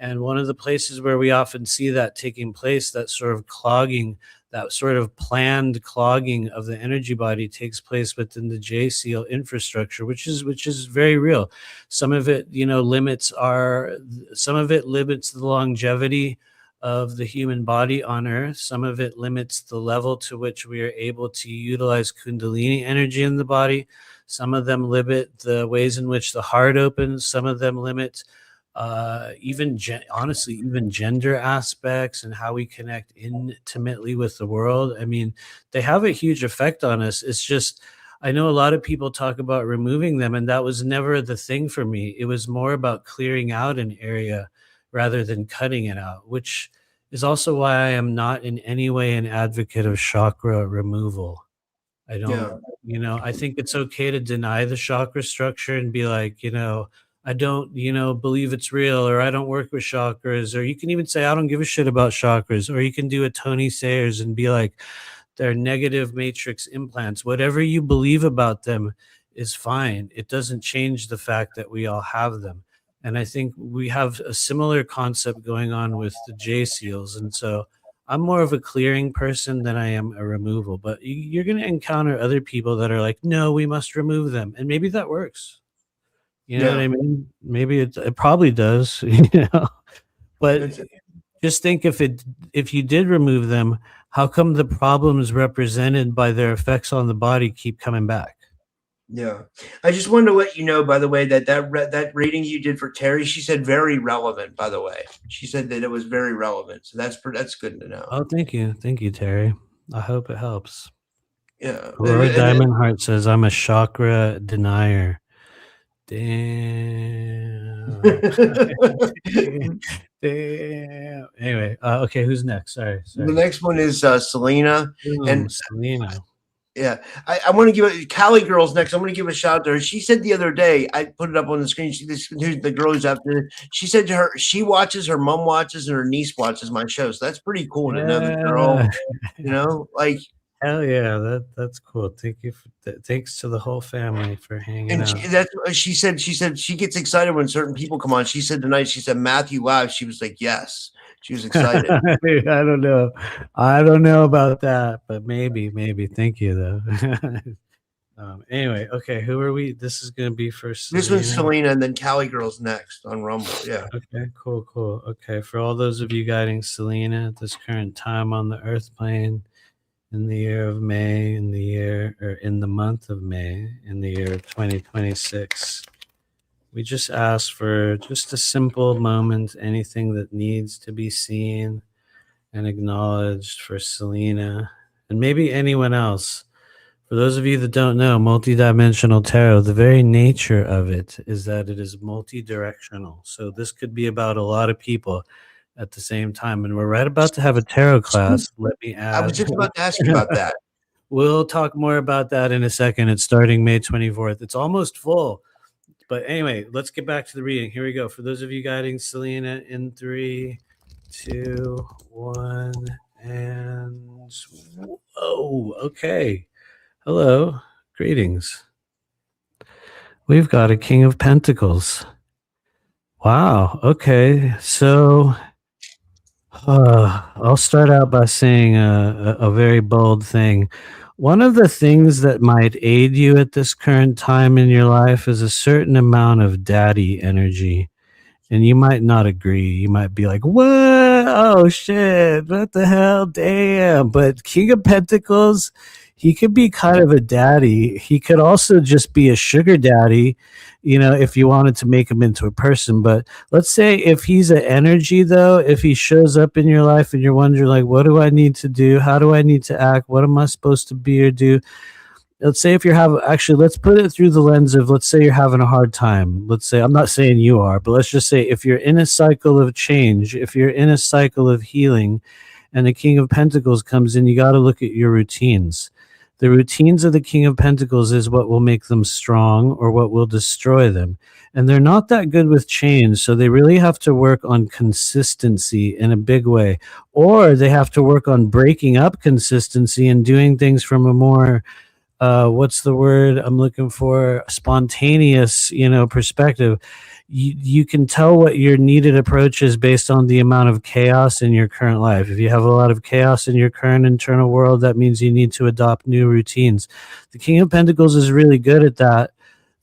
And one of the places where we often see that taking place, that sort of clogging, that sort of planned clogging of the energy body takes place within the JSEAL infrastructure, which is very real. Some of it, limits the longevity of the human body on Earth. Some of it limits the level to which we are able to utilize Kundalini energy in the body. Some of them limit the ways in which the heart opens. Some of them limit honestly, even gender aspects and how we connect intimately with the world. I mean, they have a huge effect on us. It's just, I know a lot of people talk about removing them, and that was never the thing for me. It was more about clearing out an area rather than cutting it out, which is also why I am not in any way an advocate of chakra removal. I don't, I think it's okay to deny the chakra structure and be like, I don't, believe it's real, or I don't work with chakras, or you can even say, I don't give a shit about chakras, or you can do a Tony Sayers and be like, they're negative matrix implants. Whatever you believe about them is fine. It doesn't change the fact that we all have them. And I think we have a similar concept going on with the J seals. And so I'm more of a clearing person than I am a removal, but you're going to encounter other people that are like, no, we must remove them. And maybe that works. You know what I mean? Maybe it probably does, but just think, if you did remove them, how come the problems represented by their effects on the body keep coming back? Yeah, I just wanted to let you know, by the way, that rating you did for Terry, she said very relevant. By the way, she said that it was very relevant, so that's good to know. Oh, thank you, Terry. I hope it helps. Yeah, Aurora Diamond Heart says I'm a chakra denier. Damn. Damn. Anyway, okay, who's next? Sorry. the next one is Selena, and Selena. yeah, I want to give it Cali Girls next. I'm going to give a shout out to her. She said the other day, I put it up on the screen. Who's the girl who's after. She said to her, she watches, her mom watches, and her niece watches my show. So that's pretty cool to know that they're all, like. Hell yeah, that's cool. Thanks to the whole family for hanging out. That's what she said. She said she gets excited when certain people come on. She said tonight, she said Matthew live. She was like, yes. She was excited. I don't know. I don't know about that, but maybe. Thank you though. Anyway, okay, who are we? This is gonna be first. This one's Selena, and then Cali Girls next on Rumble. Yeah. Okay, cool. Okay, for all those of you guiding Selena at this current time on the Earth plane, in the year of May, in the month of May, in the year of 2026. We just ask for just a simple moment, anything that needs to be seen and acknowledged for Selena and maybe anyone else. For those of you that don't know, multidimensional tarot, the very nature of it is that it is multi-directional. So this could be about a lot of people at the same time. And we're right about to have a tarot class. Let me add. I was just about to ask you about that. We'll talk more about that in a second. It's starting May 24th. It's almost full. But anyway, let's get back to the reading. Here we go. For those of you guiding Selena in 3, 2, 1, and whoa, okay. Hello, greetings. We've got a King of Pentacles. Wow, okay. So I'll start out by saying a very bold thing. One of the things that might aid you at this current time in your life is a certain amount of daddy energy. And you might not agree. You might be like, what? Oh, shit. What the hell? Damn. But King of Pentacles, he could be kind of a daddy. He could also just be a sugar daddy, if you wanted to make him into a person. But let's say if he's an energy, though, if he shows up in your life and you're wondering, like, what do I need to do? How do I need to act? What am I supposed to be or do? Let's say if let's put it through the lens of, let's say you're having a hard time. Let's say, I'm not saying you are, but let's just say if you're in a cycle of change, if you're in a cycle of healing and the King of Pentacles comes in, you got to look at your routines. The routines of the King of Pentacles is what will make them strong or what will destroy them. And they're not that good with change. So they really have to work on consistency in a big way, or they have to work on breaking up consistency and doing things from a more what's the word I'm looking for? Spontaneous, perspective. You can tell what your needed approach is based on the amount of chaos in your current life. If you have a lot of chaos in your current internal world, that means you need to adopt new routines. The King of Pentacles is really good at that.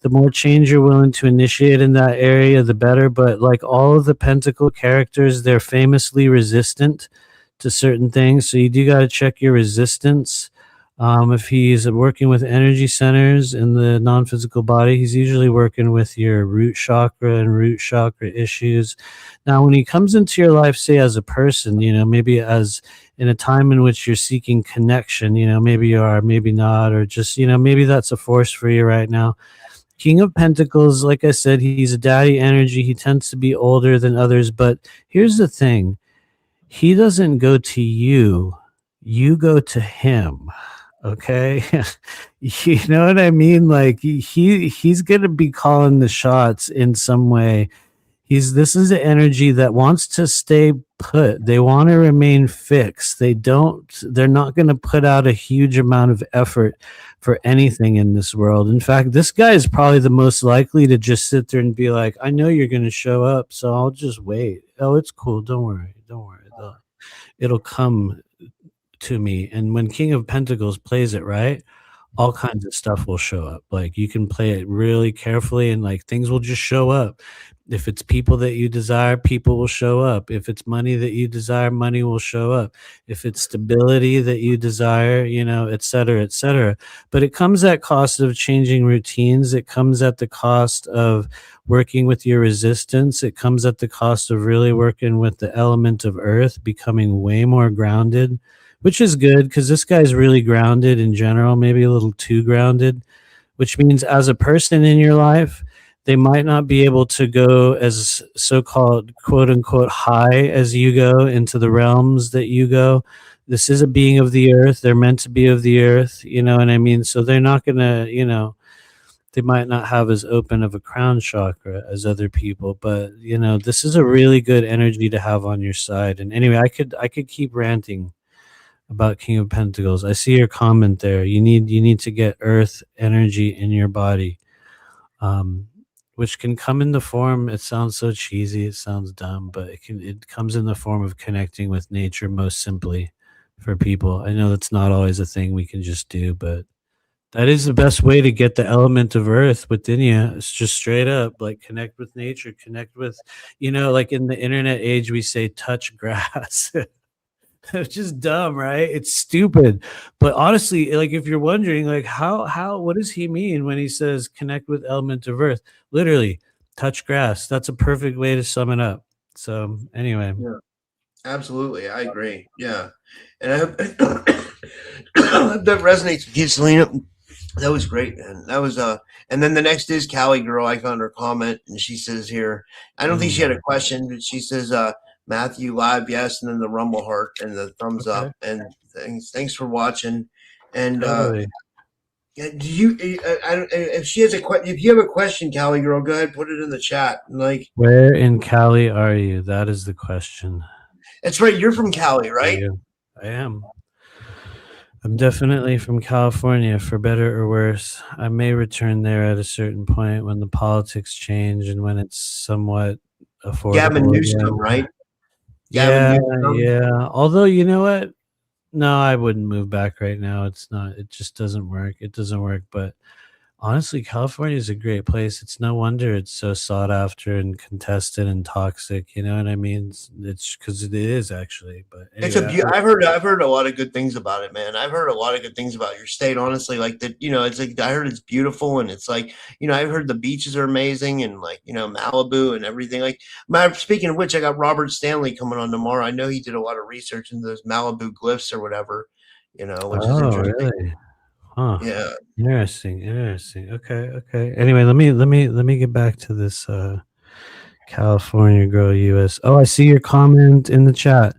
The more change you're willing to initiate in that area, the better. But like all of the Pentacle characters, they're famously resistant to certain things. So you do got to check your resistance. If he's working with energy centers in the non-physical body, he's usually working with your root chakra and root chakra issues. Now, when he comes into your life, say as a person, maybe as in a time in which you're seeking connection, maybe you are, maybe not, or just, maybe that's a force for you right now. King of Pentacles, like I said, he's a daddy energy. He tends to be older than others, but here's the thing. He doesn't go to you. You go to him. Okay. You know what I mean? Like he's going to be calling the shots in some way. This is an energy that wants to stay put. They want to remain fixed. They're not going to put out a huge amount of effort for anything in this world. In fact, this guy is probably the most likely to just sit there and be like, I know you're going to show up, so I'll just wait. Oh, it's cool. Don't worry. It'll come to me. And when King of Pentacles plays it right, all kinds of stuff will show up. Like you can play it really carefully and like things will just show up. If it's people that you desire, people will show up. If it's money that you desire, money will show up. If it's stability that you desire, et cetera, et cetera. But it comes at cost of changing routines. It comes at the cost of working with your resistance. It comes at the cost of really working with the element of earth, becoming way more grounded, which is good because this guy's really grounded in general, maybe a little too grounded, which means as a person in your life, they might not be able to go as so-called quote unquote high as you go into the realms that you go. This is a being of the earth. They're meant to be of the earth. You know what I mean? So they're not going to, they might not have as open of a crown chakra as other people, but this is a really good energy to have on your side. And anyway, I could keep ranting about King of Pentacles. I see your comment there. You need to get earth energy in your body. Which can come in the form, it sounds so cheesy, it sounds dumb, but it comes in the form of connecting with nature most simply for people. I know that's not always a thing we can just do, but that is the best way to get the element of earth within you. It's just straight up like connect with nature, connect with, like in the internet age, we say touch grass. It's just dumb, right? It's stupid. But honestly, like if you're wondering, like what does he mean when he says connect with element of earth? Literally, touch grass. That's a perfect way to sum it up. So anyway. Yeah, absolutely. I agree. Yeah. And I hope, I hope that resonates with you, Selena. That was great, man. That was and then the next is Cali Girl. I found her comment and she says here, I don't think she had a question, but she says, Matthew live, yes, and then the rumble heart and the thumbs up and thanks for watching. And Totally. do you? If she has if you have a question, Cali Girl, go ahead, put it in the chat. Like, where in Cali are you? That is the question. That's right. You're from Cali, right? I am. I'm definitely from California, for better or worse. I may return there at a certain point when the politics change and when it's somewhat affordable. Gavin Newsom, right? Yeah, yeah. Although, you know what? No, I wouldn't move back right now. It's not. It just doesn't work. It doesn't work. But honestly, California is a great place. It's no wonder it's so sought after and contested and toxic. You know what I mean? It's because it is actually. But anyway, I've heard a lot of good things about it, man. I've heard a lot of good things about your state. Honestly, like that, it's like I heard it's beautiful and it's like I've heard the beaches are amazing and like Malibu and everything. Like, speaking of which, I got Robert Stanley coming on tomorrow. I know he did a lot of research into those Malibu glyphs or whatever, which is interesting. Really? Huh. Yeah. Interesting. Okay. Anyway, let me get back to this California Girl US. Oh, I see your comment in the chat.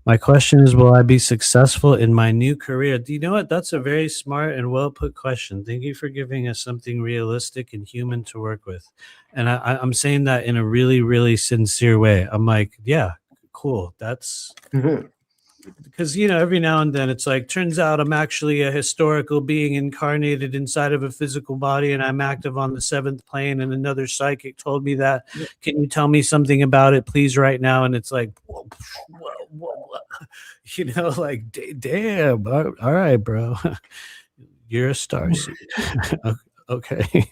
My question is, will I be successful in my new career? Do you know what? That's a very smart and well put question. Thank you for giving us something realistic and human to work with. And I'm saying that in a really, really sincere way. I'm like, yeah, cool. That's because every now and then it's like, turns out I'm actually a historical being incarnated inside of a physical body and I'm active on the 7th plane and another psychic told me that. Can you tell me something about it, please, right now? And it's like, whoa, like, damn, all right, bro. You're a starseed. Okay.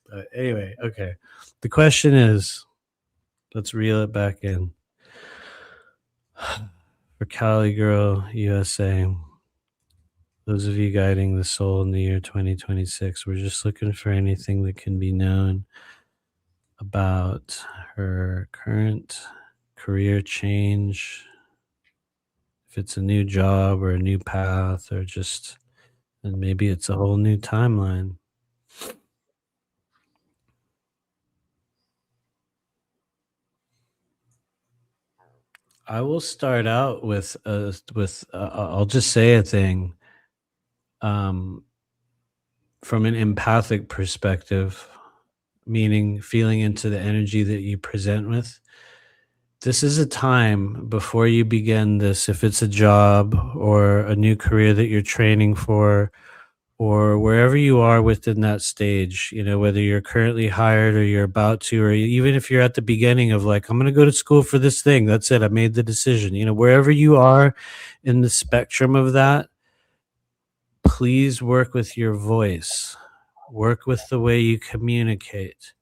But anyway, okay. The question is, let's reel it back in. For Cali Girl USA, those of you guiding the soul in the year 2026, we're just looking for anything that can be known about her current career change, if it's a new job or a new path or just, and maybe it's a whole new timeline. I will start out with I'll just say a thing. From an empathic perspective, meaning feeling into the energy that you present with. This is a time before you begin this, if it's a job or a new career that you're training for, or wherever you are within that stage, whether you're currently hired or you're about to, or even if you're at the beginning of like, I'm going to go to school for this thing. That's it. I made the decision. Wherever you are in the spectrum of that, please work with your voice. Work with the way you communicate.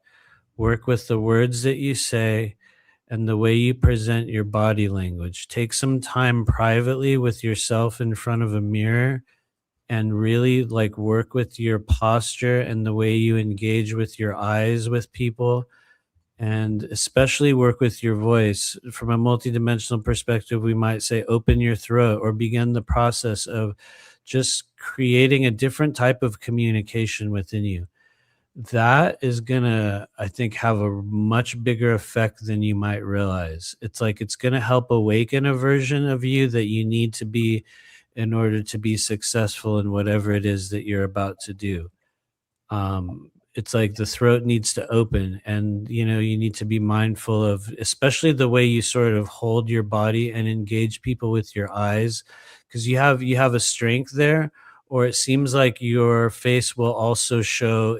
Work with the words that you say and the way you present your body language. Take some time privately with yourself in front of a mirror and really like work with your posture and the way you engage with your eyes with people, and especially work with your voice. From a multidimensional perspective, we might say open your throat or begin the process of just creating a different type of communication within you. That is gonna, I think, have a much bigger effect than you might realize. It's like it's gonna help awaken a version of you that you need to be in order to be successful in whatever it is that you're about to do. It's like the throat needs to open, and you need to be mindful of especially the way you sort of hold your body and engage people with your eyes, because you have a strength there, or it seems like your face will also show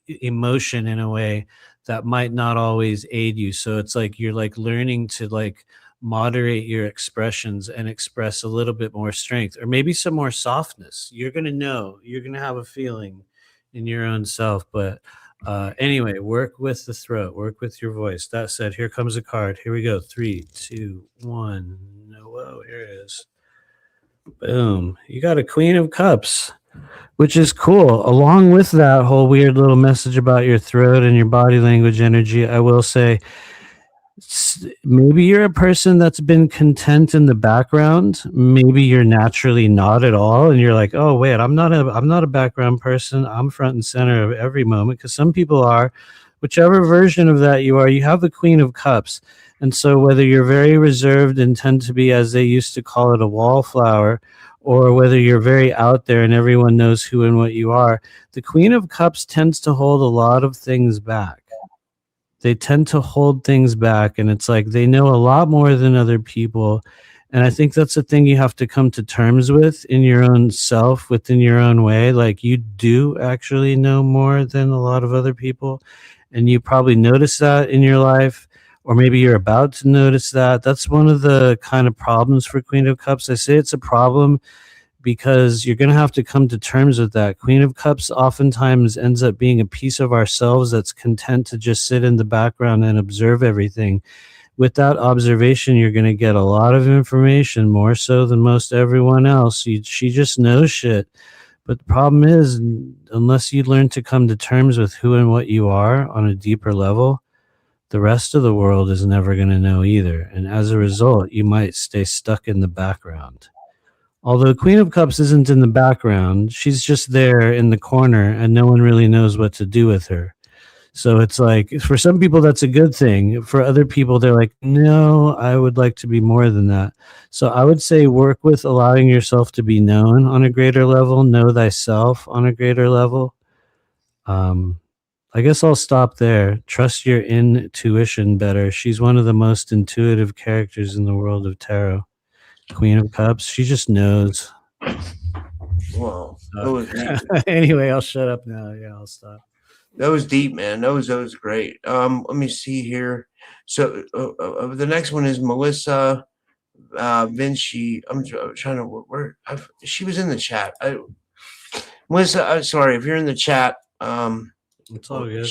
emotion in a way that might not always aid you. So it's like you're like learning to like moderate your expressions and express a little bit more strength or maybe some more softness. You're going to have a feeling in your own self. But anyway, work with the throat, work with your voice. That said, here comes a card. Here we go. 3, 2, 1. Whoa, here it is. Boom. You got a Queen of Cups, which is cool. Along with that whole weird little message about your throat and your body language energy, I will say maybe you're a person that's been content in the background. Maybe you're naturally not at all, and you're like, oh wait, I'm not a background person. I'm front and center of every moment, because some people are. Whichever version of that you are, you have the Queen of Cups. And so whether you're very reserved and tend to be, as they used to call it, a wallflower, or whether you're very out there and everyone knows who and what you are, the Queen of Cups tends to hold a lot of things back. They tend to hold things back, and it's like they know a lot more than other people. And I think that's a thing you have to come to terms with in your own self, within your own way. Like, you do actually know more than a lot of other people, and you probably notice that in your life, or maybe you're about to notice that. That's one of the kind of problems for Queen of Cups. I say it's a problem because you're going to have to come to terms with that. Queen of Cups oftentimes ends up being a piece of ourselves that's content to just sit in the background and observe everything. With that observation, you're going to get a lot of information, more so than most everyone else. She just knows shit. But the problem is, unless you learn to come to terms with who and what you are on a deeper level, the rest of the world is never going to know either. And as a result, you might stay stuck in the background. Although Queen of Cups isn't in the background, she's just there in the corner, and no one really knows what to do with her. So it's like, for some people, that's a good thing. For other people, they're like, no, I would like to be more than that. So I would say work with allowing yourself to be known on a greater level, know thyself on a greater level. I guess I'll stop there. Trust your intuition better. She's one of the most intuitive characters in the world of tarot. Queen of Cups. She just knows. Wow. Anyway, I'll shut up now. Yeah, I'll stop. That was deep, man. That was great. Let me see here. So the next one is Melissa Vinci. I'm trying to where she was in the chat. Melissa, I'm sorry if you're in the chat. It's all good.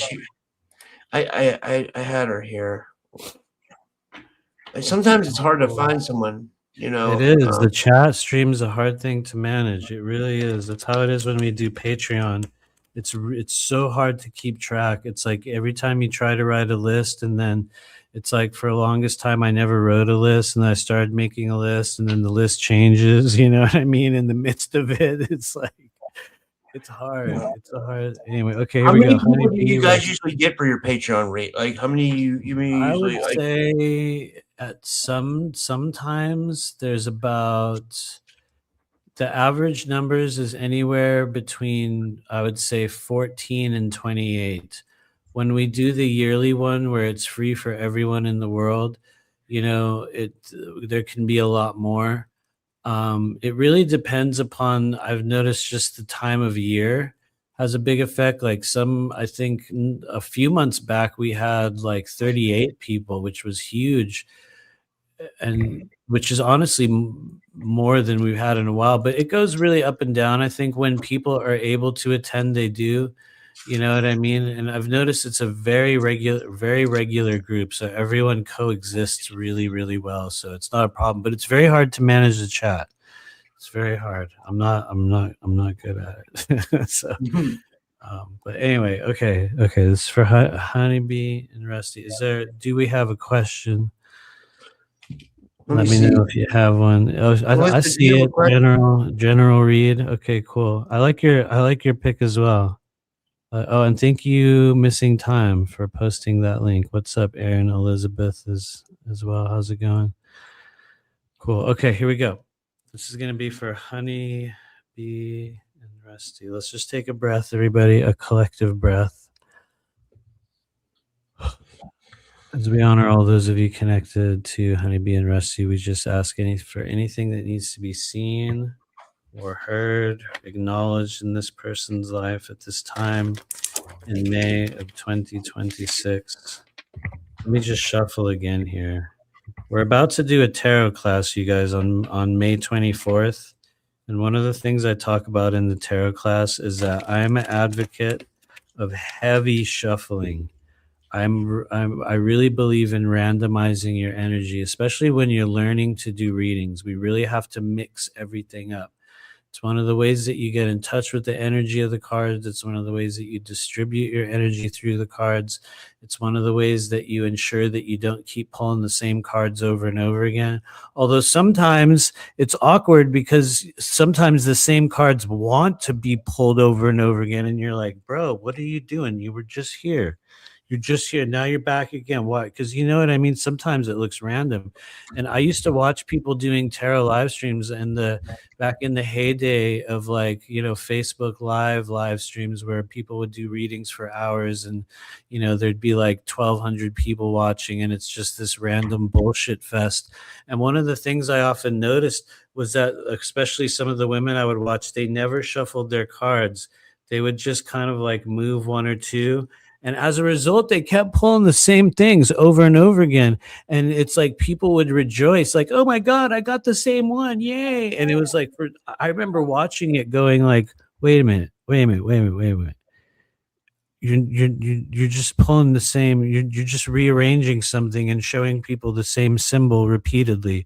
I had her here. Sometimes it's hard to find someone. It is. The chat stream is a hard thing to manage. It really is. That's how it is when we do Patreon. It's so hard to keep track. It's like every time you try to write a list, and then it's like for the longest time I never wrote a list, and I started making a list, and then the list changes. You know what I mean? In the midst of it, it's like it's hard. It's a hard. Anyway, okay. How many people do you guys usually get for your Patreon rate? Like, how many you usually? I would say at sometimes there's about, the average numbers is anywhere between, I would say, 14 and 28. When we do the yearly one where it's free for everyone in the world, there can be a lot more. It really depends upon, I've noticed, just the time of year has a big effect. Like I think a few months back we had like 38 people, which was huge, and which is honestly more than we've had in a while. But it goes really up and down. I think when people are able to attend, they do. You know what I mean? And I've noticed it's a very regular group, so everyone coexists really, really well. So it's not a problem, but it's very hard to manage the chat. It's very hard. I'm not good at it. So, but anyway, okay. This is for Honeybee and Rusty. Do we have a question? Let me know if you have one. Oh, I see it. General read. Okay, cool. I like your pick as well. And thank you, Missing Time, for posting that link. What's up, Aaron? Elizabeth as well. How's it going? Cool. Okay, here we go. This is going to be for Honey, Bee, and Rusty. Let's just take a breath, everybody. A collective breath. As we honor all those of you connected to Honeybee and Rusty, we just ask for anything that needs to be seen or heard, acknowledged in this person's life at this time in May of 2026. Let me just shuffle again here. We're about to do a tarot class, you guys, on May 24th. And one of the things I talk about in the tarot class is that I'm an advocate of heavy shuffling. I really believe in randomizing your energy, especially when you're learning to do readings. We really have to mix everything up. It's one of the ways that you get in touch with the energy of the cards. It's one of the ways that you distribute your energy through the cards. It's one of the ways that you ensure that you don't keep pulling the same cards over and over again. Although sometimes it's awkward because sometimes the same cards want to be pulled over and over again. And you're like, bro, what are you doing? You were just here. You're just here. Now you're back again. Why? Because you know what I mean? Sometimes it looks random. And I used to watch people doing tarot live streams back in the heyday of Facebook live streams where people would do readings for hours and, there'd be like 1,200 people watching and it's just this random bullshit fest. And one of the things I often noticed was that especially some of the women I would watch, they never shuffled their cards. They would just kind of like move one or two. And as a result, they kept pulling the same things over and over again. And it's like people would rejoice, like, oh my God, I got the same one. Yay. And it was like, I remember watching it going like, wait a minute. You're just pulling the same, you're just rearranging something and showing people the same symbol repeatedly.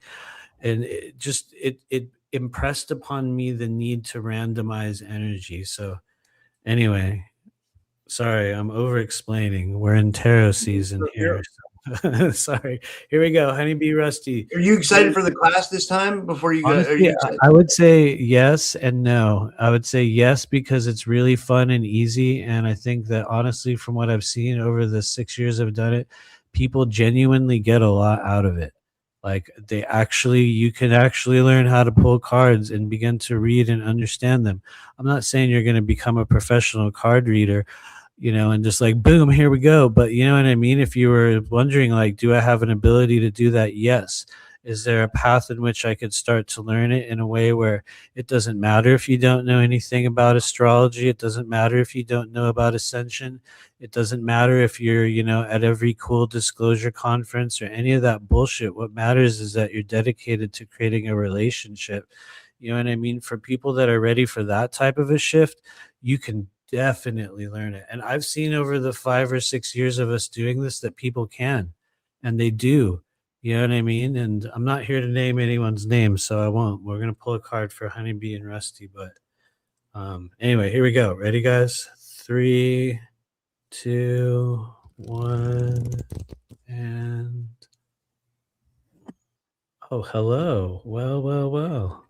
And it impressed upon me the need to randomize energy. So anyway, sorry, I'm over-explaining. We're in tarot season here. So. Sorry. Here we go. Honeybee Rusty. Are you excited for the class this time before you go? Honestly, I would say yes and no. I would say yes because it's really fun and easy. And I think that honestly, from what I've seen over the 6 years I've done it, people genuinely get a lot out of it. Like you can actually learn how to pull cards and begin to read and understand them. I'm not saying you're going to become a professional card reader, and just like, boom, here we go. But you know what I mean? If you were wondering, like, do I have an ability to do that? Yes. Is there a path in which I could start to learn it in a way where it doesn't matter if you don't know anything about astrology? It doesn't matter if you don't know about ascension. It doesn't matter if you're, at every cool disclosure conference or any of that bullshit. What matters is that you're dedicated to creating a relationship. You know what I mean? For people that are ready for that type of a shift, you can definitely learn it. And I've seen over the 5 or 6 years of us doing this that people can, and they do. You know what I mean? And I'm not here to name anyone's name, so I won't. We're going to pull a card for Honeybee and Rusty. But anyway, here we go. Ready, guys? 3, 2, 1. And oh, hello. Well.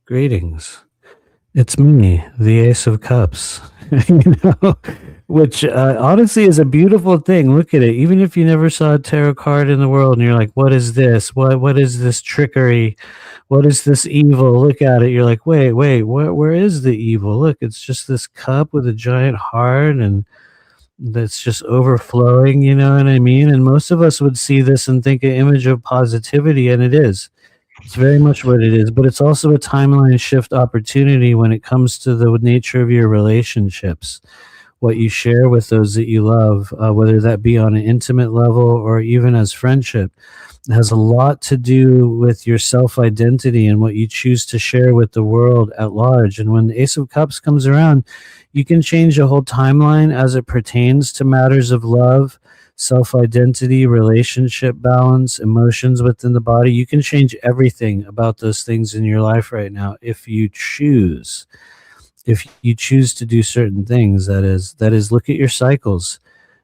Greetings. It's me, the Ace of Cups, which honestly is a beautiful thing. Look at it. Even if you never saw a tarot card in the world and you're like, what is this? What is this trickery? What is this evil? Look at it. You're like, wait, where is the evil? Look, it's just this cup with a giant heart and that's just overflowing, you know what I mean? And most of us would see this and think an image of positivity, and it is. It's very much what it is, but it's also a timeline shift opportunity when it comes to the nature of your relationships. what you share with those that you love, whether that be on an intimate level or even as friendship, has a lot to do with your self identity and what you choose to share with the world at large. And when the Ace of Cups comes around, you can change the whole timeline as it pertains to matters of love, self identity, relationship balance, emotions within the body. You can change everything about those things in your life right now if you choose. If you choose to do certain things, that is, look at your cycles.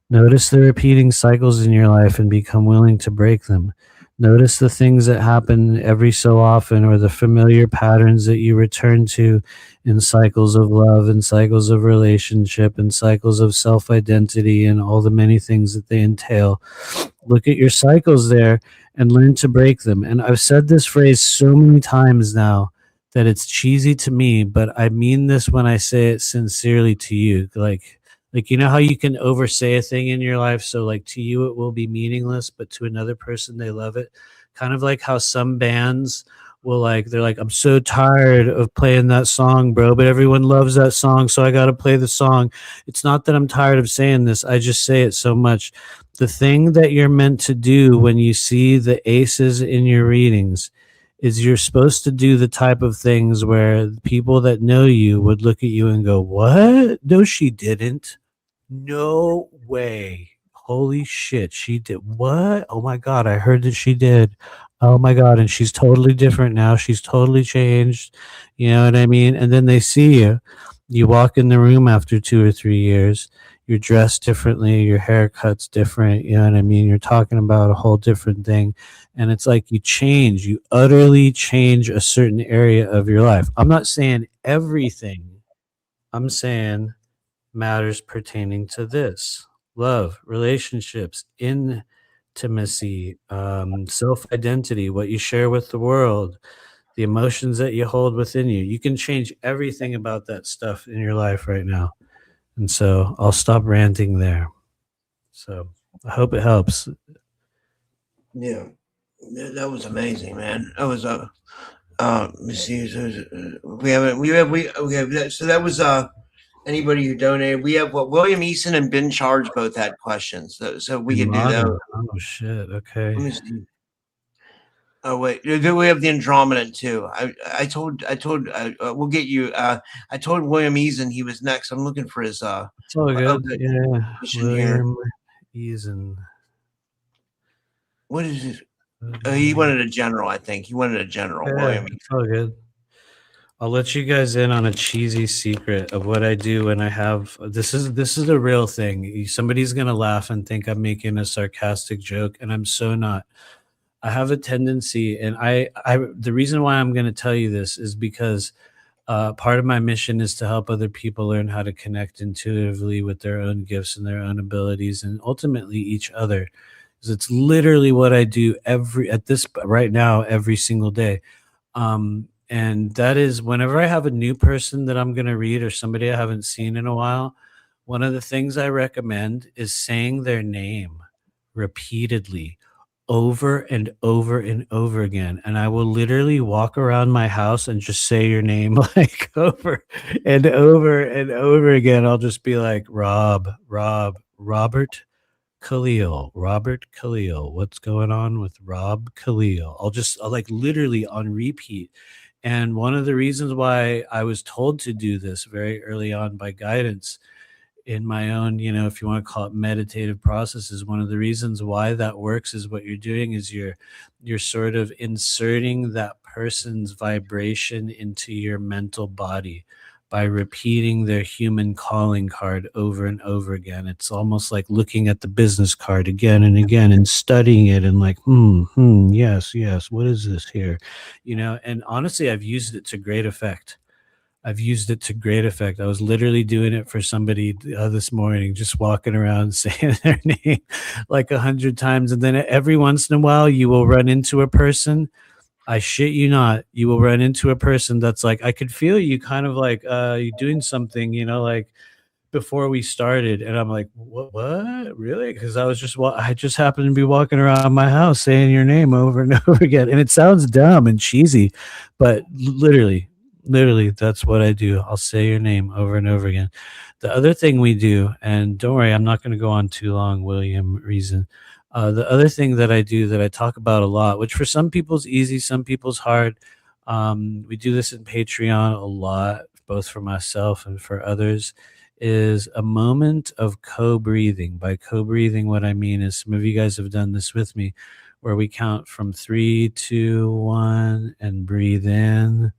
Notice the repeating cycles in your life and become willing to break them. Notice the things that happen every so often, or the familiar patterns that you return to in cycles of love and cycles of relationship and cycles of self-identity and all the many things that they entail. Look at your cycles there and learn to break them. And I've said this phrase so many times now that it's cheesy to me, but I mean this when I say it sincerely to you. Like, you know how you can oversay a thing in your life, so like to you it will be meaningless, but to another person they love it. Kind of like how some bands will, like, they're like, I'm so tired of playing that song, bro, but everyone loves that song, so I got to play the song. It's not that I'm tired of saying this, I just say it so much. The thing that you're meant to do when you see the aces in your readings is you're supposed to do the type of things where people that know you would look at you and go, what? No, she didn't. No way. Holy shit, she did. What? Oh my God, I heard that she did. Oh my God, and she's totally different now. She's totally changed. You know what I mean? And then they see you. You walk in the room after 2 or 3 years. You're dressed differently. Your haircut's different. You know what I mean? You're talking about a whole different thing. And it's like you change. You utterly change a certain area of your life. I'm not saying everything. I'm saying matters pertaining to this: love, relationships, intimacy, self-identity, what you share with the world, the emotions that you hold within you. You can change everything about that stuff in your life right now. And so I'll stop ranting there. So I hope it helps. Yeah, that was amazing, man. That was let me see. We have that. So that was anybody who donated. We have what William Eason and Ben Charge both had questions, so we could do that. Oh shit! Okay. Let me see. Oh wait, we have the Andromeda too. I told we'll get you. I told William Eason he was next. I'm looking for his It's all good. Yeah, here. William Eason. What is it? He wanted a general. I think he wanted a general. Yeah, William. it's all good. I'll let you guys in on a cheesy secret of what I do when I have this is a real thing. Somebody's gonna laugh and think I'm making a sarcastic joke, and I'm so not. I have a tendency, and I the reason why I'm gonna tell you this is because part of my mission is to help other people learn how to connect intuitively with their own gifts and their own abilities, and ultimately each other. Because it's literally what I do right now every single day. And that is whenever I have a new person that I'm going to read or somebody I haven't seen in a while, one of the things I recommend is saying their name repeatedly over and over and over again. And I will literally walk around my house and just say your name like over and over and over again. I'll just be like, Robert Khalil, Robert Khalil. What's going on with Rob Khalil? I'll like literally on repeat. And one of the reasons why I was told to do this very early on by guidance in my own, if you want to call it meditative processes, one of the reasons why that works is what you're doing is you're sort of inserting that person's vibration into your mental body by repeating their human calling card over and over again. It's almost like looking at the business card again and again and studying it and like, yes, what is this here? And honestly, I've used it to great effect. I was literally doing it for somebody this morning, just walking around saying their name like 100 times. And then every once in a while, you will run into a person. I shit you not. You will run into a person that's like, I could feel you kind of like you doing something, like before we started. And I'm like, what really? Because I just happened to be walking around my house saying your name over and over again. And it sounds dumb and cheesy, but literally Literally, that's what I do. I'll say your name over and over again. The other thing we do, and don't worry, I'm not going to go on too long, William Reason. The other thing that I do that I talk about a lot, which for some people's easy, some people's hard. We do this in Patreon a lot, both for myself and for others, is a moment of co-breathing. By co-breathing, what I mean is some of you guys have done this with me, where we count from 3, 2, 1, and breathe in.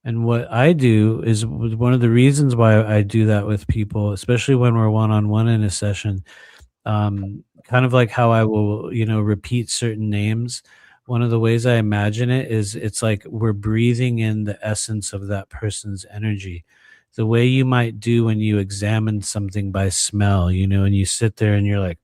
And what I do is one of the reasons why I do that with people, especially when we're one-on-one in a session, kind of like how I will, repeat certain names. One of the ways I imagine it is it's like we're breathing in the essence of that person's energy. The way you might do when you examine something by smell, and you sit there and you're like,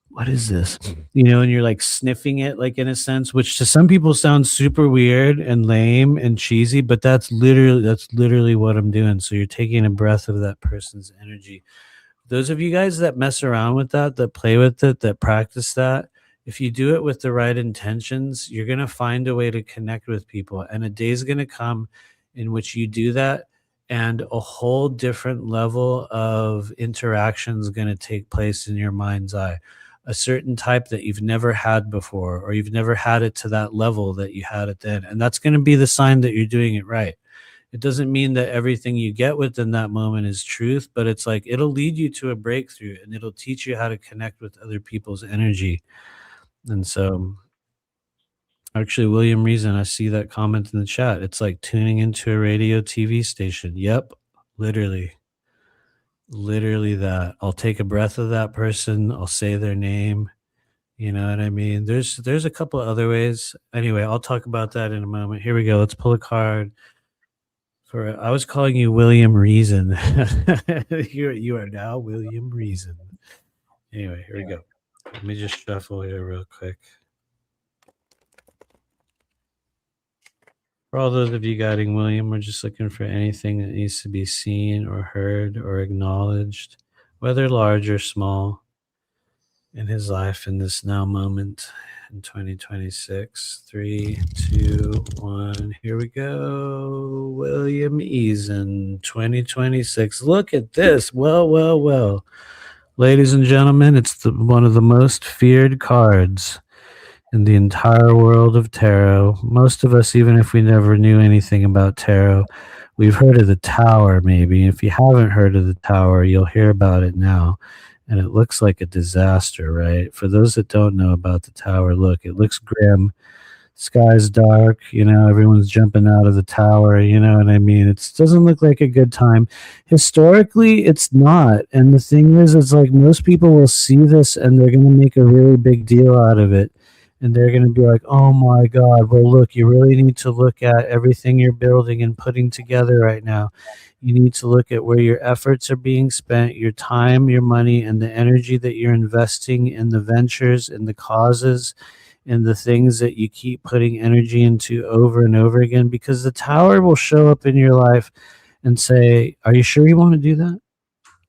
what is this? And you're like sniffing it, like in a sense, which to some people sounds super weird and lame and cheesy, but that's literally what I'm doing. So you're taking a breath of that person's energy. Those of you guys that mess around with that play with it, that practice that, if you do it with the right intentions, you're going to find a way to connect with people. And a day's going to come in which you do that, and a whole different level of interaction is going to take place in your mind's eye. A certain type that you've never had before, or you've never had it to that level that you had it then. And that's going to be the sign that you're doing it right. It doesn't mean that everything you get within that moment is truth, but it's like it'll lead you to a breakthrough, and it'll teach you how to connect with other people's energy. And so, actually, William Reason, I see that comment in the chat. It's like tuning into a radio TV station. Yep, literally. Literally that. I'll take a breath of that person. I'll say their name. You know what I mean? There's a couple other ways. Anyway, I'll talk about that in a moment. Here we go. Let's pull a card. I was calling you William Reason. You are now William Reason. Anyway, here we go. Let me just shuffle here real quick. For all those of you guiding William, we're just looking for anything that needs to be seen or heard or acknowledged, whether large or small, in his life in this now moment in 2026. 3, 2, 1. Here we go. William Eason, 2026. Look at this. Well. Ladies and gentlemen, it's one of the most feared cards in the entire world of tarot. Most of us, even if we never knew anything about tarot, we've heard of the Tower maybe. If you haven't heard of the Tower, you'll hear about it now. And it looks like a disaster, right? For those that don't know about the Tower, look, it looks grim. Sky's dark, everyone's jumping out of the tower, you know what I mean? It doesn't look like a good time. Historically, it's not. And the thing is, it's like most people will see this and they're going to make a really big deal out of it. And they're going to be like, oh my God, well, look, you really need to look at everything you're building and putting together right now. You need to look at where your efforts are being spent, your time, your money, and the energy that you're investing in the ventures and the causes and the things that you keep putting energy into over and over again, because the Tower will show up in your life and say, are you sure you want to do that?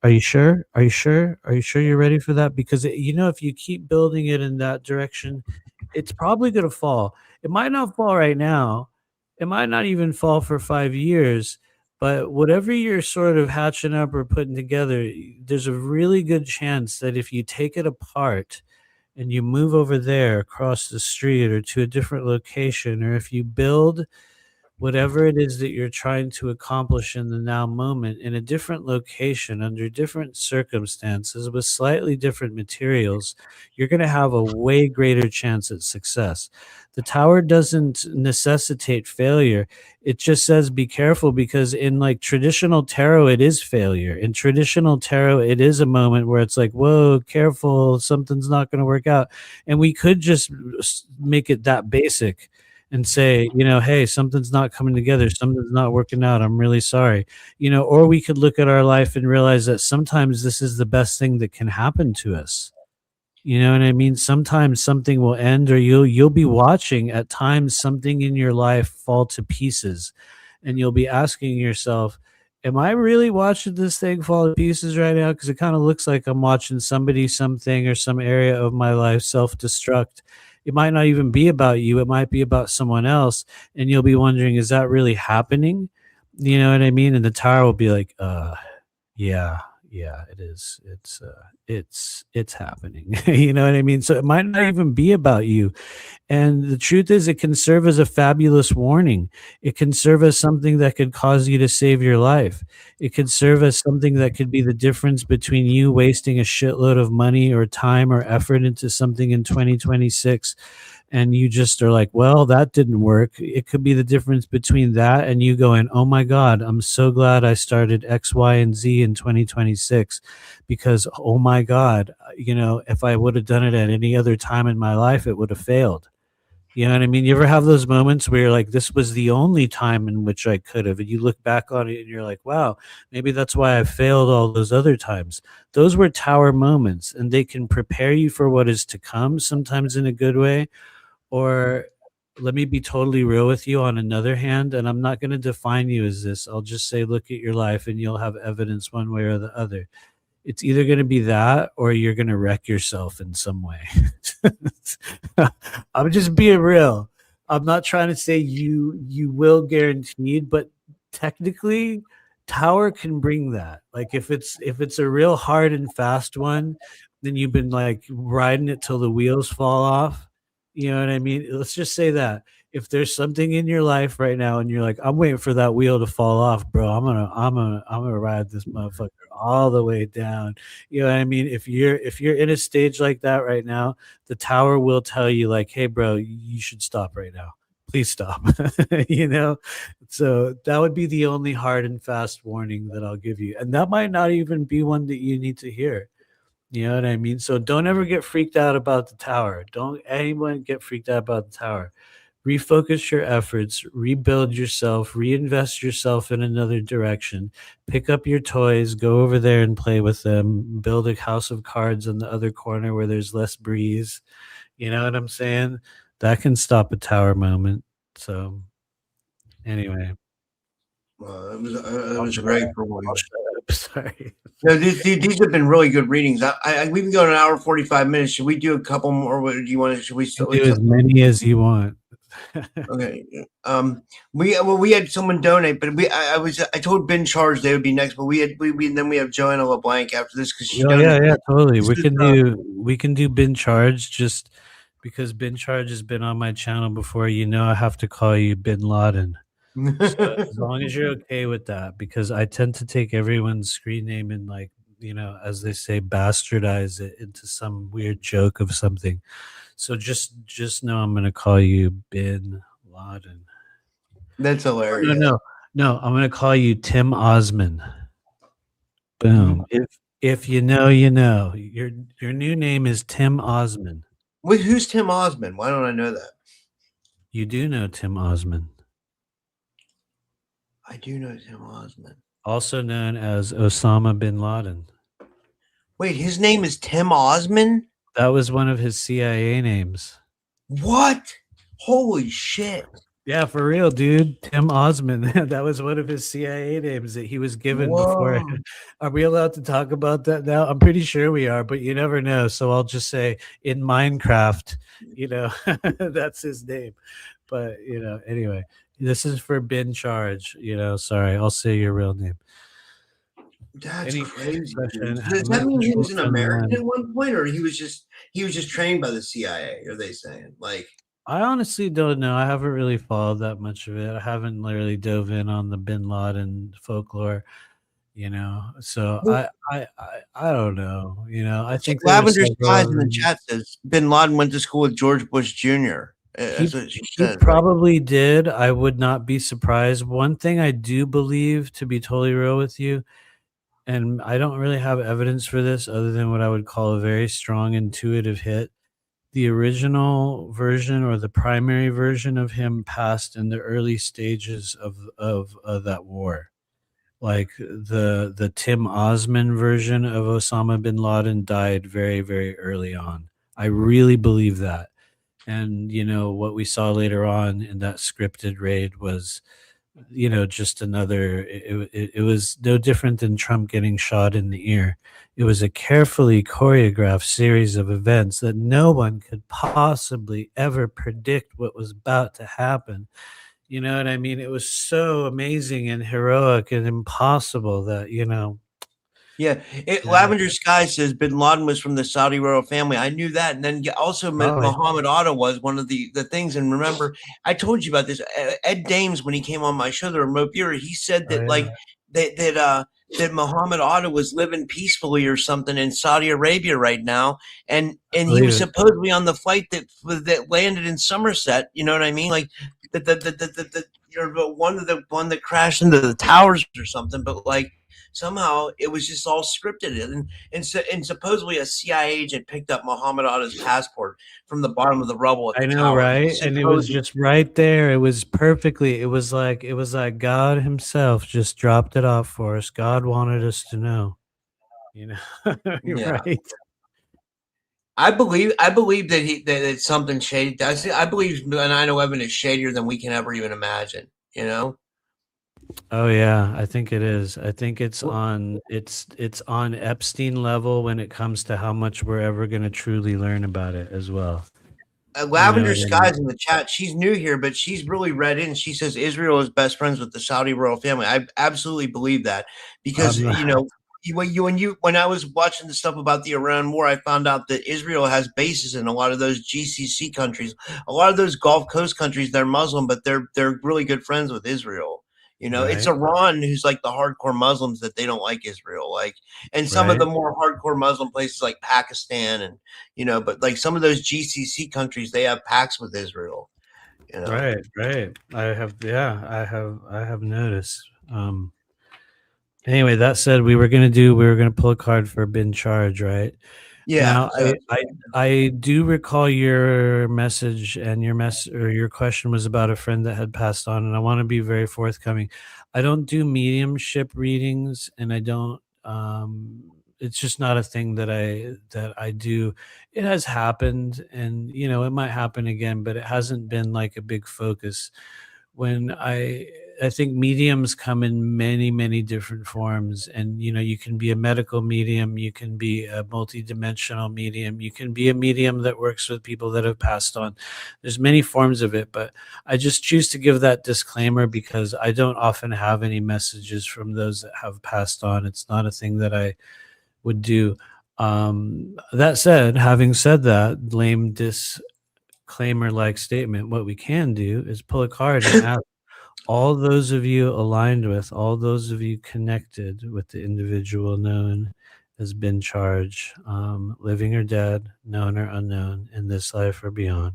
Are you sure? Are you sure? Are you sure you're ready for that? Because, if you keep building it in that direction, it's probably going to fall. It might not fall right now. It might not even fall for 5 years. But whatever you're sort of hatching up or putting together, there's a really good chance that if you take it apart and you move over there across the street or to a different location, or if you build whatever it is that you're trying to accomplish in the now moment in a different location under different circumstances with slightly different materials, you're going to have a way greater chance at success. The Tower doesn't necessitate failure. It just says be careful, because in like traditional tarot, it is failure. In traditional tarot, it is a moment where it's like, whoa, careful, something's not going to work out. And we could just make it that basic and say, hey, something's not coming together. Something's not working out. I'm really sorry. Or we could look at our life and realize that sometimes this is the best thing that can happen to us. You know what I mean? Sometimes something will end, or you'll be watching at times something in your life fall to pieces, and you'll be asking yourself, am I really watching this thing fall to pieces right now? Because it kind of looks like I'm watching somebody, something, or some area of my life self-destruct It might not even be about you. It might be about someone else. And you'll be wondering, is that really happening? You know what I mean? And the tower will be like, yeah, yeah, it is. It's happening. You know what I mean? So it might not even be about you. And the truth is, it can serve as a fabulous warning. It can serve as something that could cause you to save your life. It could serve as something that could be the difference between you wasting a shitload of money or time or effort into something in 2026 and you just are like, well, that didn't work. It could be the difference between that and you going, oh my God, I'm so glad I started X, Y, and Z in 2026 because, oh my God, if I would have done it at any other time in my life, it would have failed. You know what I mean? You ever have those moments where you're like, this was the only time in which I could have, and you look back on it and you're like, wow, maybe that's why I failed all those other times. Those were tower moments, and they can prepare you for what is to come, sometimes in a good way. Or let me be totally real with you on another hand, and I'm not going to define you as this. I'll just say, look at your life and you'll have evidence one way or the other. It's either going to be that or you're going to wreck yourself in some way. I'm just being real. I'm not trying to say you will guaranteed, but technically tower can bring that. Like if it's a real hard and fast one, then you've been like riding it till the wheels fall off. You know what I mean? Let's just say that if there's something in your life right now and you're like, I'm waiting for that wheel to fall off, bro. I'm gonna ride this motherfucker all the way down. You know what I mean? If you're in a stage like that right now, the tower will tell you like, hey bro, you should stop right now. Please stop. you know? So that would be the only hard and fast warning that I'll give you. And that might not even be one that you need to hear. You know what I mean? So don't ever get freaked out about the tower. Don't anyone get freaked out about the tower. Refocus your efforts, rebuild yourself, reinvest yourself in another direction. Pick up your toys, go over there and play with them. Build a house of cards in the other corner where there's less breeze. You know what I'm saying? That can stop a tower moment. So, anyway. It was great for one. Sorry. No, these have been really good readings. We've been going an hour 45 minutes. Should we do a couple more? What do you want? Should we still do as many as you want? Okay. We had someone donate, but I told Ben Charge they would be next, but we have Joanna LeBlanc after this because yeah, totally. We can do bin charge just because bin charge has been on my channel before. I have to call you Bin Laden. So as long as you're okay with that, because I tend to take everyone's screen name and like, as they say, bastardize it into some weird joke of something. So just know I'm gonna call you Bin Laden. That's hilarious. No, I'm gonna call you Tim Osman. Boom. If you know, you know. Your new name is Tim Osman. Wait, who's Tim Osman? Why don't I know that? You do know Tim Osman. I do know Tim Osman. Also known as Osama bin Laden. Wait, his name is Tim Osman? That was one of his CIA names. What? Holy shit. Yeah, for real, dude. Tim Osman. That was one of his CIA names that he was given before. Are we allowed to talk about that now? I'm pretty sure we are, but you never know. So I'll just say in Minecraft, that's his name. But, anyway, this is for bin charge. Sorry, I'll say your real name. That's crazy. Does that mean he was an American at one point, or he was just trained by the CIA? Are they saying like? I honestly don't know. I haven't really followed that much of it. I haven't really dove in on the Bin Laden folklore, So I don't know. I think Lavender Skies in the chat says Bin Laden went to school with George Bush Jr. He probably did. I would not be surprised. One thing I do believe, to be totally real with you, and I don't really have evidence for this other than what I would call a very strong intuitive hit. The original version or the primary version of him passed in the early stages of that war. Like the Tim Osman version of Osama bin Laden died very, very early on. I really believe that. And, what we saw later on in that scripted raid was just another. It was no different than Trump getting shot in the ear. It was a carefully choreographed series of events that no one could possibly ever predict what was about to happen. You know what I mean? It was so amazing and heroic and impossible that, Yeah, uh, Lavender Sky says Bin Laden was from the Saudi royal family. I knew that, and then also oh, Muhammad Atta was one of the things. And remember, I told you about this. Ed Dames, when he came on my show, the Remote Viewer, he said oh that yeah, that Muhammad Atta was living peacefully or something in Saudi Arabia right now, I and he believe was it. supposedly on the flight that landed in Somerset. You know what I mean? Like the one that crashed into the towers or something, but like somehow it was just all scripted, and supposedly a CIA agent picked up Muhammad Atta's passport from the bottom of the rubble at I the know, tower. right? And it was just right there. It was perfectly. It was like God Himself just dropped it off for us. God wanted us to know. You know, You're Yeah, right. I believe that it's something shady. I believe 9/11 is shadier than we can ever even imagine. You know. Oh yeah, I think it is. I think it's on Epstein level when it comes to how much we're ever going to truly learn about it as well. You know Lavender what I mean? Skies in the chat. She's new here, but she's really read in. She says Israel is best friends with the Saudi royal family. I absolutely believe that because I'm not, when I was watching the stuff about the Iran war, I found out that Israel has bases in a lot of those GCC countries, a lot of those Gulf Coast countries. They're Muslim, but they're really good friends with Israel. It's right, Iran who's like the hardcore Muslims that they don't like Israel, like, and some of right. the more hardcore Muslim places like Pakistan and but like some of those GCC countries, they have pacts with Israel. You know. Right, right. I have noticed. Anyway, that said, we were gonna pull a card for bin charge, right? Yeah. Now, I do recall your message, and your question was about a friend that had passed on, and I want to be very forthcoming. I don't do mediumship readings, and I don't. It's just not a thing that I do. It has happened, and it might happen again, but it hasn't been like a big focus. When I think mediums come in many, many different forms. And you can be a medical medium, you can be a multidimensional medium, you can be a medium that works with people that have passed on. There's many forms of it, but I just choose to give that disclaimer because I don't often have any messages from those that have passed on. It's not a thing that I would do. That said, having said that lame disclaimer like statement, what we can do is pull a card and ask all those of you aligned with, all those of you connected with the individual known as bin charge, living or dead, known or unknown, in this life or beyond.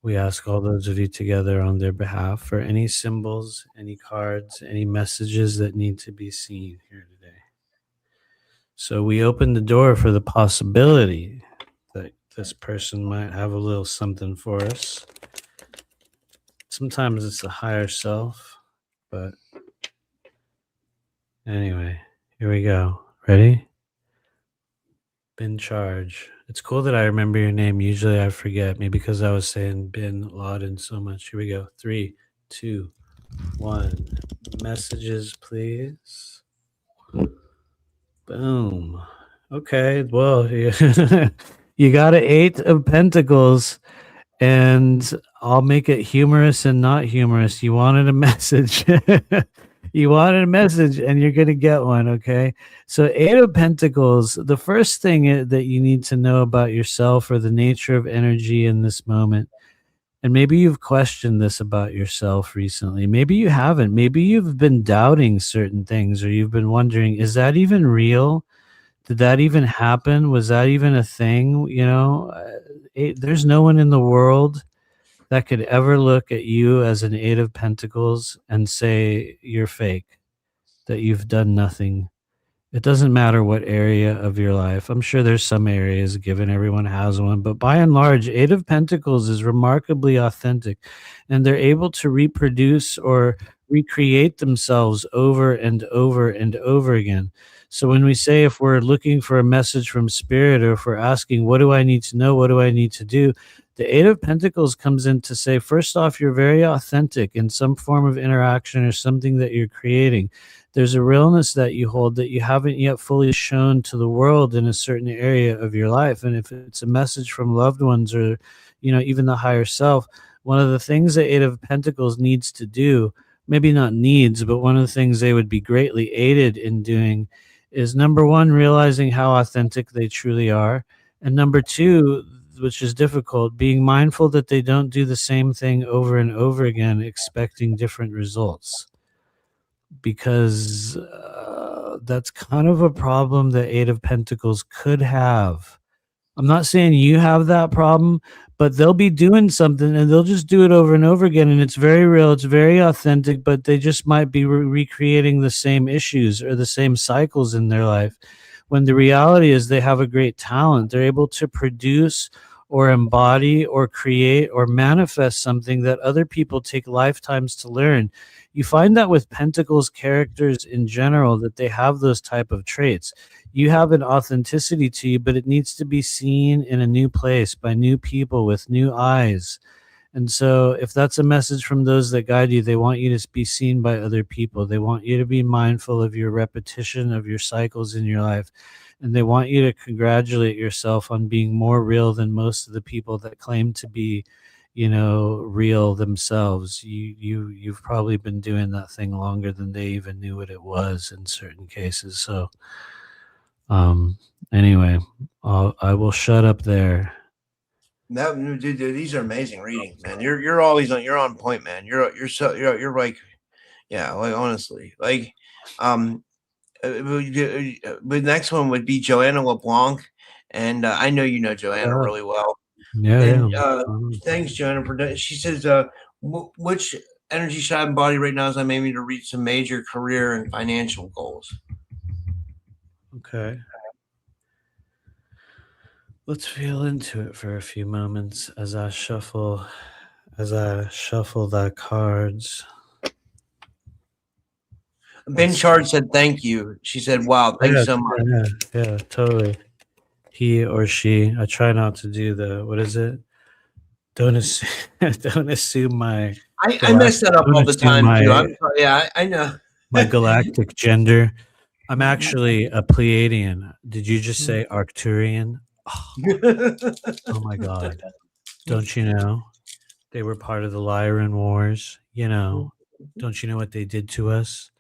We ask all those of you together on their behalf for any symbols, any cards, any messages that need to be seen here today. So we open the door for the possibility that this person might have a little something for us. Sometimes it's a higher self, but anyway, here we go. Ready? Bin charge. It's cool that I remember your name. Usually I forget, maybe because I was saying Bin Laden so much. Here we go. 3, 2, 1. Messages, please. Boom. Okay. Well, you got an 8 of Pentacles, and I'll make it humorous and not humorous. You wanted a message. You wanted a message, and you're going to get one, okay? So 8 of Pentacles, the first thing that you need to know about yourself or the nature of energy in this moment, and maybe you've questioned this about yourself recently. Maybe you haven't. Maybe you've been doubting certain things, or you've been wondering, is that even real? Did that even happen? Was that even a thing? There's no one in the world that could ever look at you as an 8 of Pentacles and say you're fake, that you've done nothing. It doesn't matter what area of your life. I'm sure there's some areas, given everyone has one, but by and large, 8 of Pentacles is remarkably authentic, and they're able to reproduce or recreate themselves over and over and over again. So when we say, if we're looking for a message from spirit, or if we're asking, what do I need to know? What do I need to do? The Eight of Pentacles comes in to say, first off, you're very authentic in some form of interaction or something that you're creating. There's a realness that you hold that you haven't yet fully shown to the world in a certain area of your life. And if it's a message from loved ones or, even the higher self, one of the things that Eight of Pentacles needs to do, maybe not needs, but one of the things they would be greatly aided in doing is, number one, realizing how authentic they truly are. And number two, which is difficult, being mindful that they don't do the same thing over and over again, expecting different results. Because that's kind of a problem that Eight of Pentacles could have. I'm not saying you have that problem, but they'll be doing something and they'll just do it over and over again. And it's very real. It's very authentic, but they just might be recreating the same issues or the same cycles in their life. When the reality is they have a great talent. They're able to produce or embody or create or manifest something that other people take lifetimes to learn. You find that with Pentacles characters in general, that they have those type of traits. You have an authenticity to you, but it needs to be seen in a new place by new people with new eyes. And so if that's a message from those that guide you, they want you to be seen by other people. They want you to be mindful of your repetition of your cycles in your life. And they want you to congratulate yourself on being more real than most of the people that claim to be, real themselves. You've probably been doing that thing longer than they even knew what it was in certain cases. So anyway, I will shut up there. Dude, these are amazing readings, man. You're always you're on point, man. You're like, yeah, like honestly, like, the next one would be Joanna LeBlanc, and I know you know Joanna really well. And thanks, Joanna, for she says, which energy should I embody right now as I'm aiming to reach some major career and financial goals? Okay. Let's feel into it for a few moments as I shuffle the cards. Ben Chard said thank you. She said, wow, thanks so much. Yeah, totally. He or she. I try not to do the, what is it? Don't assume my I mess that up all the time too. I'm sorry. Yeah, I know. My galactic gender. I'm actually a Pleiadian. Did you just say Arcturian? Oh my God. Don't you know? They were part of the Lyran Wars. Don't you know what they did to us?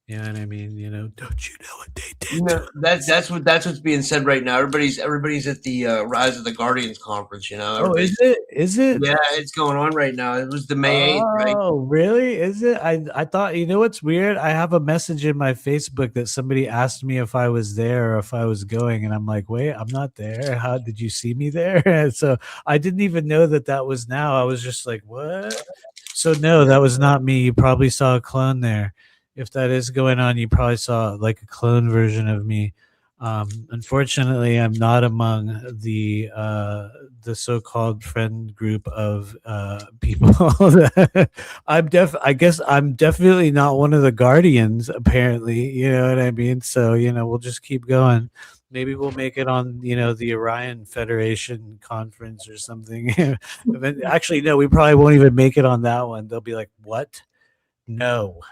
You know what I mean? Don't you know what they did? That's what's being said right now. Everybody's at the Rise of the Guardians conference. Oh, is it? Is it? Yeah, it's going on right now. It was the May 8th, right? Oh, really? Is it? I thought, what's weird? I have a message in my Facebook that somebody asked me if I was there or if I was going, and I'm like, wait, I'm not there. How did you see me there? And so I didn't even know that was now. I was just like, what? So no, that was not me. You probably saw a clone there. If that is going on, you probably saw like a clone version of me. Unfortunately, I'm not among the so-called friend group of people. I guess I'm definitely not one of the guardians. Apparently, you know what I mean. So we'll just keep going. Maybe we'll make it on the Orion Federation conference or something. Actually, no, we probably won't even make it on that one. They'll be like, "What? No."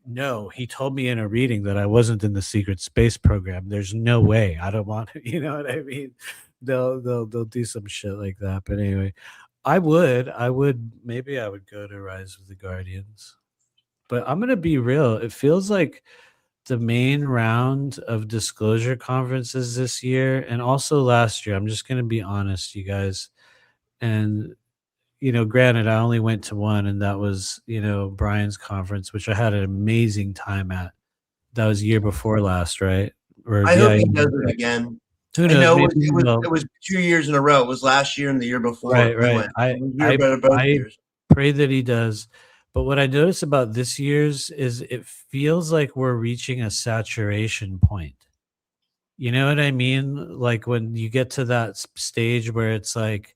No, he told me in a reading that I wasn't in the secret space program. There's no way. I don't want to, you know what I mean? They'll do some shit like that. But anyway, maybe I would go to Rise of the Guardians. But I'm gonna be real. It feels like the main round of disclosure conferences this year and also last year. I'm just gonna be honest, you guys. And granted, I only went to one, and that was, Brian's conference, which I had an amazing time at. That was year before last, right? I hope he does it again. Who knows? It was 2 years in a row. It was last year and the year before. Right. I pray that he does. But what I notice about this year's is it feels like we're reaching a saturation point. You know what I mean? Like when you get to that stage where it's like,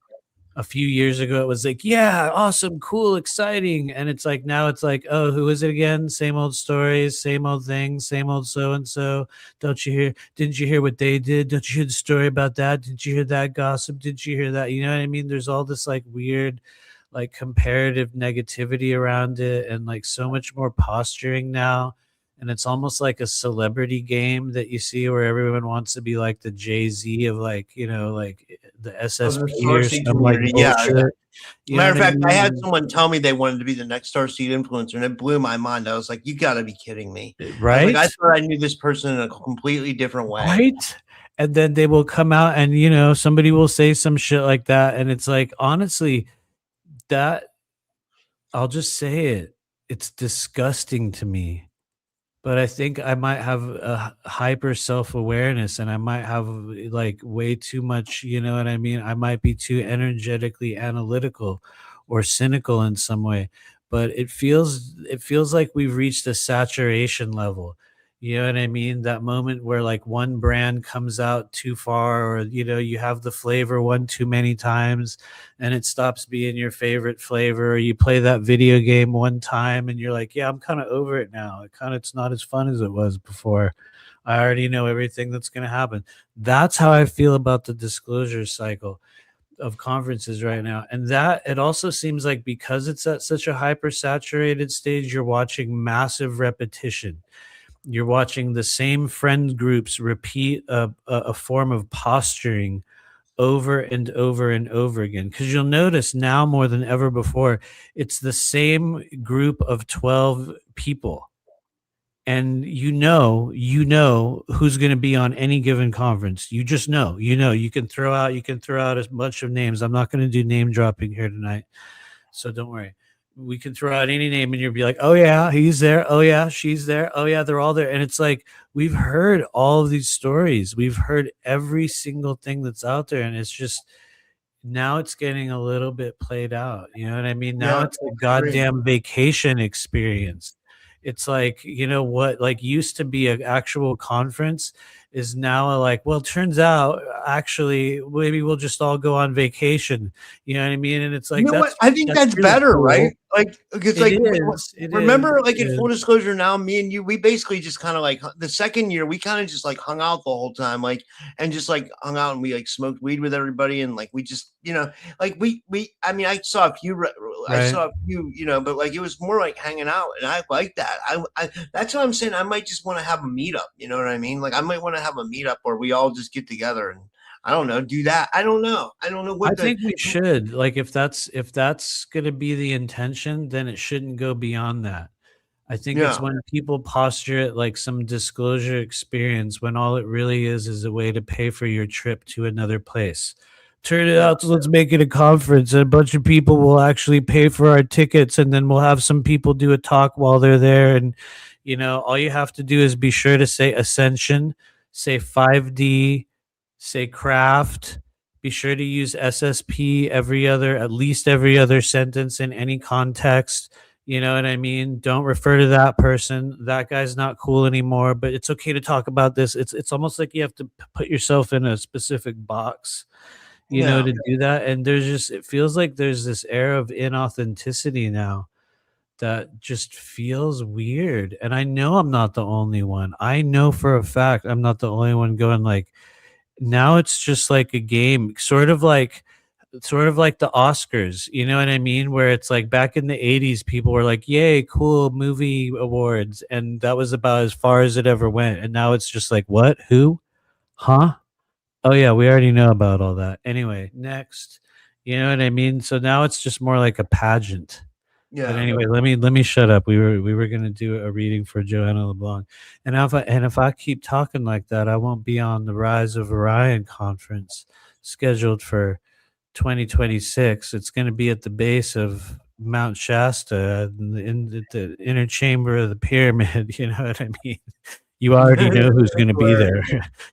a few years ago it was like, yeah, awesome, cool, exciting, and it's like now it's like, oh, who is it again? Same old stories, same old things, same old so and so. Don't you hear? Didn't you hear what they did? Don't you hear the story about that? Did you hear that gossip? Did you hear that? You know what I mean? There's all this like weird like comparative negativity around it, and like so much more posturing now, and it's almost like a celebrity game that you see where everyone wants to be like the Jay-Z of like, like the Of the SSP or Starseed some like community. Yeah. bullshit. You know Matter of what I fact, I had mean? someone tell me they wanted to be the next Starseed influencer, and it blew my mind. I was like, "You got to be kidding me!" I was like, Right? "I thought I knew this person in a completely different way." Right? And then they will come out and somebody will say some shit like that, and it's like, honestly, that I'll just say it. It's disgusting to me. But I think I might have a hyper self-awareness, and I might have like way too much, you know what I mean? I might be too energetically analytical or cynical in some way, but it feels like we've reached a saturation level. You know what I mean? That moment where like one brand comes out too far, or you have the flavor one too many times and it stops being your favorite flavor, or you play that video game one time and you're like, yeah, I'm kind of over it now. It's not as fun as it was before. I already know everything that's going to happen. That's how I feel about the disclosure cycle of conferences right now. And that it also seems like because it's at such a hyper saturated stage, you're watching massive repetition. You're watching the same friend groups repeat a form of posturing over and over and over again, because you'll notice now more than ever before, it's the same group of 12 people, and you know who's going to be on any given conference. You just know you can throw out a bunch of names. I'm not going to do name dropping here tonight, so don't worry. We can throw out any name and you'll be like, oh yeah, he's there. Oh yeah, she's there. Oh yeah, they're all there. And it's like, we've heard all of these stories. We've heard every single thing that's out there. And it's just, now it's getting a little bit played out. You know what I mean? Now Yeah, it's a I agree. goddamn vacation experience. It's like, what like used to be an actual conference is now like, well, turns out actually maybe we'll just all go on vacation. You know what I mean? And it's You like, know what? that's I think that's that's really better, right? cool. Like, because It like, is. It is. remember, like It in is. full disclosure, now me and you, we basically just kind of like the second year, we kind of just like hung out the whole time, like, and just like hung out and we like smoked weed with everybody, and like we just, like we. I mean, I Right. saw a few, but like it was more like hanging out, and I like that. I that's what I'm saying. I might just want to have a meetup. You know what I mean? Like, I might want to have a meetup where we all just get together and. I don't know, do that. I don't know. I don't know I what the think we should. Like, if that's gonna be the intention, then it shouldn't go beyond that. I think it's yeah. when people posture it like some disclosure experience, when all it really is a way to pay for your trip to another place. Turn it Yeah. out, let's make it a conference. And a bunch of people will actually pay for our tickets, and then we'll have some people do a talk while they're there. And all you have to do is be sure to say Ascension, say 5D, say craft. Be sure to use SSP at least every other sentence in any context. You know what I mean? Don't refer to that person. That guy's not cool anymore, but it's okay to talk about this. It's almost like you have to put yourself in a specific box, Yeah. to do that. And it feels like there's this air of inauthenticity now that just feels weird. And I know I'm not the only one. I know for a fact I'm not the only one going like, now it's just like a game, sort of like the Oscars, you know what I mean? Where it's like back in the 80s, people were like, yay, cool movie awards. And that was about as far as it ever went. And now it's just like, what? Who? Huh? Oh, yeah, we already know about all that. Anyway, next. You know what I mean? So now it's just more like a pageant. But Yeah. anyway, let me shut up. We were gonna do a reading for Joanna LeBlanc, and if I keep talking like that, I won't be on the Rise of Orion conference scheduled for 2026. It's going to be at the base of Mount Shasta in the inner chamber of the pyramid. You know what I mean? You already know who's going to be there.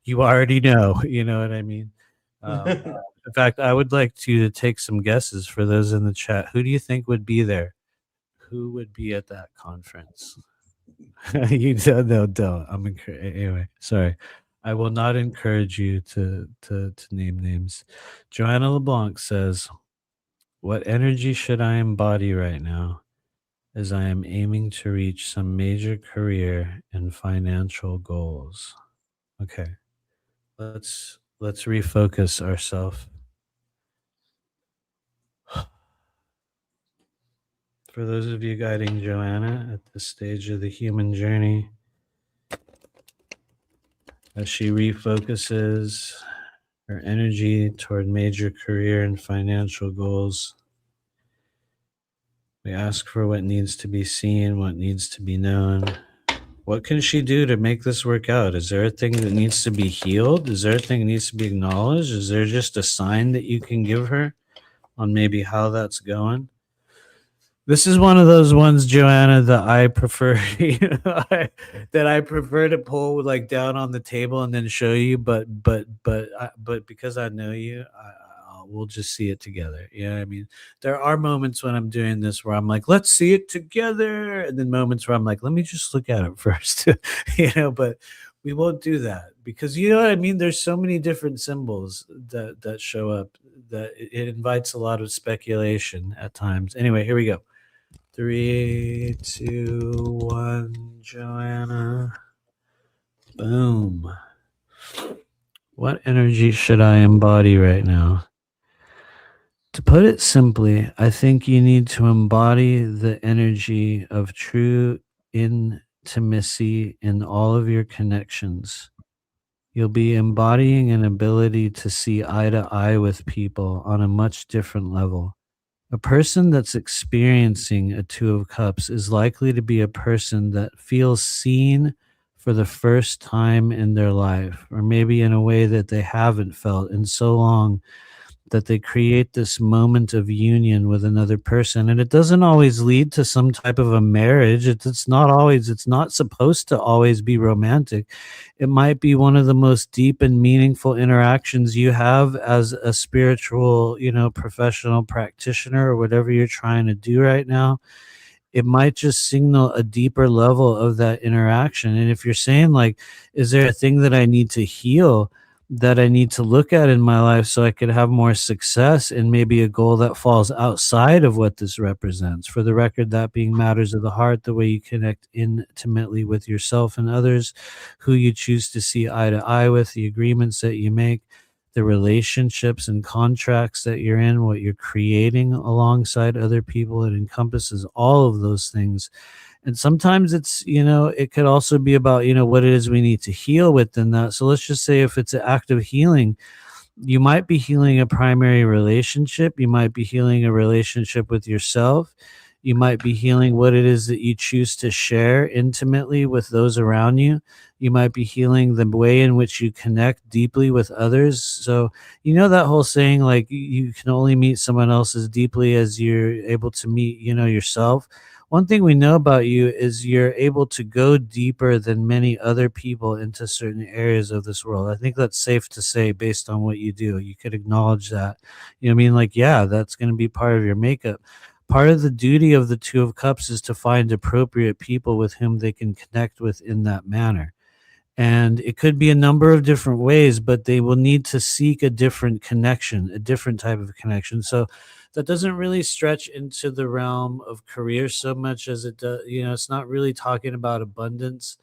You already know. You know what I mean? Um, in fact, I would like to take some guesses for those in the chat. Who do you think would be there? Who would be at that conference? You don't know, don't. Anyway, sorry. I will not encourage you to name names. Joanna LeBlanc says, What energy should I embody right now as I am aiming to reach some major career and financial goals? Okay. Let's refocus ourselves. For those of you guiding Joanna at this stage of the human journey, as she refocuses her energy toward major career and financial goals, we ask for what needs to be seen, what needs to be known. What can she do to make this work out? Is there a thing that needs to be healed? Is there a thing that needs to be acknowledged? Is there just a sign that you can give her on maybe how that's going? This is one of those ones, Joanna, that I prefer, that I prefer to pull like down on the table and then show you. But because I know you, we'll just see it together. Yeah, I mean, there are moments when I'm doing this where I'm like, let's see it together, and then moments where I'm like, let me just look at it first, But we won't do that because you know what I mean. There's so many different symbols that show up that it invites a lot of speculation at times. Anyway, here we go. 3, 2, 1, Joanna. Boom. What energy should I embody right now? To put it simply, I think you need to embody the energy of true intimacy in all of your connections. You'll be embodying an ability to see eye to eye with people on a much different level. A person that's experiencing a Two of Cups is likely to be a person that feels seen for the first time in their life, or maybe in a way that they haven't felt in so long that they create this moment of union with another person. And it doesn't always lead to some type of a marriage. It's not always, it's not supposed to always be romantic. It might be one of the most deep and meaningful interactions you have as a spiritual, professional practitioner or whatever you're trying to do right now. It might just signal a deeper level of that interaction. And if you're saying like, is there a thing that I need to heal, that I need to look at in my life so I could have more success in maybe a goal that falls outside of what this represents? For the record, that being matters of the heart, the way you connect intimately with yourself and others, who you choose to see eye to eye with, the agreements that you make, the relationships and contracts that you're in, what you're creating alongside other people. It encompasses all of those things. And sometimes it's, it could also be about, what it is we need to heal within that. So let's just say if it's an act of healing, you might be healing a primary relationship. You might be healing a relationship with yourself. You might be healing what it is that you choose to share intimately with those around you. You might be healing the way in which you connect deeply with others. So, that whole saying, like, you can only meet someone else as deeply as you're able to meet, yourself. One thing we know about you is you're able to go deeper than many other people into certain areas of this world. I think that's safe to say based on what you do. You could acknowledge that. Like, yeah, that's going to be part of your makeup. Part of the duty of the Two of Cups is to find appropriate people with whom they can connect with in that manner. And it could be a number of different ways, but they will need to seek a different connection, a different type of connection. So that doesn't really stretch into the realm of career so much as it does. It's not really talking about abundance.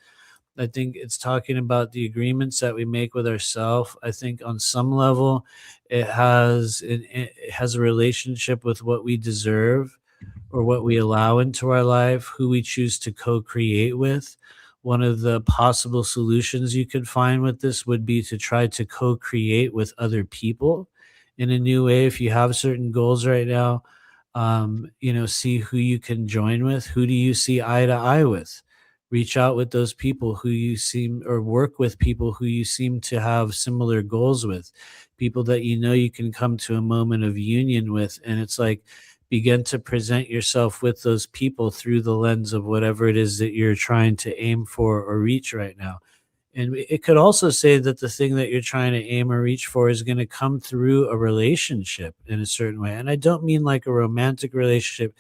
I think it's talking about the agreements that we make with ourselves. I think on some level, it has a relationship with what we deserve or what we allow into our life, who we choose to co-create with. One of the possible solutions you could find with this would be to try to co-create with other people in a new way. If you have certain goals right now, see who you can join with. Who do you see eye to eye with? Reach out with those people who you seem, or work with people who you seem to have similar goals with, people that you can come to a moment of union with. And it's like, begin to present yourself with those people through the lens of whatever it is that you're trying to aim for or reach right now. And it could also say that the thing that you're trying to aim or reach for is going to come through a relationship in a certain way. And I don't mean like a romantic relationship.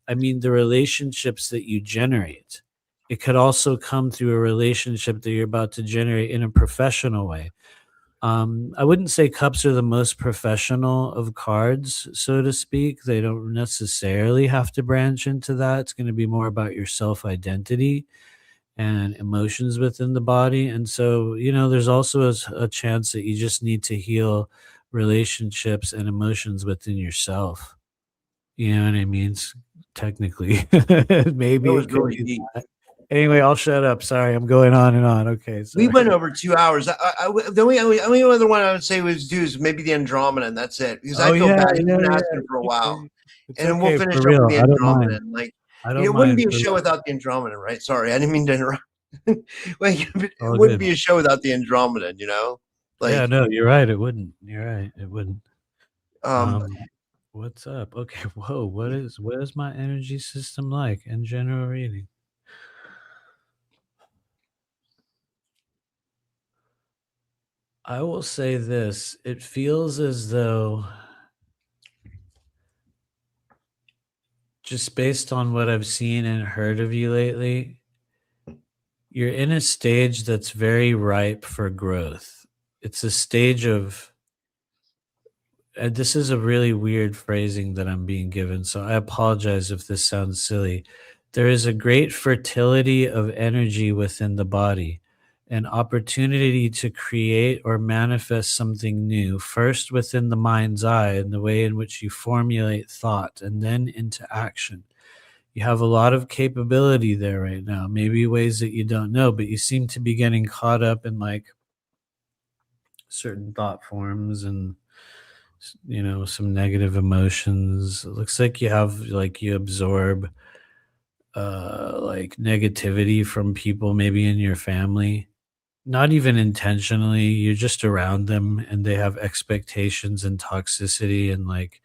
I mean the relationships that you generate. It could also come through a relationship that you're about to generate in a professional way. I wouldn't say cups are the most professional of cards, so to speak. They don't necessarily have to branch into that. It's going to be more about your self identity and emotions within the body. And so, there's also a chance that you just need to heal relationships and emotions within yourself. You know what I mean? Technically, That maybe was it could really be deep. that. Anyway, I'll shut up. Sorry, I'm going on and on. Okay, We sorry. went over 2 hours. The only other one I would say was do is maybe the Andromeda, and that's it. Because I Oh feel yeah, bad. He's yeah, been yeah. asking for a It's while, okay. It's and then we'll okay finish for up with real. the I don't Andromeda. mind. And like, I it don't wouldn't mind be a for show real. without the Andromeda, right? Sorry, I didn't mean to interrupt. Like, it All wouldn't good. be a show without the Andromeda. Yeah, Like, no, you're right. It wouldn't. You're right. It wouldn't. um, Um, what's up? Okay. Whoa. What is my energy system like in general reading? I will say this. It feels as though, just based on what I've seen and heard of you lately, you're in a stage that's very ripe for growth. It's a stage of, this is a really weird phrasing that I'm being given, so I apologize if this sounds silly. There is a great fertility of energy within the body, an opportunity to create or manifest something new, first within the mind's eye in the way in which you formulate thought and then into action. You have a lot of capability there right now, maybe ways that you don't know, but you seem to be getting caught up in like certain thought forms and some negative emotions. It looks like you absorb like negativity from people maybe in your family, not even intentionally. You're just around them and they have expectations and toxicity, and like,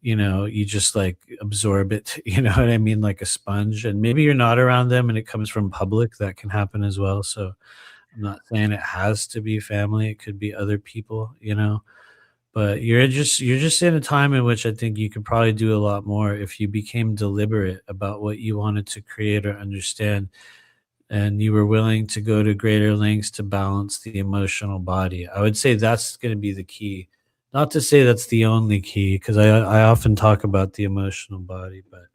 you just like absorb it. You know what I mean? Like a sponge. And maybe you're not around them and it comes from public. That can happen as well. So I'm not saying it has to be family, it could be other people. But you're just in a time in which I think you could probably do a lot more if you became deliberate about what you wanted to create or understand, and you were willing to go to greater lengths to balance the emotional body. I would say that's going to be the key. Not to say that's the only key, because I often talk about the emotional body, but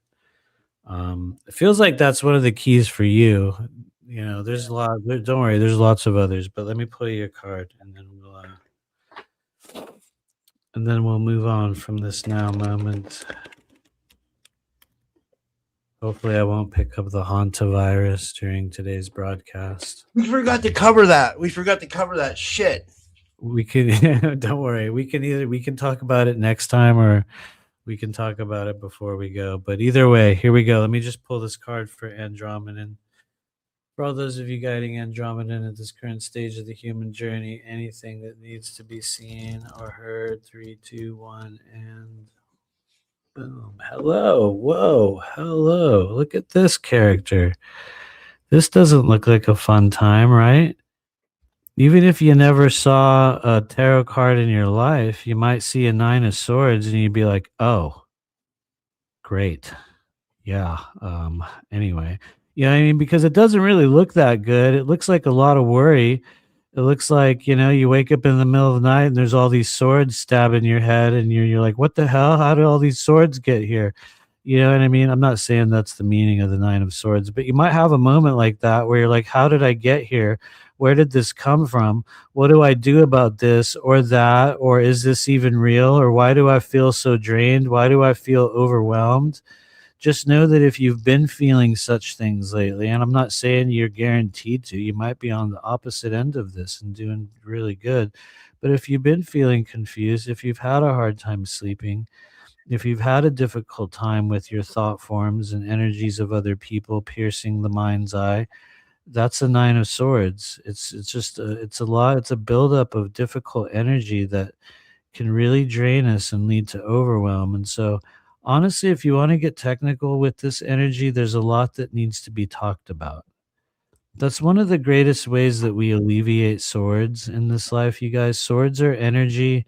it feels like that's one of the keys for you. There's a lot. Don't worry, there's lots of others, but let me pull you a card, and then we'll move on from this now moment. Hopefully, I won't pick up the hantavirus during today's broadcast. we forgot to cover that. We forgot to cover that shit. We can don't worry. We can talk about it next time, or we can talk about it before we go. But either way, here we go. Let me just pull this card for Andromedan. For all those of you guiding Andromedan at this current stage of the human journey, anything that needs to be seen or heard. 3, 2, 1, and boom. Hello. Whoa. Hello. Look at this character. This doesn't look like a fun time, right? Even if you never saw a tarot card in your life, you might see a 9 of swords and you'd be like, oh, great. Yeah. Anyway. Yeah, I mean, because it doesn't really look that good. It looks like a lot of worry. It looks like, you wake up in the middle of the night and there's all these swords stabbing your head, and you're like, what the hell? How did all these swords get here? You know what I mean? I'm not saying that's the meaning of the 9 of swords, but you might have a moment like that where you're like, how did I get here? Where did this come from? What do I do about this or that? Or is this even real? Or why do I feel so drained? Why do I feel overwhelmed? Just know that if you've been feeling such things lately, and I'm not saying you're guaranteed to, you might be on the opposite end of this and doing really good. But if you've been feeling confused, if you've had a hard time sleeping, if you've had a difficult time with your thought forms and energies of other people piercing the mind's eye, that's a 9 of swords. It's just it's a lot. It's a buildup of difficult energy that can really drain us and lead to overwhelm. And so, honestly, if you want to get technical with this energy, there's a lot that needs to be talked about. That's one of the greatest ways that we alleviate swords in this life, you guys. Swords are energy.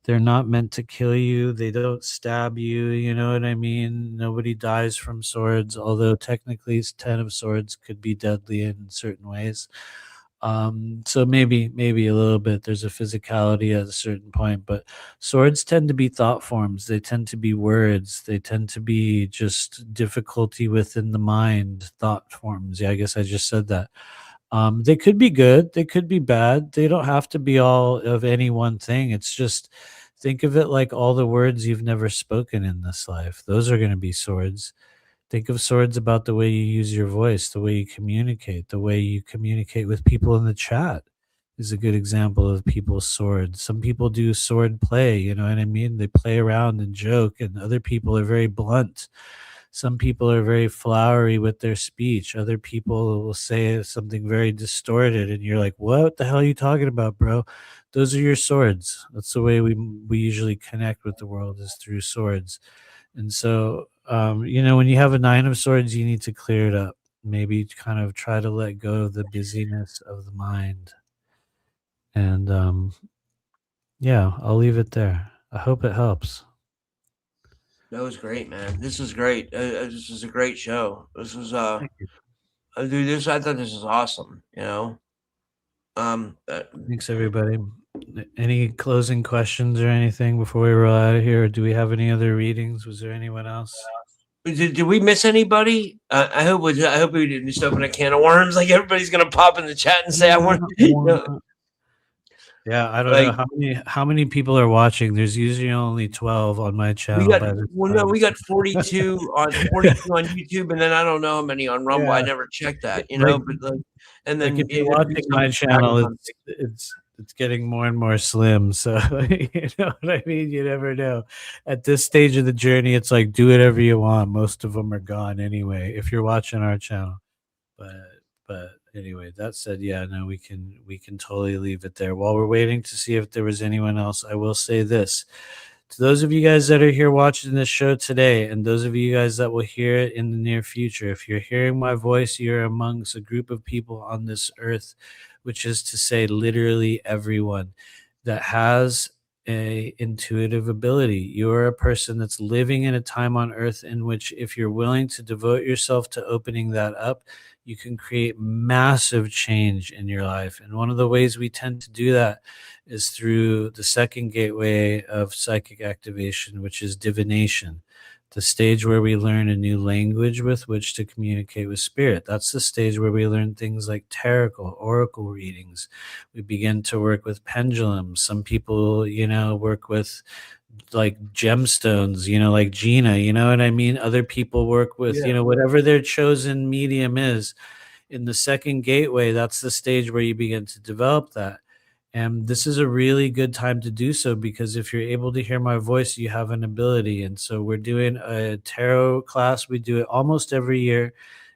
They're not meant to kill you. They don't stab you. You know what I mean? Nobody dies from swords, although technically 10 of swords could be deadly in certain ways. So maybe a little bit there's a physicality at a certain point, but swords tend to be thought forms. They tend to be words. They tend to be just difficulty within the mind, thought forms. Yeah, I guess I just said that. They could be good, they could be bad. They don't have to be all of any one thing. It's just think of it like all the words you've never spoken in this life. Those are going to be swords. Think of swords about the way you use your voice, the way the way you communicate with people in the chat is a good example of people's swords. Some people do sword play, you know what I mean? They play around and joke, and other people are very blunt. Some people are very flowery with their speech. Other people will say something very distorted, and you're like, "What the hell are you talking about, bro?" Those are your swords. That's the way we usually connect with the world is through swords. And so, when you have a nine of swords, you need to clear it up. Maybe kind of try to let go of the busyness of the mind. And yeah, I'll leave it there. I hope it helps. That was great, man. This was great. This was a great show. This was Thank you. dude. I thought this was awesome. You know, um, uh, Thanks, everybody. Any closing questions or anything before we roll out of here? Or do we have any other readings? Was there anyone else? did we miss anybody? I hope we didn't just open a can of worms. Like everybody's gonna pop in the chat and say, "I want." Yeah, I don't know Like how many people are watching. There's usually only 12 on my we channel got by this well, no, time. we got 42 on YouTube, and then I don't know how many on Rumble. I Yeah, never checked that, like but like, and like then if you're watching my channel, it's getting more and more slim. So you know what I mean? You never know. At this stage of the journey, it's like do whatever you want. Most of them are gone anyway. If you're watching our channel, but anyway, that said, yeah, no, we can totally leave it there. While we're waiting to see if there was anyone else, I will say this. To those of you guys that are here watching this show today, and those of you guys that will hear it in the near future, if you're hearing my voice, you're amongst a group of people on this earth, which is to say, literally everyone that has a intuitive ability. You're a person that's living in a time on earth in which, if you're willing to devote yourself to opening that up, you can create massive change in your life. And one of the ways we tend to do that is through the second gateway of psychic activation, which is divination, the stage where we learn a new language with which to communicate with spirit. That's the stage where we learn things like tarot, oracle readings. We begin to work with pendulums. Some people, work with like gemstones, like Gina, you know what I mean? Other people work with, whatever their chosen medium is. In the second gateway, that's the stage where you begin to develop that. And this is a really good time to do so because if you're able to hear my voice, you have an ability. And so we're doing a tarot class. We do it almost every year.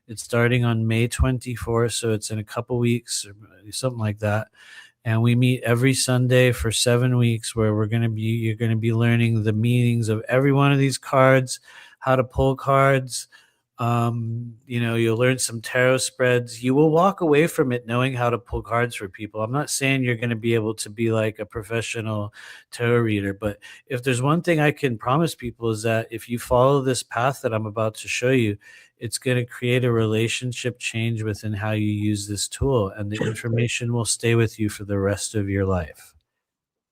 It's starting on May 24th. So it's in a couple weeks or something like that. And we meet every Sunday for 7 weeks where you're going to be learning the meanings of every one of these cards, how to pull cards. You'll learn some tarot spreads. You will walk away from it knowing how to pull cards for people. I'm not saying you're going to be able to be like a professional tarot reader, but if there's one thing I can promise people is that if you follow this path that I'm about to show you, it's going to create a relationship change within how you use this tool, and the information will stay with you for the rest of your life.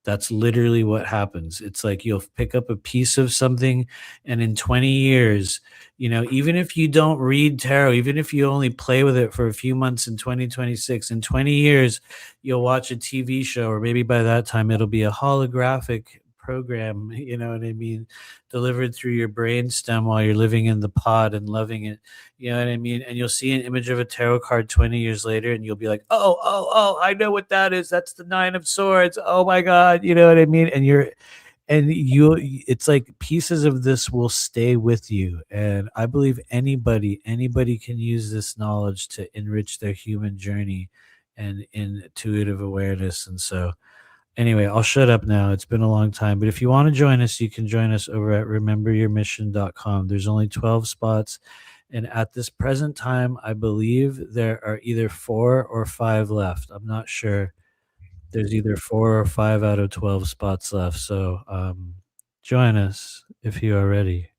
That's literally what happens. It's like you'll pick up a piece of something, and in 20 years, even if you don't read tarot, even if you only play with it for a few months in 2026, in 20 years, you'll watch a TV show, or maybe by that time, it'll be a holographic program, you know what I mean, delivered through your brainstem while you're living in the pod and loving it, you know what I mean? And you'll see an image of a tarot card 20 years later and you'll be like, oh, I know what that is. That's the Nine of Swords. Oh my God. You know what I mean? It's like pieces of this will stay with you. And I believe anybody can use this knowledge to enrich their human journey and intuitive awareness. And so anyway, I'll shut up now. It's been a long time. But if you want to join us, you can join us over at rememberyourmission.com. There's only 12 spots. And at this present time, I believe there are either 4 or 5 left. I'm not sure. There's either 4 or 5 out of 12 spots left. So join us if you are ready.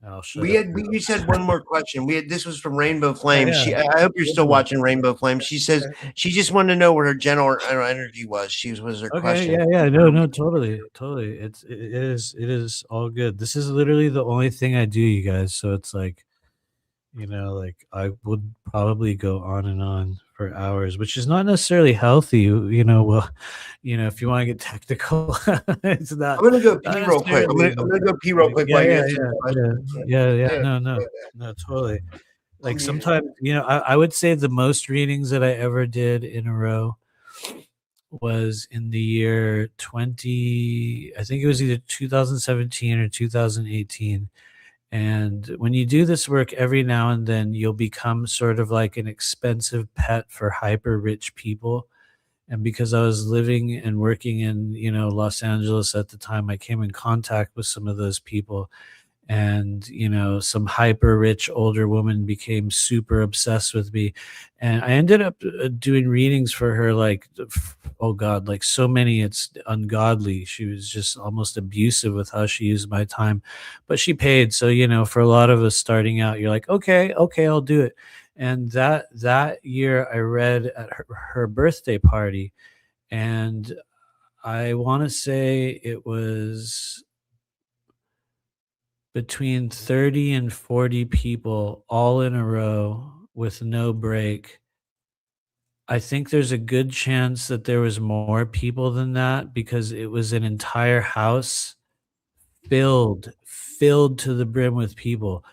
I'll shut We up. had we just had one more question. This was from Rainbow Yeah, Flame. yeah. I hope you're still Yeah. watching Rainbow Flame. She says she just wanted to know what her general energy was. Was her Okay, question. yeah, no, totally. It is all good. This is literally the only thing I do, you guys. So it's like, like I would probably go on and on for hours, which is not necessarily healthy. Well, if you want to get technical, it's I'm gonna go not pee real quick. necessarily. I'm gonna go pee real quick Yeah, while you yeah, answer the yeah, question. yeah. Yeah. No, totally. I'm Like muted. sometimes, I would say the most readings that I ever did in a row was in the year 20, I think it was either 2017 or 2018. And when you do this work every now and then, you'll become sort of like an expensive pet for hyper rich people. And because I was living and working in, Los Angeles at the time, I came in contact with some of those people. And some hyper rich older woman became super obsessed with me, and I ended up doing readings for her, like, oh god, like so many, it's ungodly. She was just almost abusive with how she used my time, but she paid. So for a lot of us starting out, you're like, okay, I'll do it. And that year I read at her birthday party, and I want to say it was between 30 and 40 people all in a row with no break. I think there's a good chance that there was more people than that, because it was an entire house filled to the brim with people.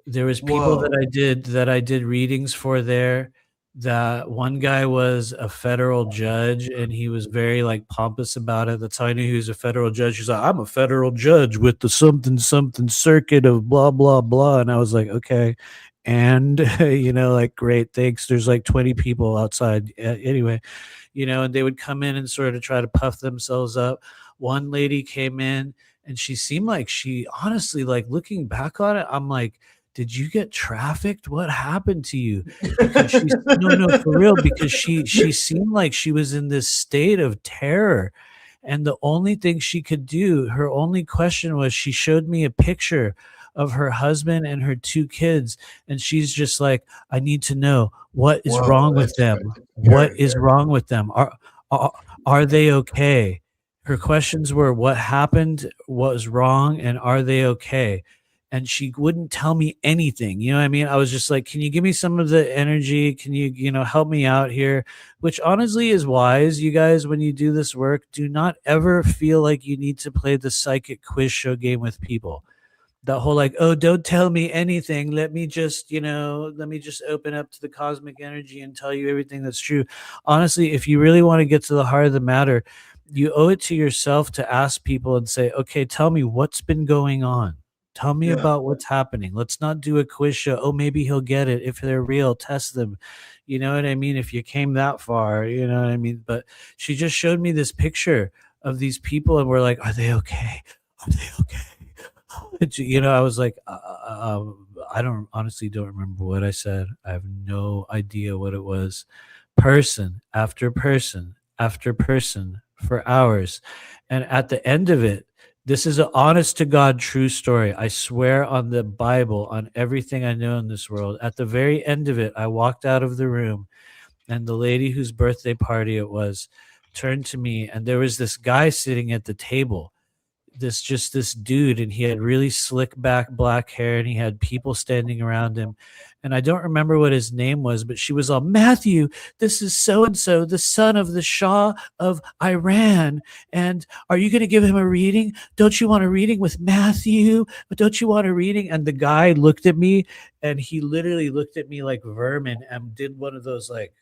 There was people Whoa. that I did readings for there. That one guy was a federal judge, and he was very like pompous about it. That's how I knew he was a federal judge. He's like, I'm a federal judge with the something something circuit of blah blah blah. And I was like, okay. And like, great, thanks. There's like 20 people outside. Anyway, and they would come in and sort of try to puff themselves up. One lady came in, and she seemed like, she honestly, like, looking back on it, I'm like, did you get trafficked? What happened to you? Because she's no, for real, because she seemed like she was in this state of terror. And the only thing she could do, her only question was, she showed me a picture of her husband and her two kids, and she's just like, I need to know what is wrong with them. What is wrong with them? Are they okay? Her questions were, what happened, what was wrong, and are they okay? And she wouldn't tell me anything. You know what I mean? I was just like, can you give me some of the energy? Can you, help me out here? Which honestly is wise. You guys, when you do this work, do not ever feel like you need to play the psychic quiz show game with people. That whole like, oh, don't tell me anything. Let me just open up to the cosmic energy and tell you everything that's true. Honestly, if you really want to get to the heart of the matter, you owe it to yourself to ask people and say, okay, tell me what's been going on. Tell me about what's happening. Let's not do a quiz show. Oh, maybe he'll get it. If they're real, test them. You know what I mean? If you came that far, you know what I mean? But she just showed me this picture of these people, and we're like, are they okay? Are they okay? I was like, I honestly don't remember what I said. I have no idea what it was. Person after person after person for hours. And at the end of it, this is an honest to God true story. I swear on the Bible, on everything I know in this world. At the very end of it, I walked out of the room, and the lady whose birthday party it was turned to me, and there was this guy sitting at the table. This dude, and he had really slick back black hair, and he had people standing around him, and I don't remember what his name was, but she was all, Matthew, this is so and so, the son of the Shah of Iran, and are you going to give him a reading? Don't you want a reading with Matthew? Don't you want a reading? And the guy looked at me, and he literally looked at me like vermin and did one of those like,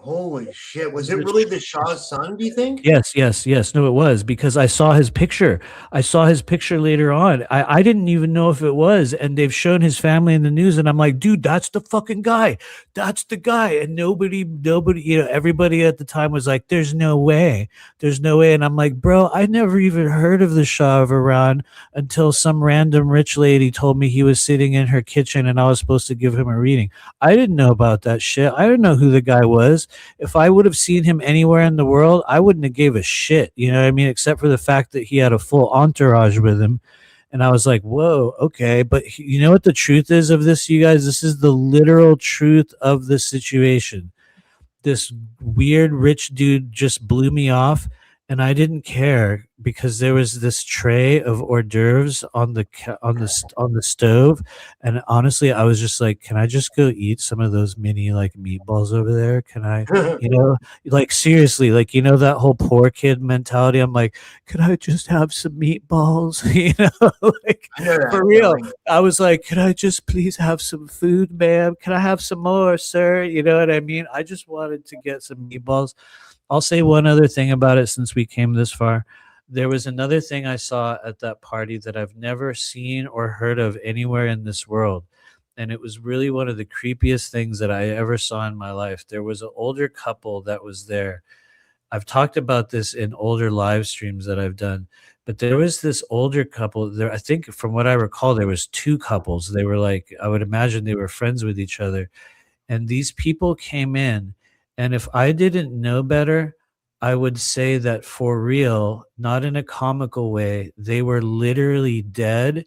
Holy shit. Was it really the Shah's son, do you think? Yes. No, it was, because I saw his picture. I saw his picture later on. I didn't even know if it was, and they've shown his family in the news, and I'm like, dude, that's the fucking guy. That's the guy. And nobody, everybody at the time was like, there's no way. There's no way. And I'm like, bro, I never even heard of the Shah of Iran until some random rich lady told me he was sitting in her kitchen and I was supposed to give him a reading. I didn't know about that shit. I didn't know who the guy was. If I would have seen him anywhere in the world, I wouldn't have gave a shit, you know what I mean? Except for the fact that he had a full entourage with him. And I was like, whoa, okay. But you know what the truth is of this, you guys? This is the literal truth of the situation. This weird rich dude just blew me off, and I didn't care because there was this tray of hors d'oeuvres on on the stove, and honestly I was just like, can I just go eat some of those mini like meatballs over there? Can I, you know, like seriously, like, you know, that whole poor kid mentality. I'm like, can I just have some meatballs? You know, like I know for that real. feeling. I was like, "Can I just please have some food, ma'am? Can I have some more, sir?" You know what I mean? I just wanted to get some meatballs. I'll say one other thing about it since we came this far. There was another thing I saw at that party that I've never seen or heard of anywhere in this world. And it was really one of the creepiest things that I ever saw in my life. There was an older couple that was there. I've talked about this in older live streams that I've done, but there was this older couple there. I think from what I recall, there was two couples. They were like, I would imagine they were friends with each other. And these people came in, and if I didn't know better, I would say that for real, not in a comical way, they were literally dead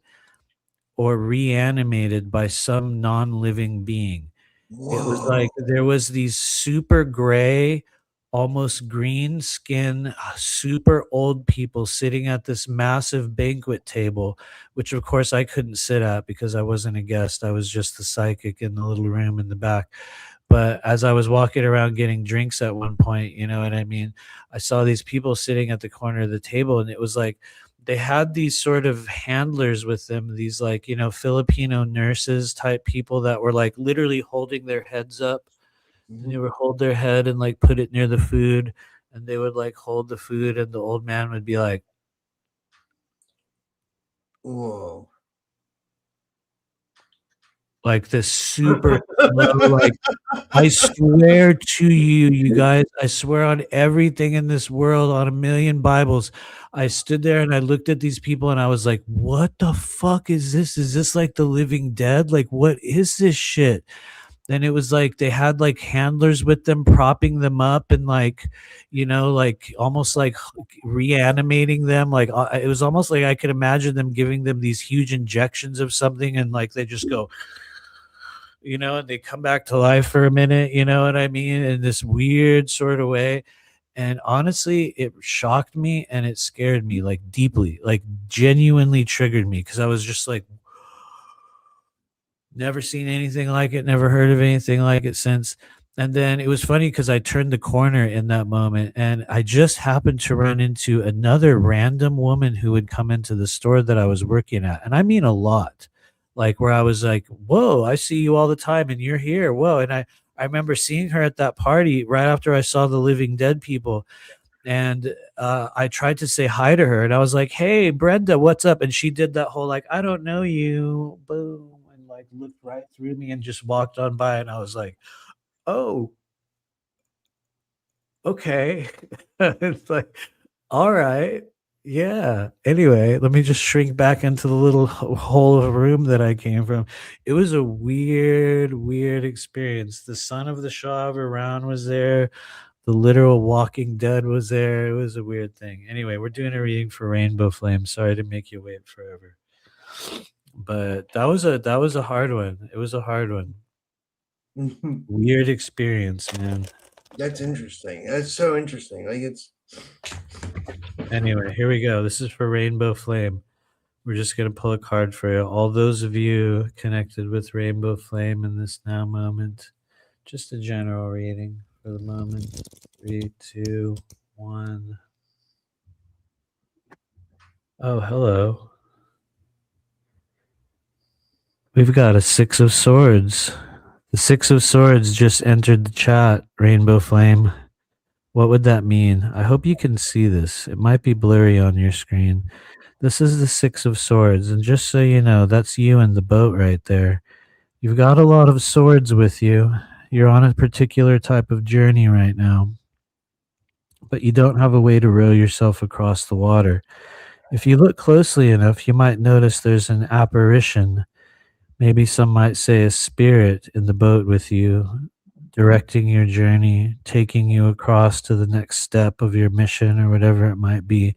or reanimated by some non-living being. It was Whoa. like there was these super gray, almost green skin, super old people sitting at this massive banquet table, which of course I couldn't sit at because I wasn't a guest. I was just the psychic in the little room in the back. But as I was walking around getting drinks at one point, you know what I mean? I saw these people sitting at the corner of the table, and it was like they had these sort of handlers with them, these like, you know, Filipino nurses type people that were like literally holding their heads up, and they Mhm. would hold their head and like put it near the food, and they would like hold the food, and the old man would be Whoa. like this super slow, like, I swear to you, you guys, I swear on everything in this world, on a million Bibles, I stood there and I looked at these people and I was like, "What the fuck is this? Is this like the living dead? Like, what is this shit?" And it was like they had like handlers with them propping them up and like, you know, like almost like reanimating them. Like it was almost like I could imagine them giving them these huge injections of something, and like they just go, you know, and they come back to life for a minute, you know what I mean? In this weird sort of way. And honestly, it shocked me and it scared me like deeply, like genuinely triggered me because I was just like, never seen anything like it, never heard of anything like it since. And then it was funny because I turned the corner in that moment and I just happened to run into another random woman who would come into the store that I was working at. And I mean a lot. Like where I was like, whoa, I see you all the time and you're here. Whoa. And I remember seeing her at that party right after I saw the Living Dead people. And I tried to say hi to her and I was like, hey, Brenda, what's up? And she did that whole like, I don't know you. Boom. And like looked right through me and just walked on by. And I was like, oh, okay. It's like, all right. Yeah. Anyway, let me just shrink back into the little hole of a room that I came from. It was a weird, weird experience. The son of the Shah of Iran was there. The literal Walking Dead was there. It was a weird thing. Anyway, we're doing a reading for Rainbow Flame. Sorry to make you wait forever. But that was a hard one. It was a hard one. Weird experience, man. That's interesting. That's so interesting. Like it's Anyway, here we go. This is for Rainbow Flame. We're just going to pull a card for you. All those of you connected with Rainbow Flame in this now moment, just a general reading for the moment. 3, 2, 1. Oh, hello. We've got a 6 of Swords. The 6 of Swords just entered the chat, Rainbow Flame. What would that mean? I hope you can see this. It might be blurry on your screen. This is the 6 of Swords, and just so you know, that's you in the boat right there. You've got a lot of swords with you. You're on a particular type of journey right now, but you don't have a way to row yourself across the water. If you look closely enough, you might notice there's an apparition. Maybe some might say a spirit in the boat with you, directing your journey, taking you across to the next step of your mission or whatever it might be.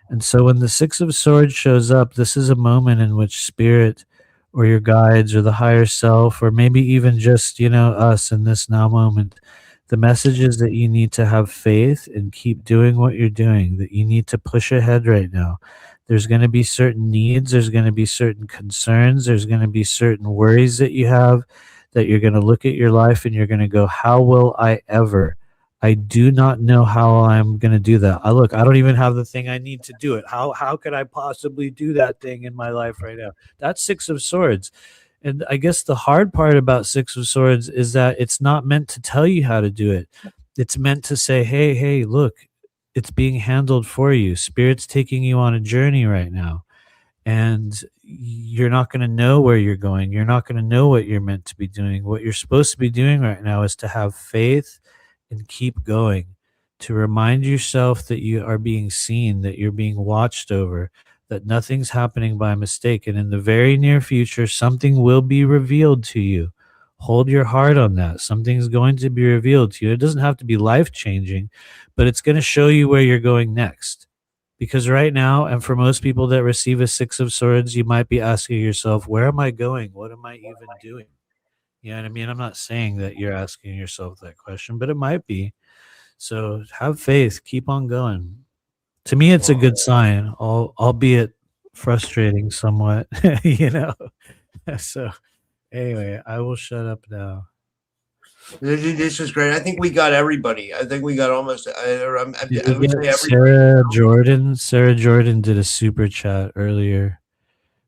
And so when the Six of Swords shows up, this is a moment in which spirit or your guides or the higher self, or maybe even just, us in this now moment, the message is that you need to have faith and keep doing what you're doing, that you need to push ahead right now. There's going to be certain needs, there's going to be certain concerns, there's going to be certain worries that you have, that you're going to look at your life and you're going to go, how will I ever? I do not know how I'm going to do that. I don't even have the thing I need to do it. How could I possibly do that thing in my life right now? That's Six of Swords. And I guess the hard part about Six of Swords is that it's not meant to tell you how to do it. It's meant to say, hey, look, it's being handled for you. Spirit's taking you on a journey right now. And you're not going to know where you're going. You're not going to know what you're meant to be doing. What you're supposed to be doing right now is to have faith and keep going, to remind yourself that you are being seen, that you're being watched over, that nothing's happening by mistake. And in the very near future, something will be revealed to you. Hold your heart on that. Something's going to be revealed to you. It doesn't have to be life-changing, but it's going to show you where you're going next. Because right now, and for most people that receive a Six of Swords, you might be asking yourself, where am I going? What am I even doing? You know what I mean? I'm not saying that you're asking yourself that question, but it might be. So have faith, keep on going. To me, it's a good sign, albeit frustrating somewhat, you know. So anyway, I will shut up now. This was great. I think we got everybody. I think we got almost. I would say everybody. Sarah Jordan did a super chat earlier.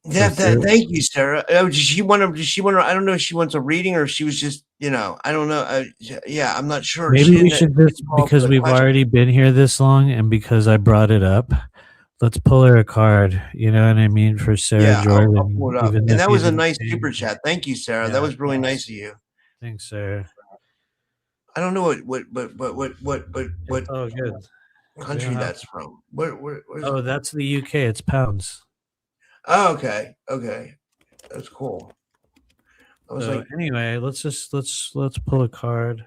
Yeah, thank you, Sarah. Does she want to? I don't know if she wants a reading or if she was just, I don't know. Yeah, I'm not sure. Maybe we should just, because we've already been here this long, and because I brought it up, let's pull her a card. You know what I mean, for Sarah Jordan. I'll pull it up. And that was a nice super chat. Thank you, Sarah. Yeah, that was really nice of you. Thanks, Sarah. I don't know what oh, good. country that's from. Where oh, that's the UK. It's pounds. Oh, okay. That's cool. Anyway, let's pull a card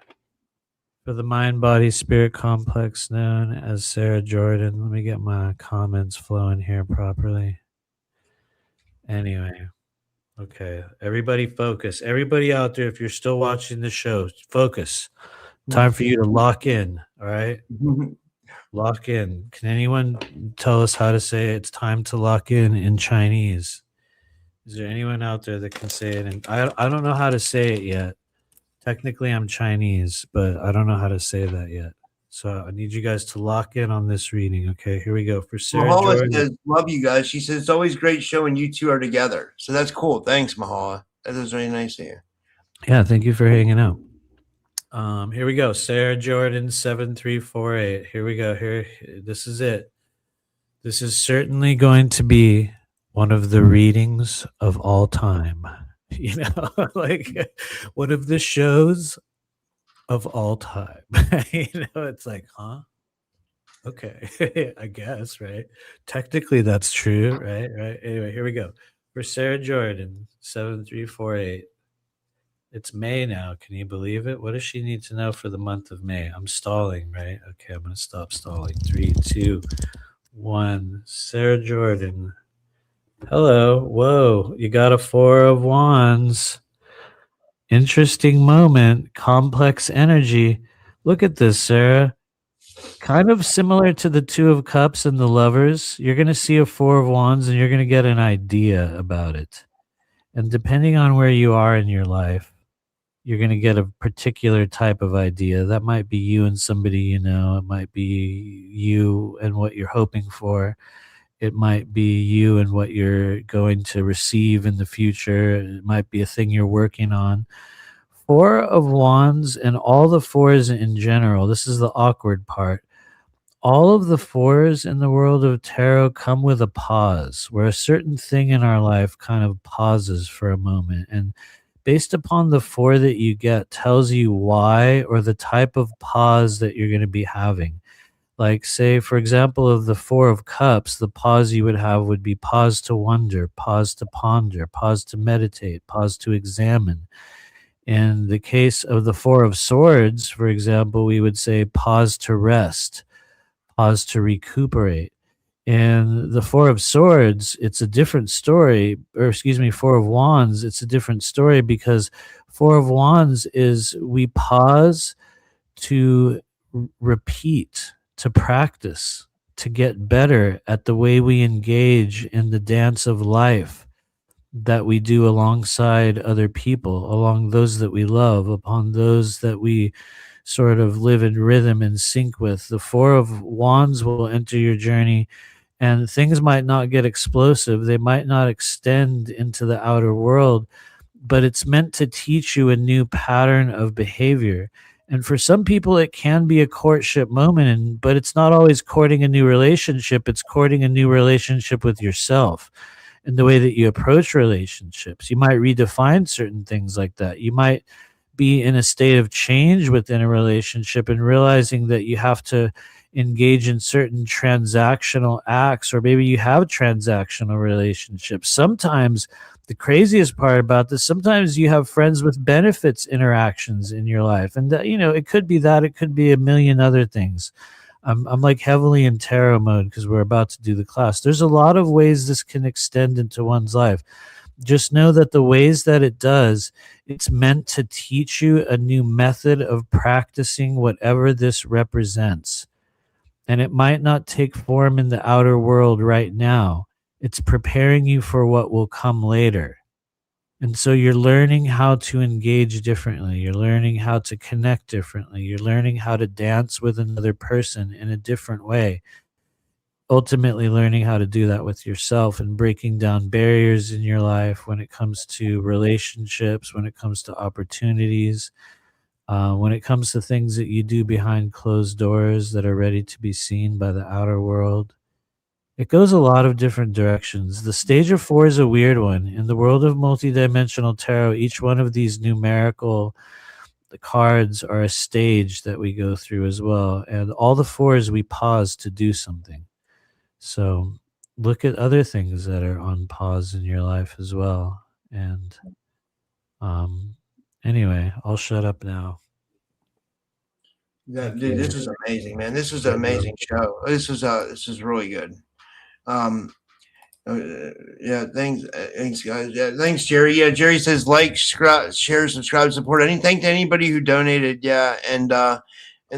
for the mind body spirit complex known as Sarah Jordan. Let me get my comments flowing here properly. Anyway, okay, everybody focus. Everybody out there, if you're still watching the show, focus. Time for you to lock in. All right. Lock in. Can anyone tell us how to say it's time to lock in Chinese? Is there anyone out there that can say it? And I don't know how to say it yet. Technically, I'm Chinese, but I don't know how to say that yet. So I need you guys to lock in on this reading. Okay, here we go. For Sarah Jordan. Says, love you guys. She says, it's always great showing you two are together. So that's cool. Thanks, Mahala. That was really nice of you. Yeah, thank you for hanging out. Here we go. Sarah Jordan 7348. Here we go. This is it. This is certainly going to be one of the readings of all time. You know, like one of the shows of all time. You know, it's like, huh? Okay, I guess, right? Technically, that's true, right? Right. Anyway, here we go. For Sarah Jordan 7348. It's May now. Can you believe it? What does she need to know for the month of May? I'm stalling, right? Okay, I'm going to stop stalling. 3, 2, 1. Sarah Jordan. Hello. Whoa, you got a 4 of Wands. Interesting moment. Complex energy. Look at this, Sarah. Kind of similar to the 2 of Cups and the Lovers. You're going to see a 4 of Wands and you're going to get an idea about it. And depending on where you are in your life, you're going to get a particular type of idea. That might be you and somebody you know. It might be you and what you're hoping for. It might be you and what you're going to receive in the future. It might be a thing you're working on. 4 of Wands and all the 4s in general. This is the awkward part. All of the 4s in the world of tarot come with a pause, where a certain thing in our life kind of pauses for a moment. And based upon the 4 that you get tells you why or the type of pause that you're going to be having. Like, say, for example, of the 4 of Cups, the pause you would have would be pause to wonder, pause to ponder, pause to meditate, pause to examine. In the case of the 4 of Swords, for example, we would say pause to rest, pause to recuperate. And the Four of Swords, it's a different story, or excuse me, Four of Wands, it's a different story because Four of Wands is we pause to repeat, to practice, to get better at the way we engage in the dance of life that we do alongside other people, along those that we love, upon those that we sort of live in rhythm and sync with. The Four of Wands will enter your journey, and things might not get explosive. They might not extend into the outer world, but it's meant to teach you a new pattern of behavior. And for some people, it can be a courtship moment, but it's not always courting a new relationship. It's courting a new relationship with yourself and the way that you approach relationships. You might redefine certain things like that. You might be in a state of change within a relationship and realizing that you have to engage in certain transactional acts, or maybe you have transactional relationships. Sometimes the craziest part about this, sometimes you have friends with benefits interactions in your life, and that, it could be that, it could be a million other things. I'm like heavily in tarot mode because we're about to do the class. There's a lot of ways this can extend into one's life. Just know that the ways that it does, it's meant to teach you a new method of practicing whatever this represents. And it might not take form in the outer world right now. It's preparing you for what will come later. And so you're learning how to engage differently. You're learning how to connect differently. You're learning how to dance with another person in a different way. Ultimately learning how to do that with yourself and breaking down barriers in your life when it comes to relationships, when it comes to opportunities, when it comes to things that you do behind closed doors that are ready to be seen by the outer world. It goes a lot of different directions. The stage of 4 is a weird one. In the world of multidimensional tarot, each one of these numerical cards are a stage that we go through as well. And all the 4s, we pause to do something. So look at other things that are on pause in your life as well. And anyway, I'll shut up now. Dude, this is amazing, man. This is an amazing show. This is really good. Yeah, thanks, guys. Yeah, thanks, Jerry. Yeah, Jerry says like, share, subscribe, support. Thank to anybody who donated. Yeah, and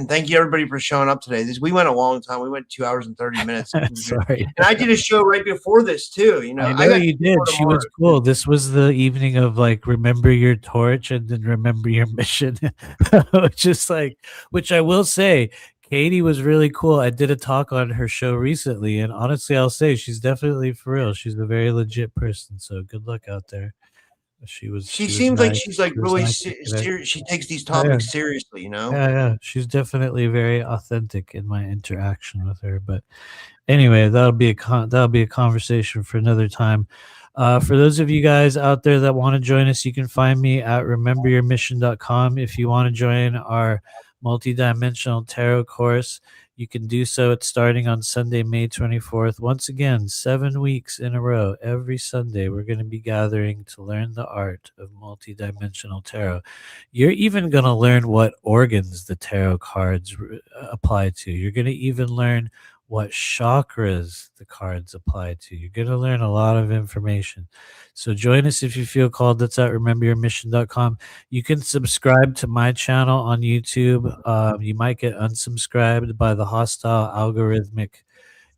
thank you everybody for showing up today. We went a long time. We went 2 hours and 30 minutes. Sorry, and I did a show right before this too. I know you did. She was cool. This was the evening of like remember your torch and then remember your mission, which I will say. Katie was really cool. I did a talk on her show recently, and honestly, I'll say she's definitely for real. She's a very legit person. So good luck out there. She seems nice. Like she's like really serious. She takes these topics seriously, Yeah. She's definitely very authentic in my interaction with her. But anyway, that'll be a conversation for another time. For those of you guys out there that want to join us, you can find me at rememberyourmission.com. If you want to join our multidimensional tarot course, you can do so. It's starting on Sunday, May 24th. Once again, 7 weeks in a row. Every Sunday, we're going to be gathering to learn the art of multidimensional tarot. You're even going to learn what organs the tarot cards apply to. You're going to even learn what chakras the cards apply to. You're going to learn a lot of information. So join us if you feel called. That's at rememberyourmission.com. You can subscribe to my channel on YouTube. You might get unsubscribed by the hostile algorithmic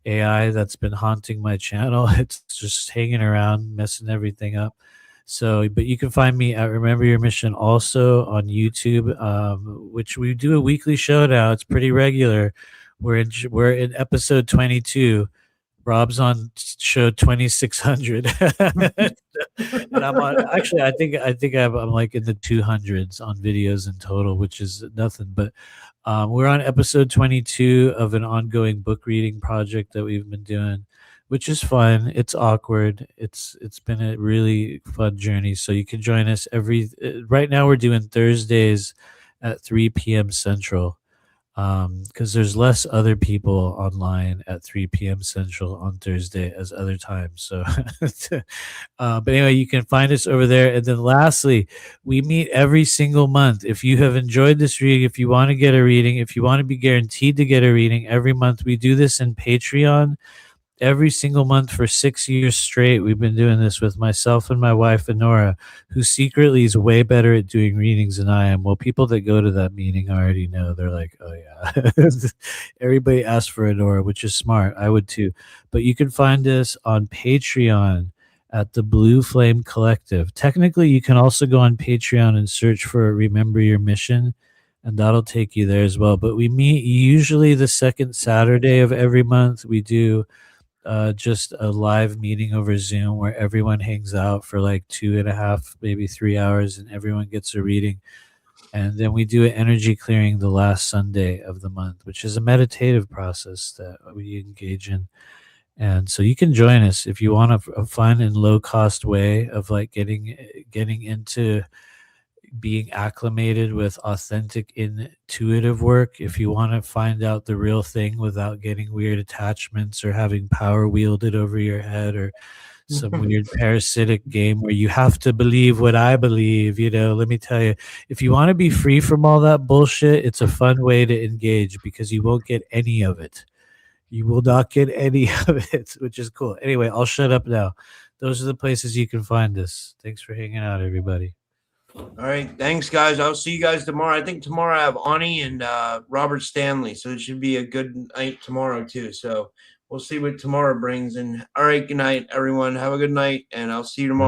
AI that's been haunting my channel. It's just hanging around, messing everything up. So, but you can find me at Remember Your Mission also on YouTube, which we do a weekly show now. It's pretty regular. We're in episode 22. Rob's on show 2600, and I'm on. Actually, I think I'm like in the 200s on videos in total, which is nothing. But we're on episode 22 of an ongoing book reading project that we've been doing, which is fun. It's awkward. It's been a really fun journey. So you can join us right now. We're doing Thursdays at 3 p.m. Central. Because there's less other people online at 3 p.m. Central on Thursday as other times. So, but anyway, you can find us over there. And then lastly, we meet every single month. If you have enjoyed this reading, if you want to get a reading, if you want to be guaranteed to get a reading every month, we do this in Patreon. every single month for 6 years straight. We've been doing this with myself and my wife, Honora, who secretly is way better at doing readings than I am. Well, people that go to that meeting already know. They're like, oh, yeah. Everybody asks for Honora, which is smart. I would too. But you can find us on Patreon at the Blue Flame Collective. Technically, you can also go on Patreon and search for Remember Your Mission, and that'll take you there as well. But we meet usually the second Saturday of every month. We do just a live meeting over Zoom where everyone hangs out for like 2.5, maybe 3 hours, and everyone gets a reading. And then we do an energy clearing the last Sunday of the month, which is a meditative process that we engage in. And so you can join us if you want a fun and low cost way of like getting into being acclimated with authentic intuitive work. If you want to find out the real thing without getting weird attachments or having power wielded over your head or some weird parasitic game where you have to believe what I believe, let me tell you, if you want to be free from all that bullshit, it's a fun way to engage because you won't get any of it. You will not get any of it, which is cool. Anyway, I'll shut up now. Those are the places you can find us. Thanks for hanging out, everybody. All right. Thanks, guys. I'll see you guys tomorrow. I think tomorrow I have Ani and Robert Stanley. So it should be a good night tomorrow, too. So we'll see what tomorrow brings. And all right. Good night, everyone. Have a good night. And I'll see you tomorrow.